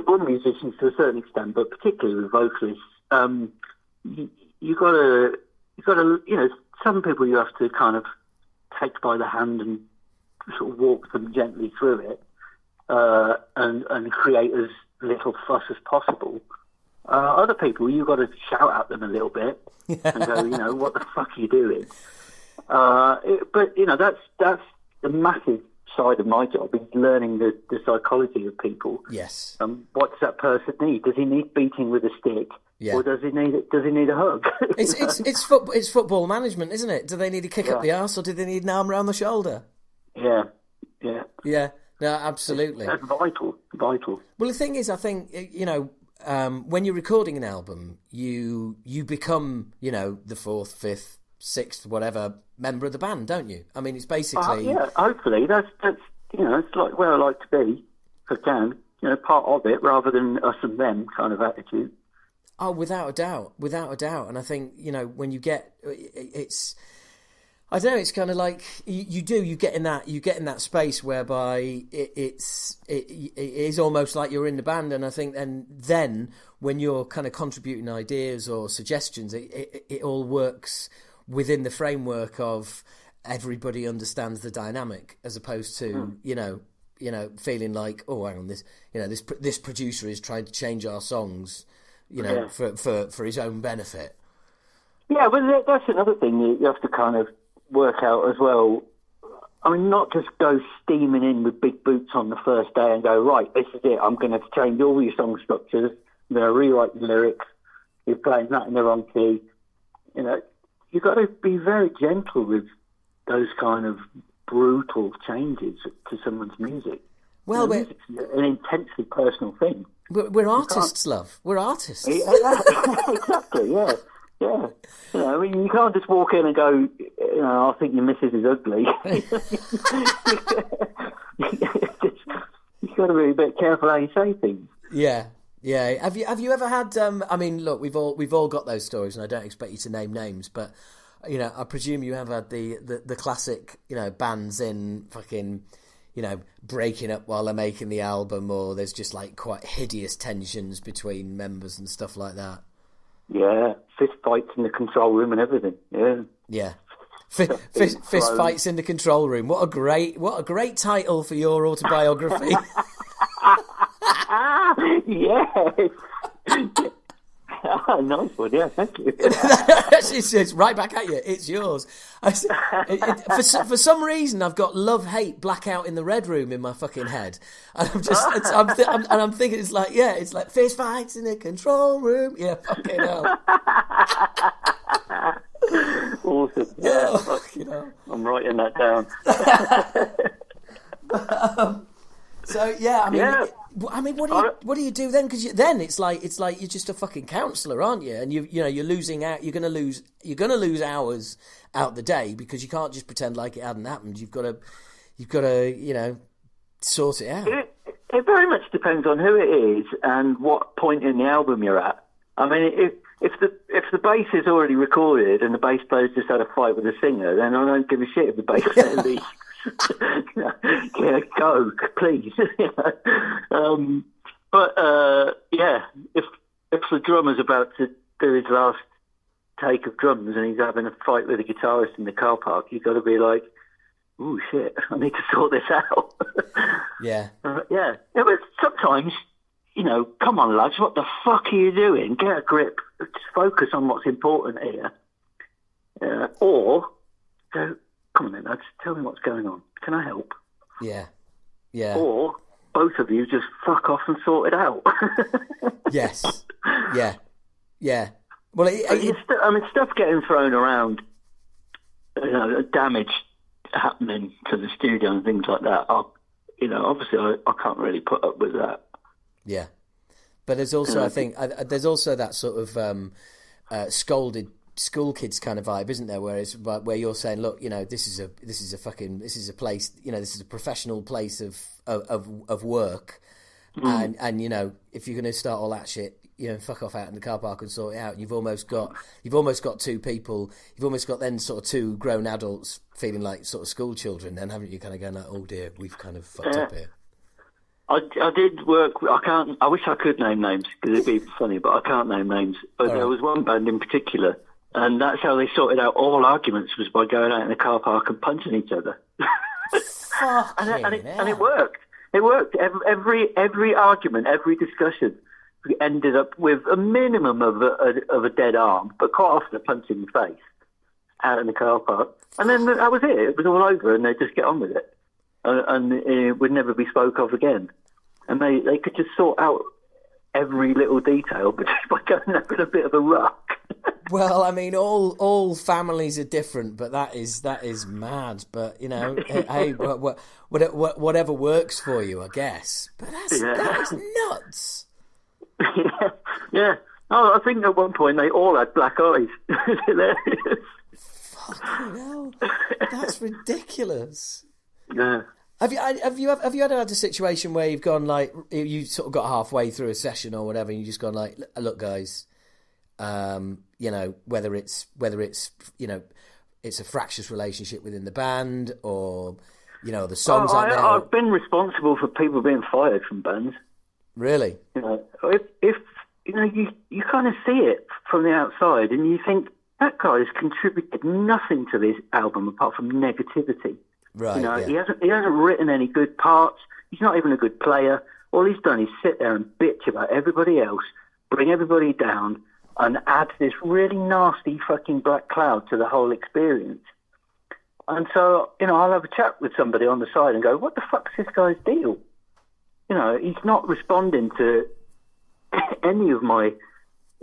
all musicians to a certain extent, but particularly with vocalists, you gotta, some people you have to kind of take by the hand and sort of walk them gently through it, and create as little fuss as possible. Other people, you've got to shout at them a little bit and go, "What the fuck are you doing?" But that's the massive side of my job, is learning the psychology of people. Yes. What does that person need? Does he need beating with a stick? Yeah. Or does he need a hug? It's football management, isn't it? Do they need a kick up the arse, or do they need an arm around the shoulder? Yeah. No, absolutely. That's vital. Well, the thing is, I think, when you're recording an album, you become, the fourth, fifth, sixth, whatever member of the band, don't you? I mean, it's basically... hopefully. That's it's like where I like to be, if I can. Part of it, rather than us and them kind of attitude. Oh, without a doubt. And I think, when you get... It's... I don't know. It's kind of like you get in that space whereby it is almost like you're in the band, and I think then when you're kind of contributing ideas or suggestions, it all works within the framework of everybody understands the dynamic, as opposed to feeling like, oh, hang on, this producer is trying to change our songs, for his own benefit. Yeah, but that's another thing you have to kind of work out as well. I mean, not just go steaming in with big boots on the first day and go, right, this is it, I'm going to change all your song structures, I'm going to rewrite the lyrics, you're playing that in the wrong key. You've got to be very gentle with those kind of brutal changes to someone's music. Well, music's an intensely personal thing. We're artists, love. We're artists. Exactly, yeah. Yeah. I mean, you can't just walk in and go, "I think your missus is ugly." You've got to be a bit careful how you say things. Yeah. Have you ever had? I mean, look, we've all got those stories, and I don't expect you to name names, but I presume you have had the classic, bands in fucking, breaking up while they're making the album, or there's just like quite hideous tensions between members and stuff like that. Yeah, fist fights in the control room and everything. Yeah. Fist fights in the control room. What a great title for your autobiography. Yeah. Nice one, yeah, thank you. It's right back at you. It's yours. For some reason, I've got love-hate blackout in the Red Room in my fucking head, and I'm thinking it's like fist fights in the control room. Yeah, fucking hell. Awesome. Yeah, Oh, fucking hell. I'm writing that down. So yeah, what do you do then? Because then it's like you're just a fucking counsellor, aren't you? And you're losing out. You're gonna lose hours out the day because you can't just pretend like it hadn't happened. You've got to sort it out. It very much depends on who it is and what point in the album you're at. I mean, if the bass is already recorded and the bass player's just had a fight with the singer, then I don't give a shit if the bass player leaves. Yeah, go, please. But if the drummer's about to do his last take of drums and he's having a fight with a guitarist in the car park, you've got to be like, "Ooh, shit! I need to sort this out." Yeah. Yeah, but sometimes, come on, lads, what the fuck are you doing? Get a grip. Just focus on what's important here. Or go, come on then, lads, tell me what's going on. Can I help? Yeah. Yeah. Or both of you just fuck off and sort it out. Yes. Yeah. Yeah. Well, stuff getting thrown around, damage happening to the studio and things like that. Obviously I can't really put up with that. Yeah. But there's also, I think, there's also that sort of scolded school kids kind of vibe, isn't there? Where you're saying, look, this is a place, this is a professional place of work, and if you're going to start all that shit, fuck off out in the car park and sort it out. You've almost got two people. You've almost got then sort of two grown adults feeling like sort of school children, then haven't you? Kind of going like, oh dear, we've kind of fucked up here. I did work. I wish I could name names because it'd be funny, but I can't name names. But there was one band in particular, and that's how they sorted out all arguments, was by going out in the car park and punching each other. and it worked. It worked. Every argument, every discussion ended up with a minimum of a dead arm, but quite often a punch in the face out in the car park. And then that was it. It was all over, and they'd just get on with it. And it would never be spoke of again. And they could just sort out every little detail, but just by going and having a bit of a ruck. Well, I mean, all families are different, but that is mad. But hey, whatever works for you, I guess. But that is nuts. Yeah. Oh, I think at one point they all had black eyes. It was hilarious. Fucking hell, that's ridiculous. Yeah. Have you ever had a situation where you've gone like, you sort of got halfway through a session or whatever, and you just gone like, look guys, whether it's it's a fractious relationship within the band, or the songs out there. I've been responsible for people being fired from bands. Really? If you kind of see it from the outside, and you think that guy has contributed nothing to this album apart from negativity. Right. He hasn't written any good parts. He's not even a good player. All he's done is sit there and bitch about everybody else, bring everybody down, and add this really nasty fucking black cloud to the whole experience. And so, I'll have a chat with somebody on the side and go, what the fuck's this guy's deal? He's not responding to any of my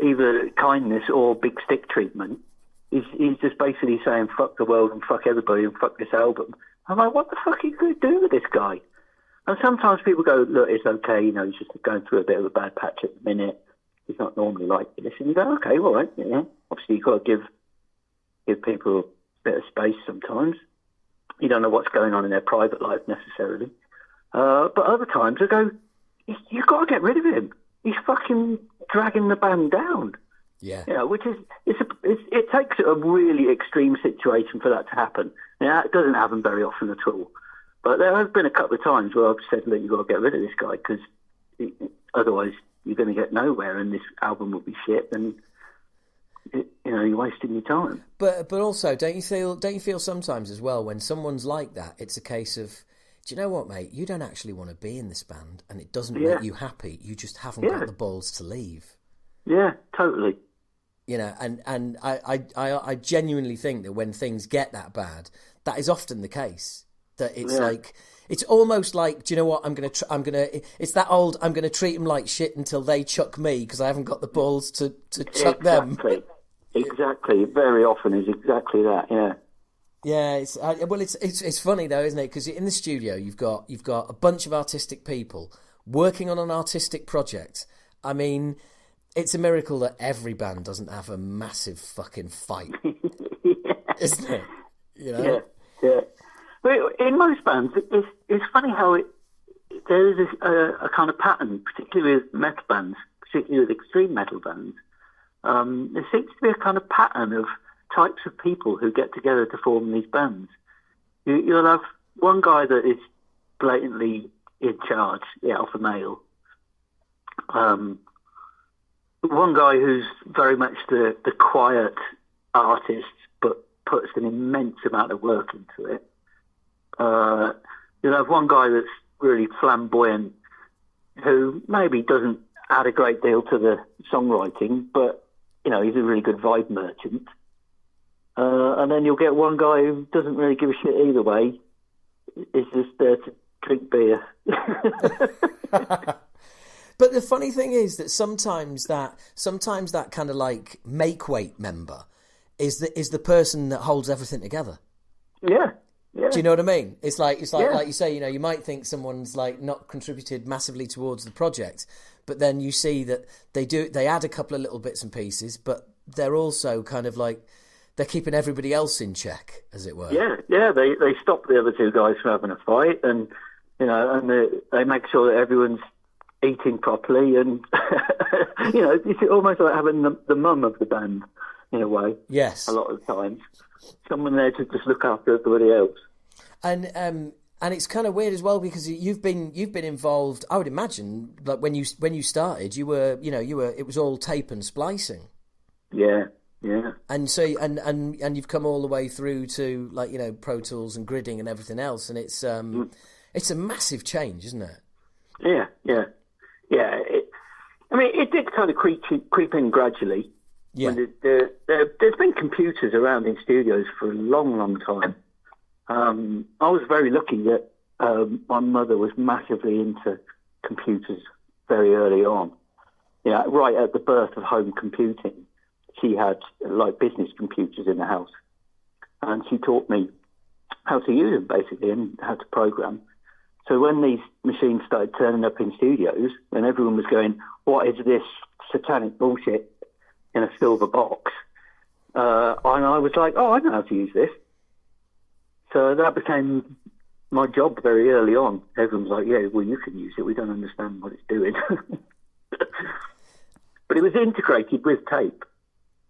either kindness or big stick treatment. He's just basically saying fuck the world and fuck everybody and fuck this album. I'm like, what the fuck are you going to do with this guy? And sometimes people go, look, it's okay, he's just going through a bit of a bad patch at the minute. He's not normally like this. And you go, okay, all right, yeah. Obviously, you've got to give people a bit of space sometimes. You don't know what's going on in their private life necessarily. But other times I go, you've got to get rid of him. He's fucking dragging the band down. Yeah. Which is, it takes a really extreme situation for that to happen. Now, it doesn't happen very often at all. But there have been a couple of times where I've said, look, you've got to get rid of this guy because otherwise you're going to get nowhere and this album will be shit and you're wasting your time. But also, don't you feel sometimes as well when someone's like that, it's a case of, do you know what, mate? You don't actually want to be in this band and it doesn't make you happy. You just haven't got the balls to leave. Yeah, totally. You know, and I genuinely think that when things get that bad, that is often the case. That it's like, it's almost like, do you know what? It's that old, I'm going to treat them like shit until they chuck me because I haven't got the balls to chuck them. Exactly. Very often is exactly that. Yeah. Yeah. It's funny though, isn't it? Because in the studio, you've got a bunch of artistic people working on an artistic project. I mean, it's a miracle that every band doesn't have a massive fucking fight, isn't it? You know? Yeah. But in most bands, it's funny how there is a kind of pattern, particularly with metal bands, particularly with extreme metal bands. There seems to be a kind of pattern of types of people who get together to form these bands. You'll have one guy that is blatantly in charge, the alpha male. One guy who's very much the quiet artist, but puts an immense amount of work into it. You'll have one guy that's really flamboyant, who maybe doesn't add a great deal to the songwriting, but, you know, he's a really good vibe merchant. And then you'll get one guy who doesn't really give a shit either way. Is just there to drink beer. But the funny thing is that sometimes that kind of like make-weight member is the person that holds everything together. Yeah. Yeah. Do you know what I mean? It's like like you say, you know, you might think someone's like not contributed massively towards the project, but then you see that they add a couple of little bits and pieces, but they're also kind of like they're keeping everybody else in check, as it were. Yeah. They stop the other two guys from having a fight, and you know, and they make sure that everyone's eating properly, and you know, it's almost like having the mum of the band in a way. Yes, a lot of times. Someone there to just look after everybody else. And it's kind of weird as well because you've been involved. I would imagine, like when you started, it was all tape and splicing. Yeah. And so and you've come all the way through to, like, you know, Pro Tools and gridding and everything else, and it's a massive change, isn't it? Yeah. It did kind of creep in gradually. Yeah. There's been computers around in studios for a long, long time. I was very lucky that my mother was massively into computers very early on. You know, right at the birth of home computing, she had like business computers in the house, and she taught me how to use them basically and how to program. So when these machines started turning up in studios, and everyone was going, "What is this satanic bullshit in a silver box?" And I was like, "Oh, I know how to use this." So that became my job very early on. Everyone was like, "Yeah, well, you can use it. We don't understand what it's doing." But it was integrated with tape.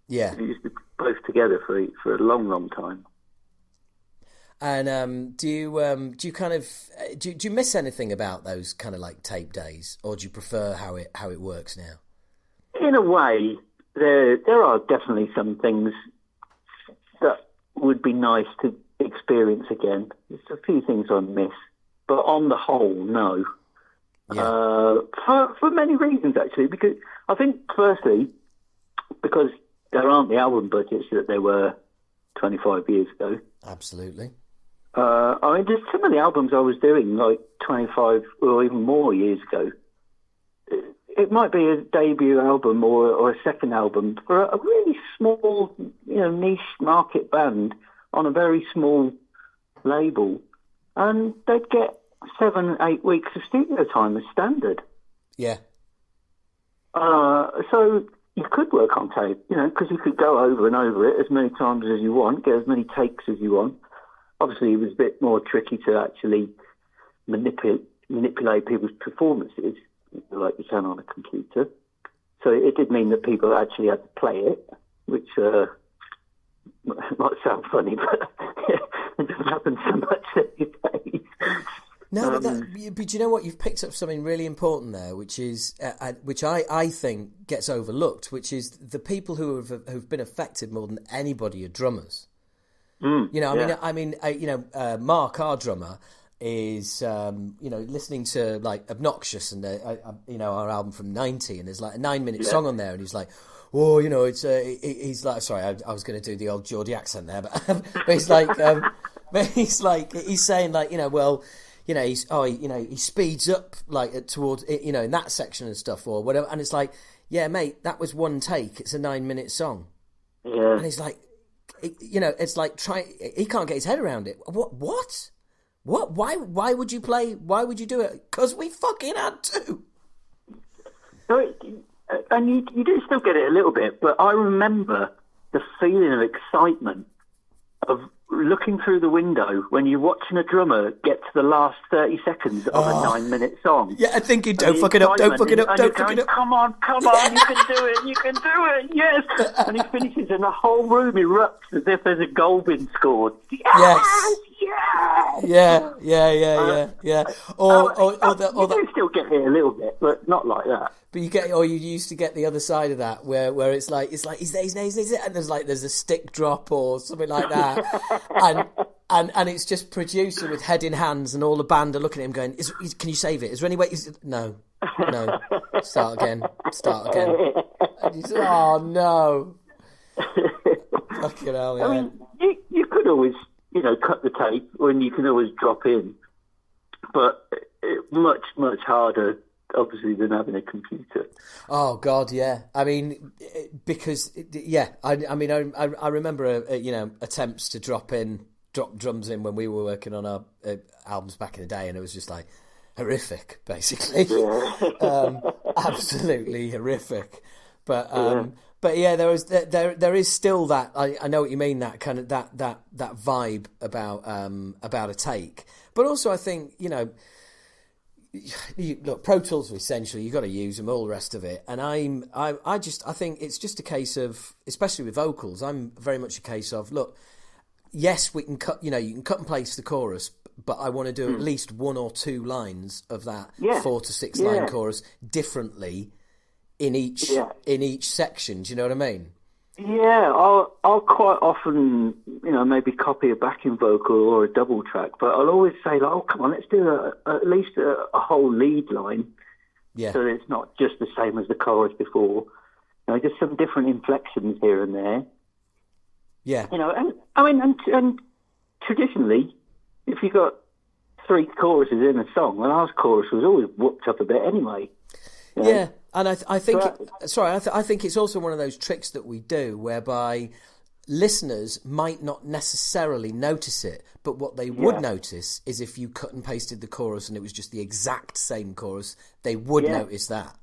Yeah. We used it both together for a long, long time. And do you miss anything about those kind of like tape days, or do you prefer how it works now? In a way, there are definitely some things that would be nice to experience again. There's a few things I miss, but on the whole, no. Yeah. For many reasons, actually, because I think, firstly, because there aren't the album budgets that there were 25 years ago. Absolutely. Just some of the albums I was doing like 25 or even more years ago, it might be a debut album or a second album for a really small, you know, niche market band on a very small label, and they'd get 7-8 weeks of studio time as standard. Yeah. So you could work on tape, you know, because you could go over and over it as many times as you want, get as many takes as you want. Obviously, it was a bit more tricky to actually manipulate people's performances like you can on a computer. So it did mean that people actually had to play it, which might sound funny, but it doesn't happen so much these days. No, but you know what? You've picked up something really important there, which is which I think gets overlooked, which is the people who've been affected more than anybody are drummers. You know, Mark, our drummer, is listening to like Obnoxious and our album from '90, and there's like a 9-minute song on there, and he's like, oh, it's he's like, sorry, I was going to do the old Geordie accent there, but he's like, he's saying like, he speeds up like towards in that section and stuff or whatever, and it's like, yeah, mate, that was one take. It's a 9-minute song, and he's like, it's like he can't get his head around it. What? Why would you play? Why would you do it? Because we fucking had to. And you do still get it a little bit, but I remember the feeling of excitement of looking through the window when you're watching a drummer get to the last 30 seconds of a 9-minute song. Yeah, and thinking, don't fuck it up, don't fuck it up, don't fuck it up. Come on, you can do it, yes. And he finishes and the whole room erupts as if there's a goal been scored. Yes. Yeah. You do still get it a little bit, but not like that. But you used to get the other side of that, where it's like he's there, and there's a stick drop or something like that, and it's just producer with head in hands, and all the band are looking at him going, "Can you save it? Is there any way?" No, start again. And he's like, oh no, fucking hell, yeah. I mean, you could always cut the tape, and you can always drop in, but much harder, obviously, than having a computer. Oh God, yeah. I mean, because I remember attempts to drop drums in when we were working on our albums back in the day, and it was just like horrific, basically. Yeah. Absolutely horrific. But yeah, there is still that. I know what you mean. That kind of that vibe about a take, but also I think look, Pro Tools are essential. You've got to use them, all the rest of it. And I think it's just a case of, especially with vocals, I'm very much a case of, look, yes, we can cut. You can cut and place the chorus, but I want to do at least 1 or 2 lines of that 4 to 6 line chorus differently in each section. Do you know what I mean? Yeah, I'll quite often, maybe copy a backing vocal or a double track, but I'll always say, like, oh, come on, let's do at least a whole lead line, so that it's not just the same as the chorus before. Just some different inflections here and there. Yeah. And traditionally, if you got 3 choruses in a song, the last chorus was always whooped up a bit anyway. Yeah. And I think I think it's also one of those tricks that we do whereby listeners might not necessarily notice it, but what they would notice is if you cut and pasted the chorus and it was just the exact same chorus, they would notice that.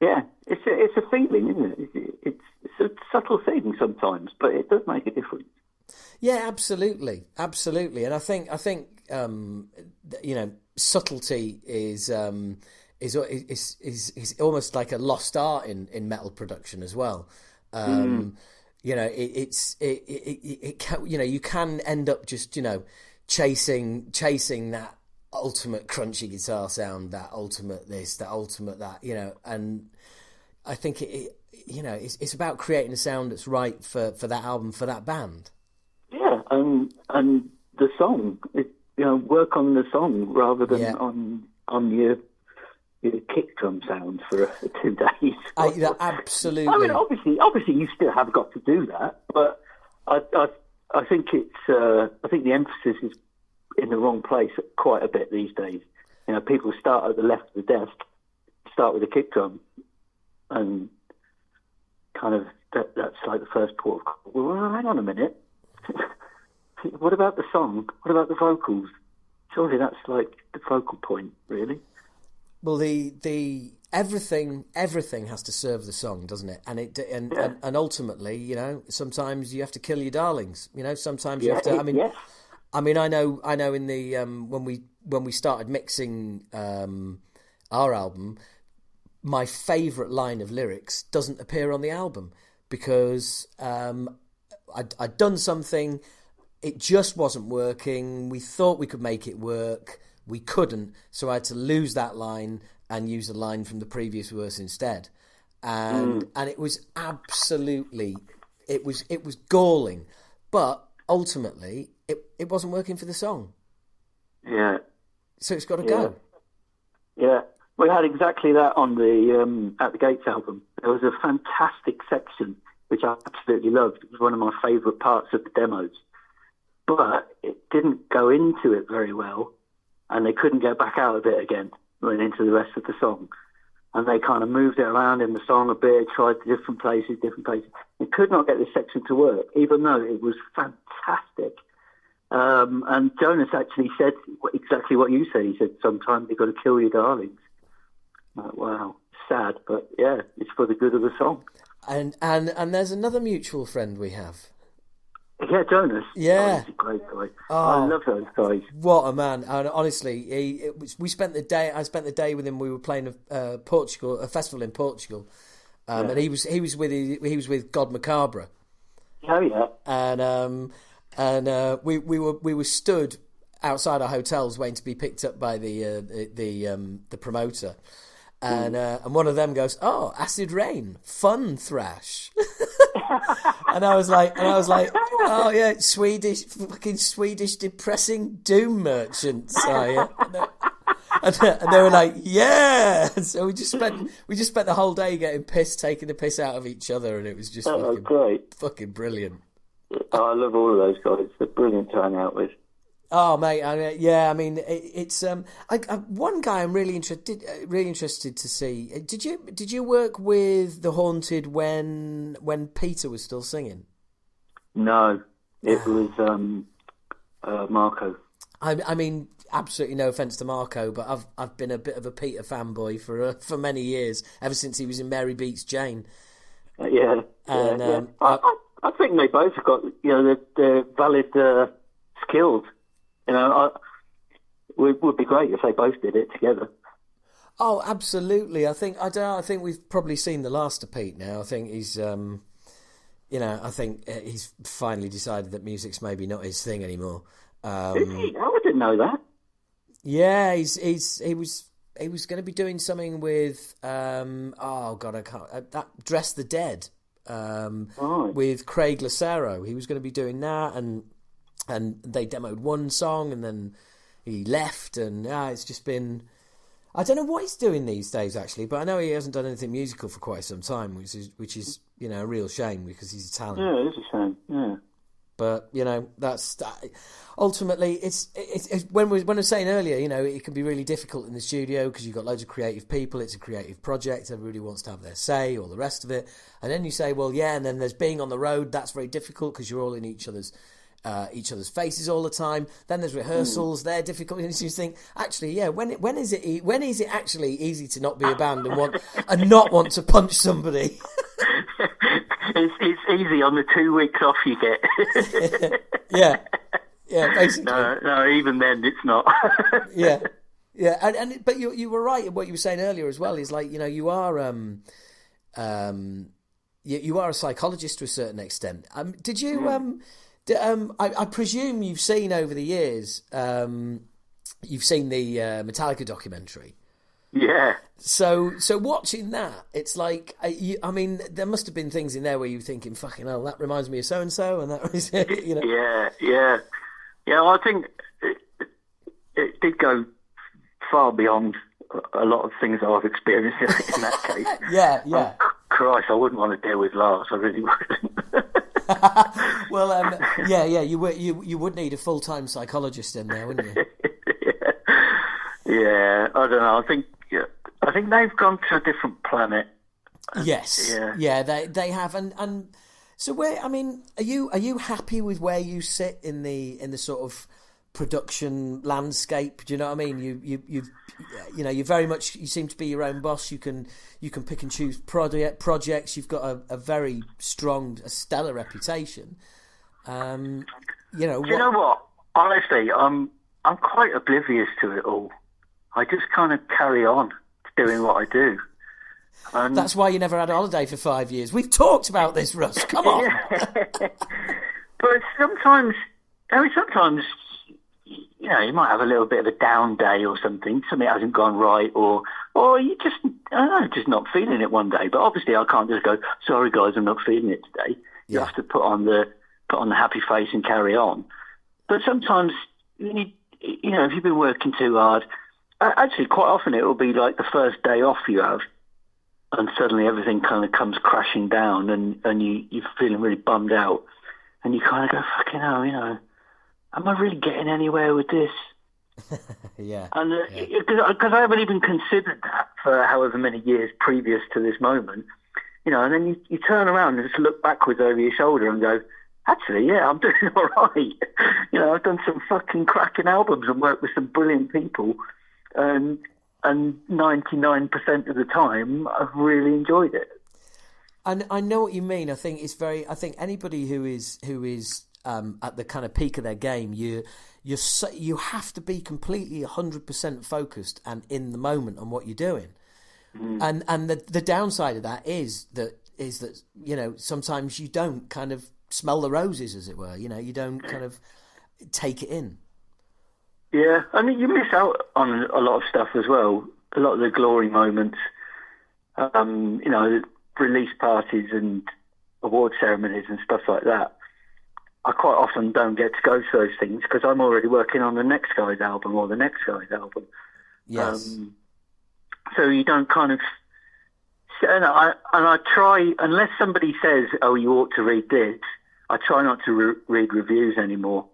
Yeah, it's a feeling, isn't it? It's a subtle thing sometimes, but it does make a difference. Yeah, absolutely, and I think subtlety is almost like a lost art in metal production as well. You can end up just chasing that ultimate crunchy guitar sound, that ultimate this, that ultimate that, and I think it's about creating a sound that's right for that album, for that band. Yeah, and the song, work on the song rather than on your kick drum sound for 2 days. Absolutely. I mean, obviously, you still have got to do that, but I think I think the emphasis is in the wrong place quite a bit these days. People start at the left of the desk, start with a kick drum, and kind of that's like the first port of call. Well, hang on a minute. What about the song? What about the vocals? Surely that's like the focal point, really. Well, the everything has to serve the song, doesn't it? And ultimately, sometimes you have to kill your darlings. Sometimes you have to. I mean, I know. In the when we started mixing our album, my favourite line of lyrics doesn't appear on the album because I'd done something. It just wasn't working. We thought we could make it work. We couldn't, so I had to lose that line and use a line from the previous verse instead. And it was absolutely, it was galling, but ultimately it wasn't working for the song. Yeah, So it's got to Yeah. go. Yeah, we had exactly that on the At the Gates album. There was a fantastic section which I absolutely loved. It was one of my favourite parts of the demos, but it didn't go into it very well, and they couldn't get back out of it again. Went into the rest of the song, and they kind of moved it around in the song a bit, tried different places. They could not get this section to work, even though it was fantastic. And Jonas actually said exactly what you said. He said, sometimes you've got to kill your darlings. Like, wow, sad, but yeah, it's for the good of the song. And there's another mutual friend we have. Yeah, Jonas. Yeah. Oh, he's a great guy. Oh, I love those guys. What a man! And honestly, I spent the day with him. We were playing a festival in Portugal, and he was with God Macabre. Oh yeah. And we were stood outside our hotels waiting to be picked up by the promoter, and one of them goes, "Oh, Acid Rain, fun thrash," and I was like, "Oh yeah, fucking Swedish depressing doom merchants, are you?" And they were like, "Yeah." So we just spent the whole day getting pissed, taking the piss out of each other, and it was just fucking brilliant. Oh, I love all of those guys. They're brilliant to hang out with. Oh, mate, it's one guy I'm really interested to see. Did you work with The Haunted when Peter was still singing? No, it was Marco. I mean, absolutely no offence to Marco, but I've been a bit of a Peter fanboy for many years, ever since he was in Mary Beats Jane. Yeah. I think they both have got, the valid skills. It would be great if they both did it together. Oh, absolutely. I think we've probably seen the last of Pete now. I think he's, I think he's finally decided that music's maybe not his thing anymore. Is he? I didn't know that. Yeah, he was going to be doing something with that Dress the Dead. With Craig Lucero. He was going to be doing that, and they demoed one song, and then he left, and it's just been, I don't know what he's doing these days actually, but I know he hasn't done anything musical for quite some time, which is a real shame, because he's Italian. Yeah, it is a shame. Yeah. But that's ultimately it's when I was saying earlier, it can be really difficult in the studio because you've got loads of creative people. It's a creative project. Everybody wants to have their say, all the rest of it. And then you say, well, yeah, and then there's being on the road. That's very difficult because you're all in each other's faces all the time. Then there's rehearsals. They're difficult. And you think, actually, yeah, when is it actually easy to not be a band and not want to punch somebody? It's easy on the 2 weeks off you get. Yeah, basically. No, even then it's not. Yeah, but you were right in what you were saying earlier as well. Is like, you are you are a psychologist to a certain extent. Did you I presume you've seen over the years, you've seen the Metallica documentary. Yeah. So watching that, it's like, there must have been things in there where you were thinking, fucking hell, that reminds me of so and so, and that was, Yeah. I think it did go far beyond a lot of things I've experienced in that case. Yeah. Oh, Christ, I wouldn't want to deal with Lars. I really wouldn't. Well, you would need a full-time psychologist in there, wouldn't you? Yeah, I don't know. I think they've gone to a different planet. Yes, yeah, they have, and so are you happy with where you sit in the sort of production landscape? Do you know what I mean? You very much, you seem to be your own boss. You can pick and choose projects. You've got a very strong, a stellar reputation. Do you know what? Honestly, I'm quite oblivious to it all. I just kind of carry on doing what I do. That's why you never had a holiday for 5 years. We've talked about this, Russ. Come on. But sometimes, you might have a little bit of a down day or something. Something hasn't gone right, or you just, I don't know, just not feeling it one day. But obviously, I can't just go, sorry guys, I'm not feeling it today. You have to put on the happy face and carry on. But sometimes you if you've been working too hard, actually quite often it will be like the first day off you have, and suddenly everything kind of comes crashing down, and you're feeling really bummed out, and you kind of go, fucking hell, am I really getting anywhere with this? Yeah. And because I haven't even considered that for however many years previous to this moment, and then you turn around and just look backwards over your shoulder and go, actually, yeah, I'm doing all right. I've done some fucking cracking albums and worked with some brilliant people, and 99% of the time I've really enjoyed it. And I know what you mean. I think anybody who is at the kind of peak of their game, you have to be completely 100% focused and in the moment on what you're doing. Mm. And the downside of that is that sometimes you don't kind of smell the roses, as it were. You don't kind of take it in. Yeah, I mean, you miss out on a lot of stuff as well. A lot of the glory moments, release parties and award ceremonies and stuff like that. I quite often don't get to go to those things because I'm already working on the next guy's album or the next guy's album. Yes. So you don't kind of... And I try, unless somebody says, oh, you ought to read this, I try not to read reviews anymore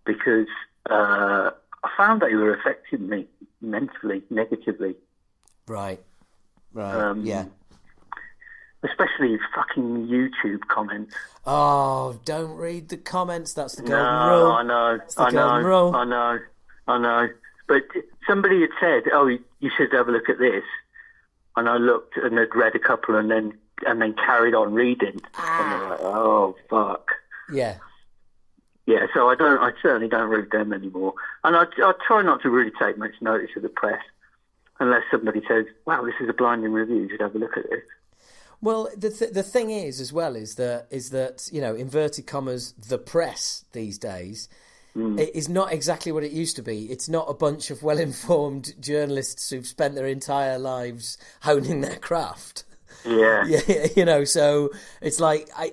because I found they were affecting me mentally, negatively. Right. Yeah. Especially fucking YouTube comments. Oh, don't read the comments. That's the golden rule. I know. It's the golden rule. I know. But somebody had said, oh, you should have a look at this. And I looked and had read a couple and then carried on reading. And they're like, oh, fuck. Yeah. Yeah, so I certainly don't read them anymore. And I try not to really take much notice of the press unless somebody says, wow, this is a blinding review, you should have a look at this. Well, the thing is, as well, is that inverted commas, the press these days it is not exactly what it used to be. It's not a bunch of well-informed journalists who've spent their entire lives honing their craft. Yeah. Yeah, so it's like I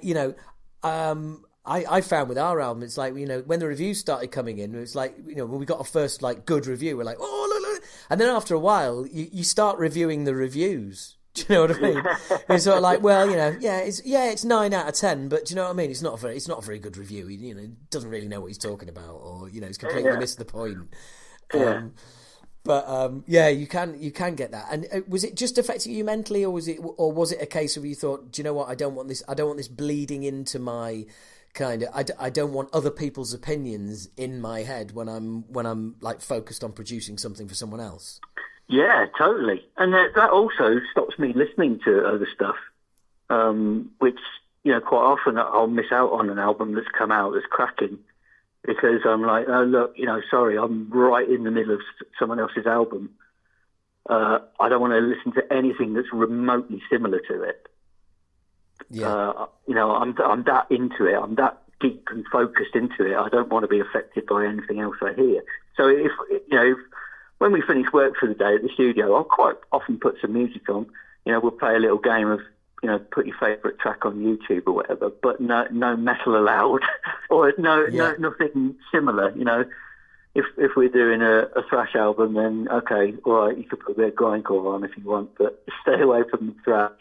found with our album, it's like when the reviews started coming in, it's like when we got our first like good review, we're like, oh look, and then after a while you start reviewing the reviews. Do you know what I mean? It's sort of like, well, it's 9 out of 10, but do you know what I mean? It's not a very good review. He doesn't really know what he's talking about, or he's completely missed the point. You can get that. And was it just affecting you mentally, or was it a case of you thought, do you know what? I don't want this bleeding into my kind of. I don't want other people's opinions in my head when I'm like focused on producing something for someone else. Yeah, totally. And that also stops me listening to other stuff, which, quite often I'll miss out on an album that's come out that's cracking because I'm like, oh, look, sorry, I'm right in the middle of someone else's album. I don't want to listen to anything that's remotely similar to it. Yeah. I'm that into it. I'm that deep and focused into it. I don't want to be affected by anything else I hear. So if when we finish work for the day at the studio, I'll quite often put some music on. We'll play a little game of, put your favourite track on YouTube or whatever, but no metal allowed, or nothing similar. If we're doing a thrash album, then okay, all right, you could put a bit of grindcore on if you want, but stay away from the thrash.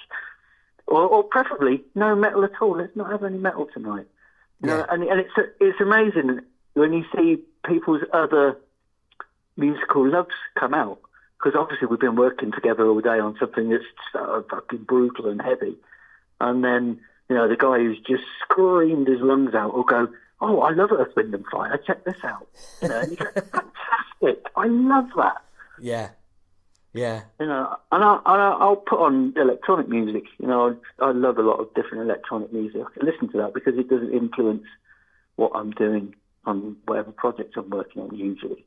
Or preferably no metal at all. Let's not have any metal tonight. And it's amazing when you see people's other musical loves come out, because obviously we've been working together all day on something that's so fucking brutal and heavy, and then the guy who's just screamed his lungs out will go, oh, I love Earth, Wind and Fire, check this out, and you go, fantastic, I love that. Yeah and I'll put on electronic music. I love a lot of different electronic music. I listen to that because it doesn't influence what I'm doing on whatever project I'm working on usually.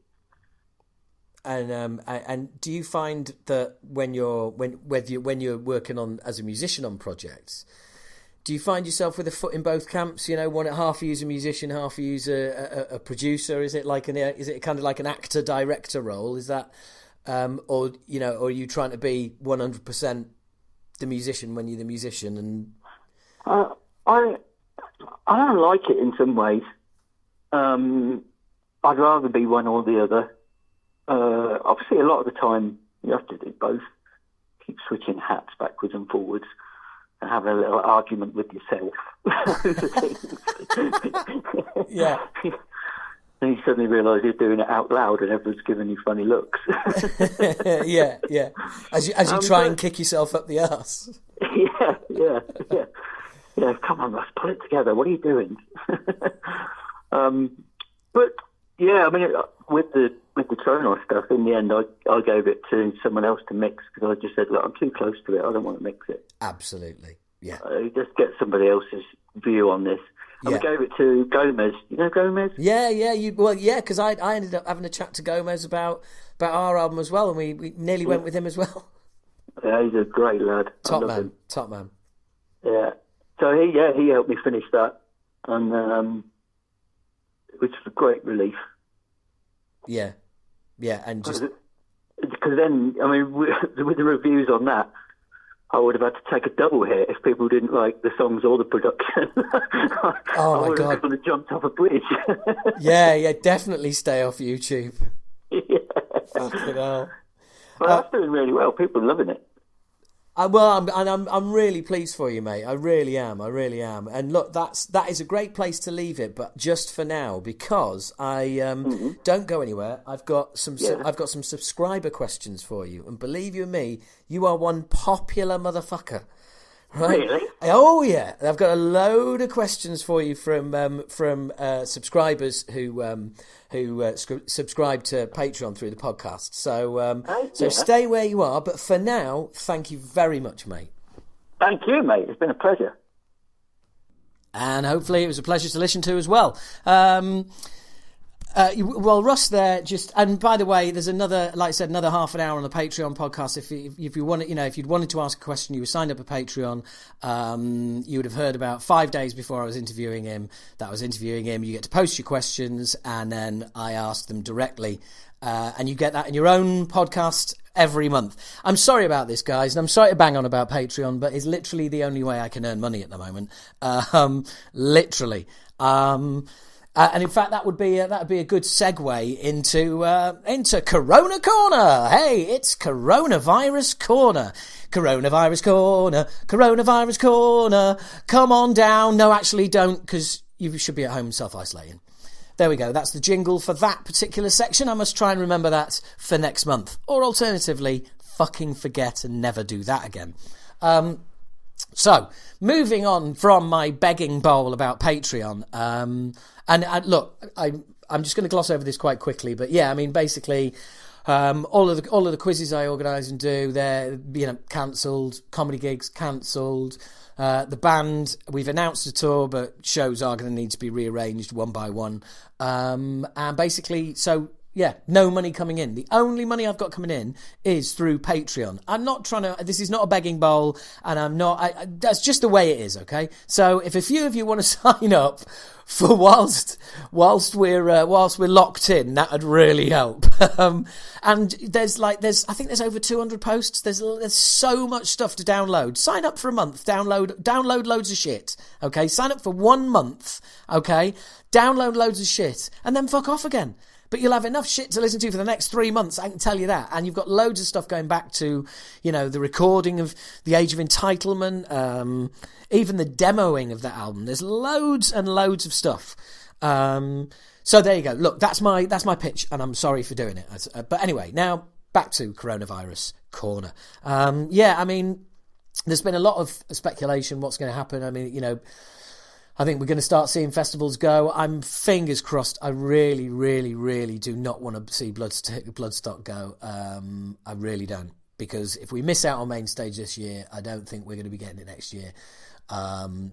And do you find that when you're working on as a musician on projects, do you find yourself with a foot in both camps? Half of you's a musician, half of you's a producer. Is it kind of like an actor director role? Is that or are you trying to be 100% the musician when you're the musician? And I don't like it in some ways. I'd rather be one or the other. Obviously, a lot of the time you have to do both. Keep switching hats backwards and forwards and have a little argument with yourself. Yeah. And you suddenly realise you're doing it out loud and everyone's giving you funny looks. Yeah. As you try and kick yourself up the arse. Yeah. Come on, Russ, pull it together. What are you doing? But yeah, I mean, with the tonal stuff, in the end, I gave it to someone else to mix because I just said, look, I'm too close to it. I don't want to mix it. Absolutely. Yeah. Just get somebody else's view on this. And we gave it to Gomez. You know Gomez? Yeah. Because I ended up having a chat to Gomez about our album as well, and we nearly went with him as well. Yeah, he's a great lad. Top man. Yeah. So he helped me finish that, and which was a great relief. Yeah, and just because then, I mean, with the reviews on that, I would have had to take a double hit if people didn't like the songs or the production. Oh my God! I would have jumped off a bridge. Yeah, definitely stay off YouTube. Yeah. Fucking hell. Well, that's doing really well. People are loving it. I'm really pleased for you, mate. I really am. And look, that is a great place to leave it, but just for now, because I don't go anywhere. I've got some subscriber questions for you, and believe you me, you are one popular motherfucker. Right? Really? Oh yeah, I've got a load of questions for you from subscribers who subscribe to Patreon through the podcast. So stay where you are. But for now, thank you very much, mate. Thank you, mate. It's been a pleasure. And hopefully it was a pleasure to listen to as well. Well, Russ there and by the way, there's another half an hour on the Patreon podcast. If you want, if you'd wanted to ask a question, you were signed up at Patreon. You would have heard about 5 days before I was interviewing him. You get to post your questions, and then I ask them directly, and you get that in your own podcast every month. I'm sorry about this, guys, and I'm sorry to bang on about Patreon, but it's literally the only way I can earn money at the moment. Literally. And in fact, that would be a good segue into Corona Corner. Hey, it's Coronavirus Corner. Coronavirus Corner. Come on down. No, actually don't, because you should be at home self-isolating. There we go. That's the jingle for that particular section. I must try and remember that for next month. Or alternatively, fucking forget and never do that again. So, moving on from my begging bowl about Patreon, and look, I'm just going to gloss over this quite quickly, but yeah, I mean, basically, all of the quizzes I organise and do, they're cancelled. Comedy gigs cancelled. The band, we've announced a tour, but shows are going to need to be rearranged one by one. And basically, so yeah, no money coming in. The only money I've got coming in is through Patreon. I'm not trying to, this is not a begging bowl, and I'm not, that's just the way it is, okay? So if a few of you want to sign up for whilst we're locked in, that would really help. And there's I think there's over 200 posts. There's so much stuff to download. Sign up for a month, download loads of shit, okay? Sign up for 1 month, okay? Download loads of shit, and then fuck off again. But you'll have enough shit to listen to for the next 3 months, I can tell you that. And you've got loads of stuff going back to, the recording of The Age of Entitlement, even the demoing of that album. There's loads and loads of stuff. So there you go. Look, that's my pitch, and I'm sorry for doing it. But anyway, now back to Coronavirus Corner. I mean, there's been a lot of speculation what's going to happen. I mean, I think we're going to start seeing festivals go. I'm fingers crossed. I really, really, really do not want to see Bloodstock go. I really don't. Because if we miss out on main stage this year, I don't think we're going to be getting it next year.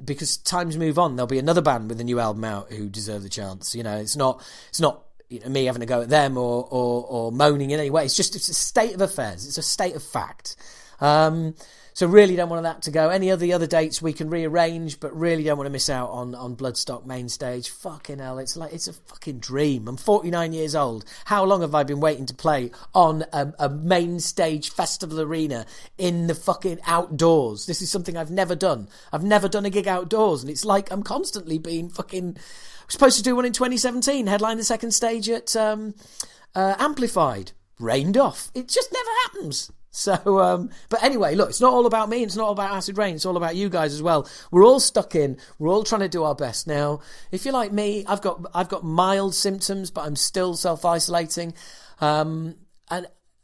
Because times move on. There'll be another band with a new album out who deserve the chance. It's not me having to go at them or moaning in any way. It's a state of affairs. It's a state of fact. So really don't want that to go. Any of the other dates we can rearrange, but really don't want to miss out on Bloodstock main stage. Fucking hell, it's a fucking dream. I'm 49 years old. How long have I been waiting to play on a main stage festival arena in the fucking outdoors? This is something I've never done. I've never done a gig outdoors, and it's like I'm constantly being fucking... I'm supposed to do one in 2017, headline the second stage at Amplified. Rained off. It just never happens. So, but anyway, look, it's not all about me. It's not all about Acid Rain. It's all about you guys as well. We're all stuck in. We're all trying to do our best. Now, if you're like me, I've got mild symptoms, but I'm still self-isolating. And,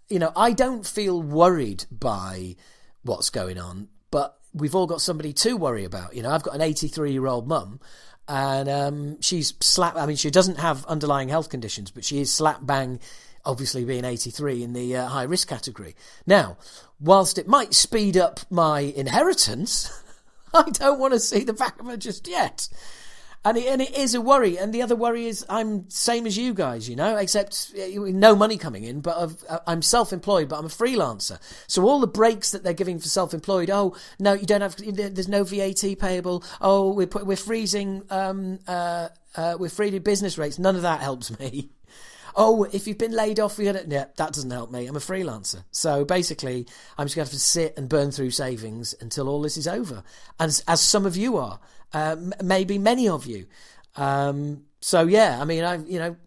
you know, I don't feel worried by what's going on, but we've all got somebody to worry about. You know, I've got an 83-year-old mum, and she's slap. I mean, she doesn't have underlying health conditions, but she is slap bang, obviously being 83 in the high risk category. Now, whilst it might speed up my inheritance, I don't want to see the back of her just yet. And it is a worry. And the other worry is I'm same as you guys, you know, except no money coming in, but I'm self-employed, but I'm a freelancer. So all the breaks that they're giving for self-employed, oh, no, you don't have, there's no VAT payable. Oh, we're freezing, we're freezing business rates. None of that helps me. Oh, if you've been laid off, yeah, that doesn't help me. I'm a freelancer. So basically, I'm just going to have to sit and burn through savings until all this is over. And as some of you are, maybe many of you. So yeah, I mean,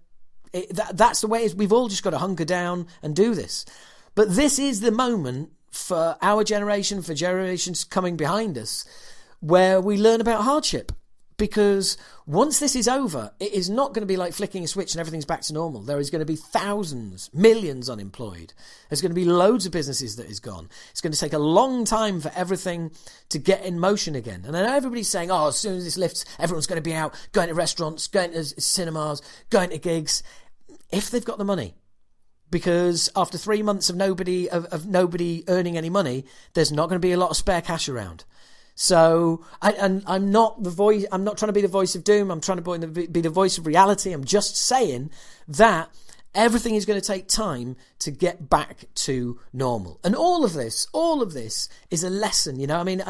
that's the way it is. We've all just got to hunker down and do this. But this is the moment for our generation, for generations coming behind us, where we learn about hardship. Because once this is over, it is not going to be like flicking a switch and everything's back to normal. There is going to be thousands, millions unemployed. There's going to be loads of businesses that is gone. It's going to take a long time for everything to get in motion again. And I know everybody's saying, oh, as soon as this lifts, everyone's going to be out, going to restaurants, going to cinemas, going to gigs, if they've got the money. Because after 3 months of nobody earning any money, there's not going to be a lot of spare cash around. So, I'm not trying to be the voice of doom. I'm trying to be the voice of reality. I'm just saying that everything is going to take time to get back to normal. And all of this is a lesson, you know. I mean,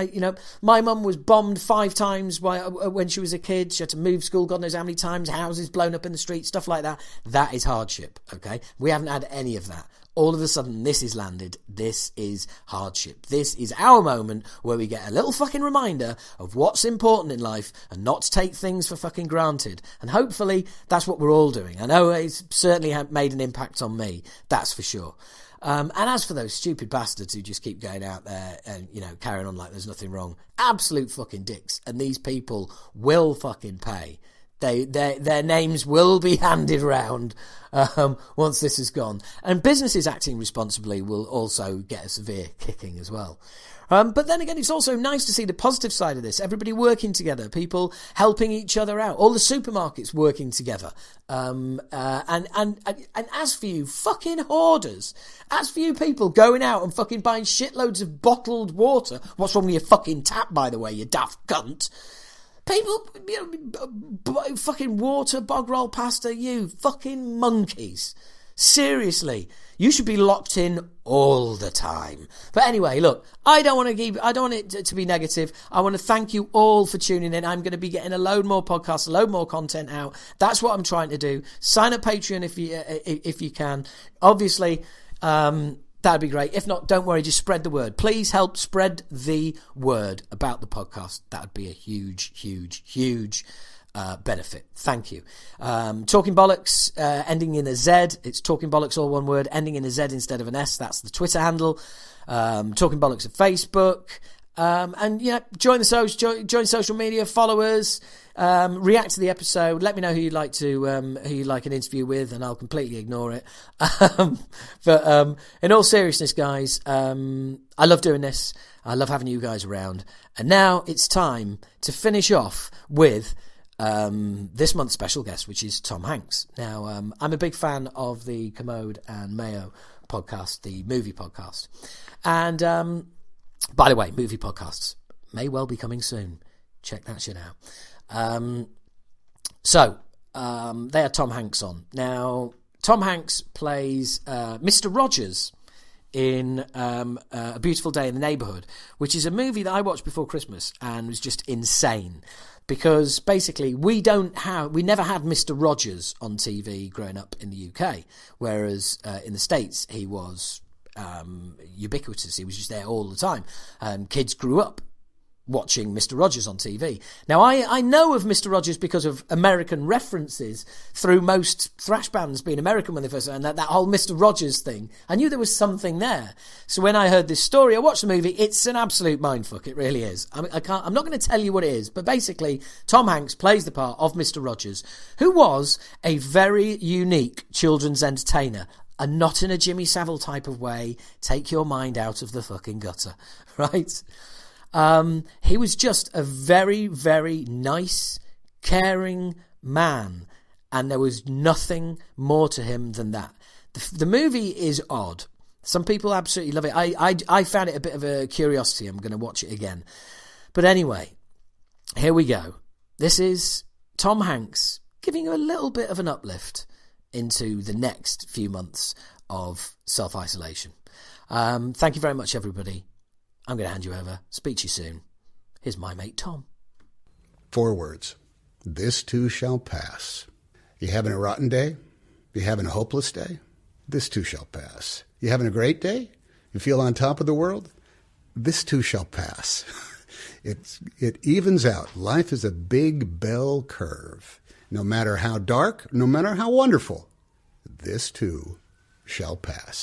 my mum was bombed 5 times when she was a kid. She had to move school, God knows how many times, houses blown up in the street, stuff like that. That is hardship, okay? We haven't had any of that. All of a sudden, this is landed. This is hardship. This is our moment where we get a little fucking reminder of what's important in life and not to take things for fucking granted. And hopefully, that's what we're all doing. I know it's certainly made an impact on me. That's for sure. And as for those stupid bastards who just keep going out there and, you know, carrying on like there's nothing wrong, absolute fucking dicks. And these people will fucking pay. Their names will be handed round once this is gone. And businesses acting responsibly will also get a severe kicking as well. But then again, it's also nice to see the positive side of this. Everybody working together, people helping each other out, all the supermarkets working together. And as for you fucking hoarders, as for you people going out and fucking buying shitloads of bottled water, what's wrong with your fucking tap, by the way, you daft cunt? People, you know, fucking water, bog roll pasta, you fucking monkeys. Seriously, you should be locked in all the time. But anyway, look, I don't want it to be negative. I want to thank you all for tuning in. I'm going to be getting a load more podcasts, a load more content out. That's what I'm trying to do. Sign up Patreon if you can. Obviously, that'd be great. If not, don't worry, just spread the word. Please help spread the word about the podcast. That would be a huge, huge, huge benefit. Thank you. Talking Bollocks, ending in a Z. It's Talking Bollocks, all one word, ending in a Z instead of an S. That's the Twitter handle. Talking Bollocks at Facebook. And yeah, join social media, follow us, react to the episode. Let me know who you'd like an interview with, and I'll completely ignore it. But in all seriousness, guys, I love doing this. I love having you guys around. And now it's time to finish off with this month's special guest, which is Tom Hanks. Now, I'm a big fan of the Commode and Mayo podcast, the movie podcast, and by the way, movie podcasts may well be coming soon. Check that shit out. So they had Tom Hanks on. Now, Tom Hanks plays Mr. Rogers in A Beautiful Day in the Neighbourhood, which is a movie that I watched before Christmas and was just insane. Because basically we never had Mr. Rogers on TV growing up in the UK, whereas in the States he was ubiquitous. He was just there all the time. Kids grew up watching Mr. Rogers on TV. Now, I know of Mr. Rogers because of American references through most thrash bands being American when they first, and that whole Mr. Rogers thing. I knew there was something there. So when I heard this story, I watched the movie. It's an absolute mindfuck. It really is. I'm not going to tell you what it is, but basically, Tom Hanks plays the part of Mr. Rogers, who was a very unique children's entertainer. And not in a Jimmy Savile type of way. Take your mind out of the fucking gutter, right? He was just a very, very nice, caring man, and there was nothing more to him than that. The movie is odd. Some people absolutely love it. I found it a bit of a curiosity. I'm going to watch it again. But anyway, here we go. This is Tom Hanks giving you a little bit of an uplift into the next few months of self-isolation. Thank you very much, everybody. I'm going to hand you over. Speak to you soon. Here's my mate, Tom. 4 words. This too shall pass. You having a rotten day? You having a hopeless day? This too shall pass. You having a great day? You feel on top of the world? This too shall pass. It evens out. Life is a big bell curve. No matter how dark, no matter how wonderful, this too shall pass.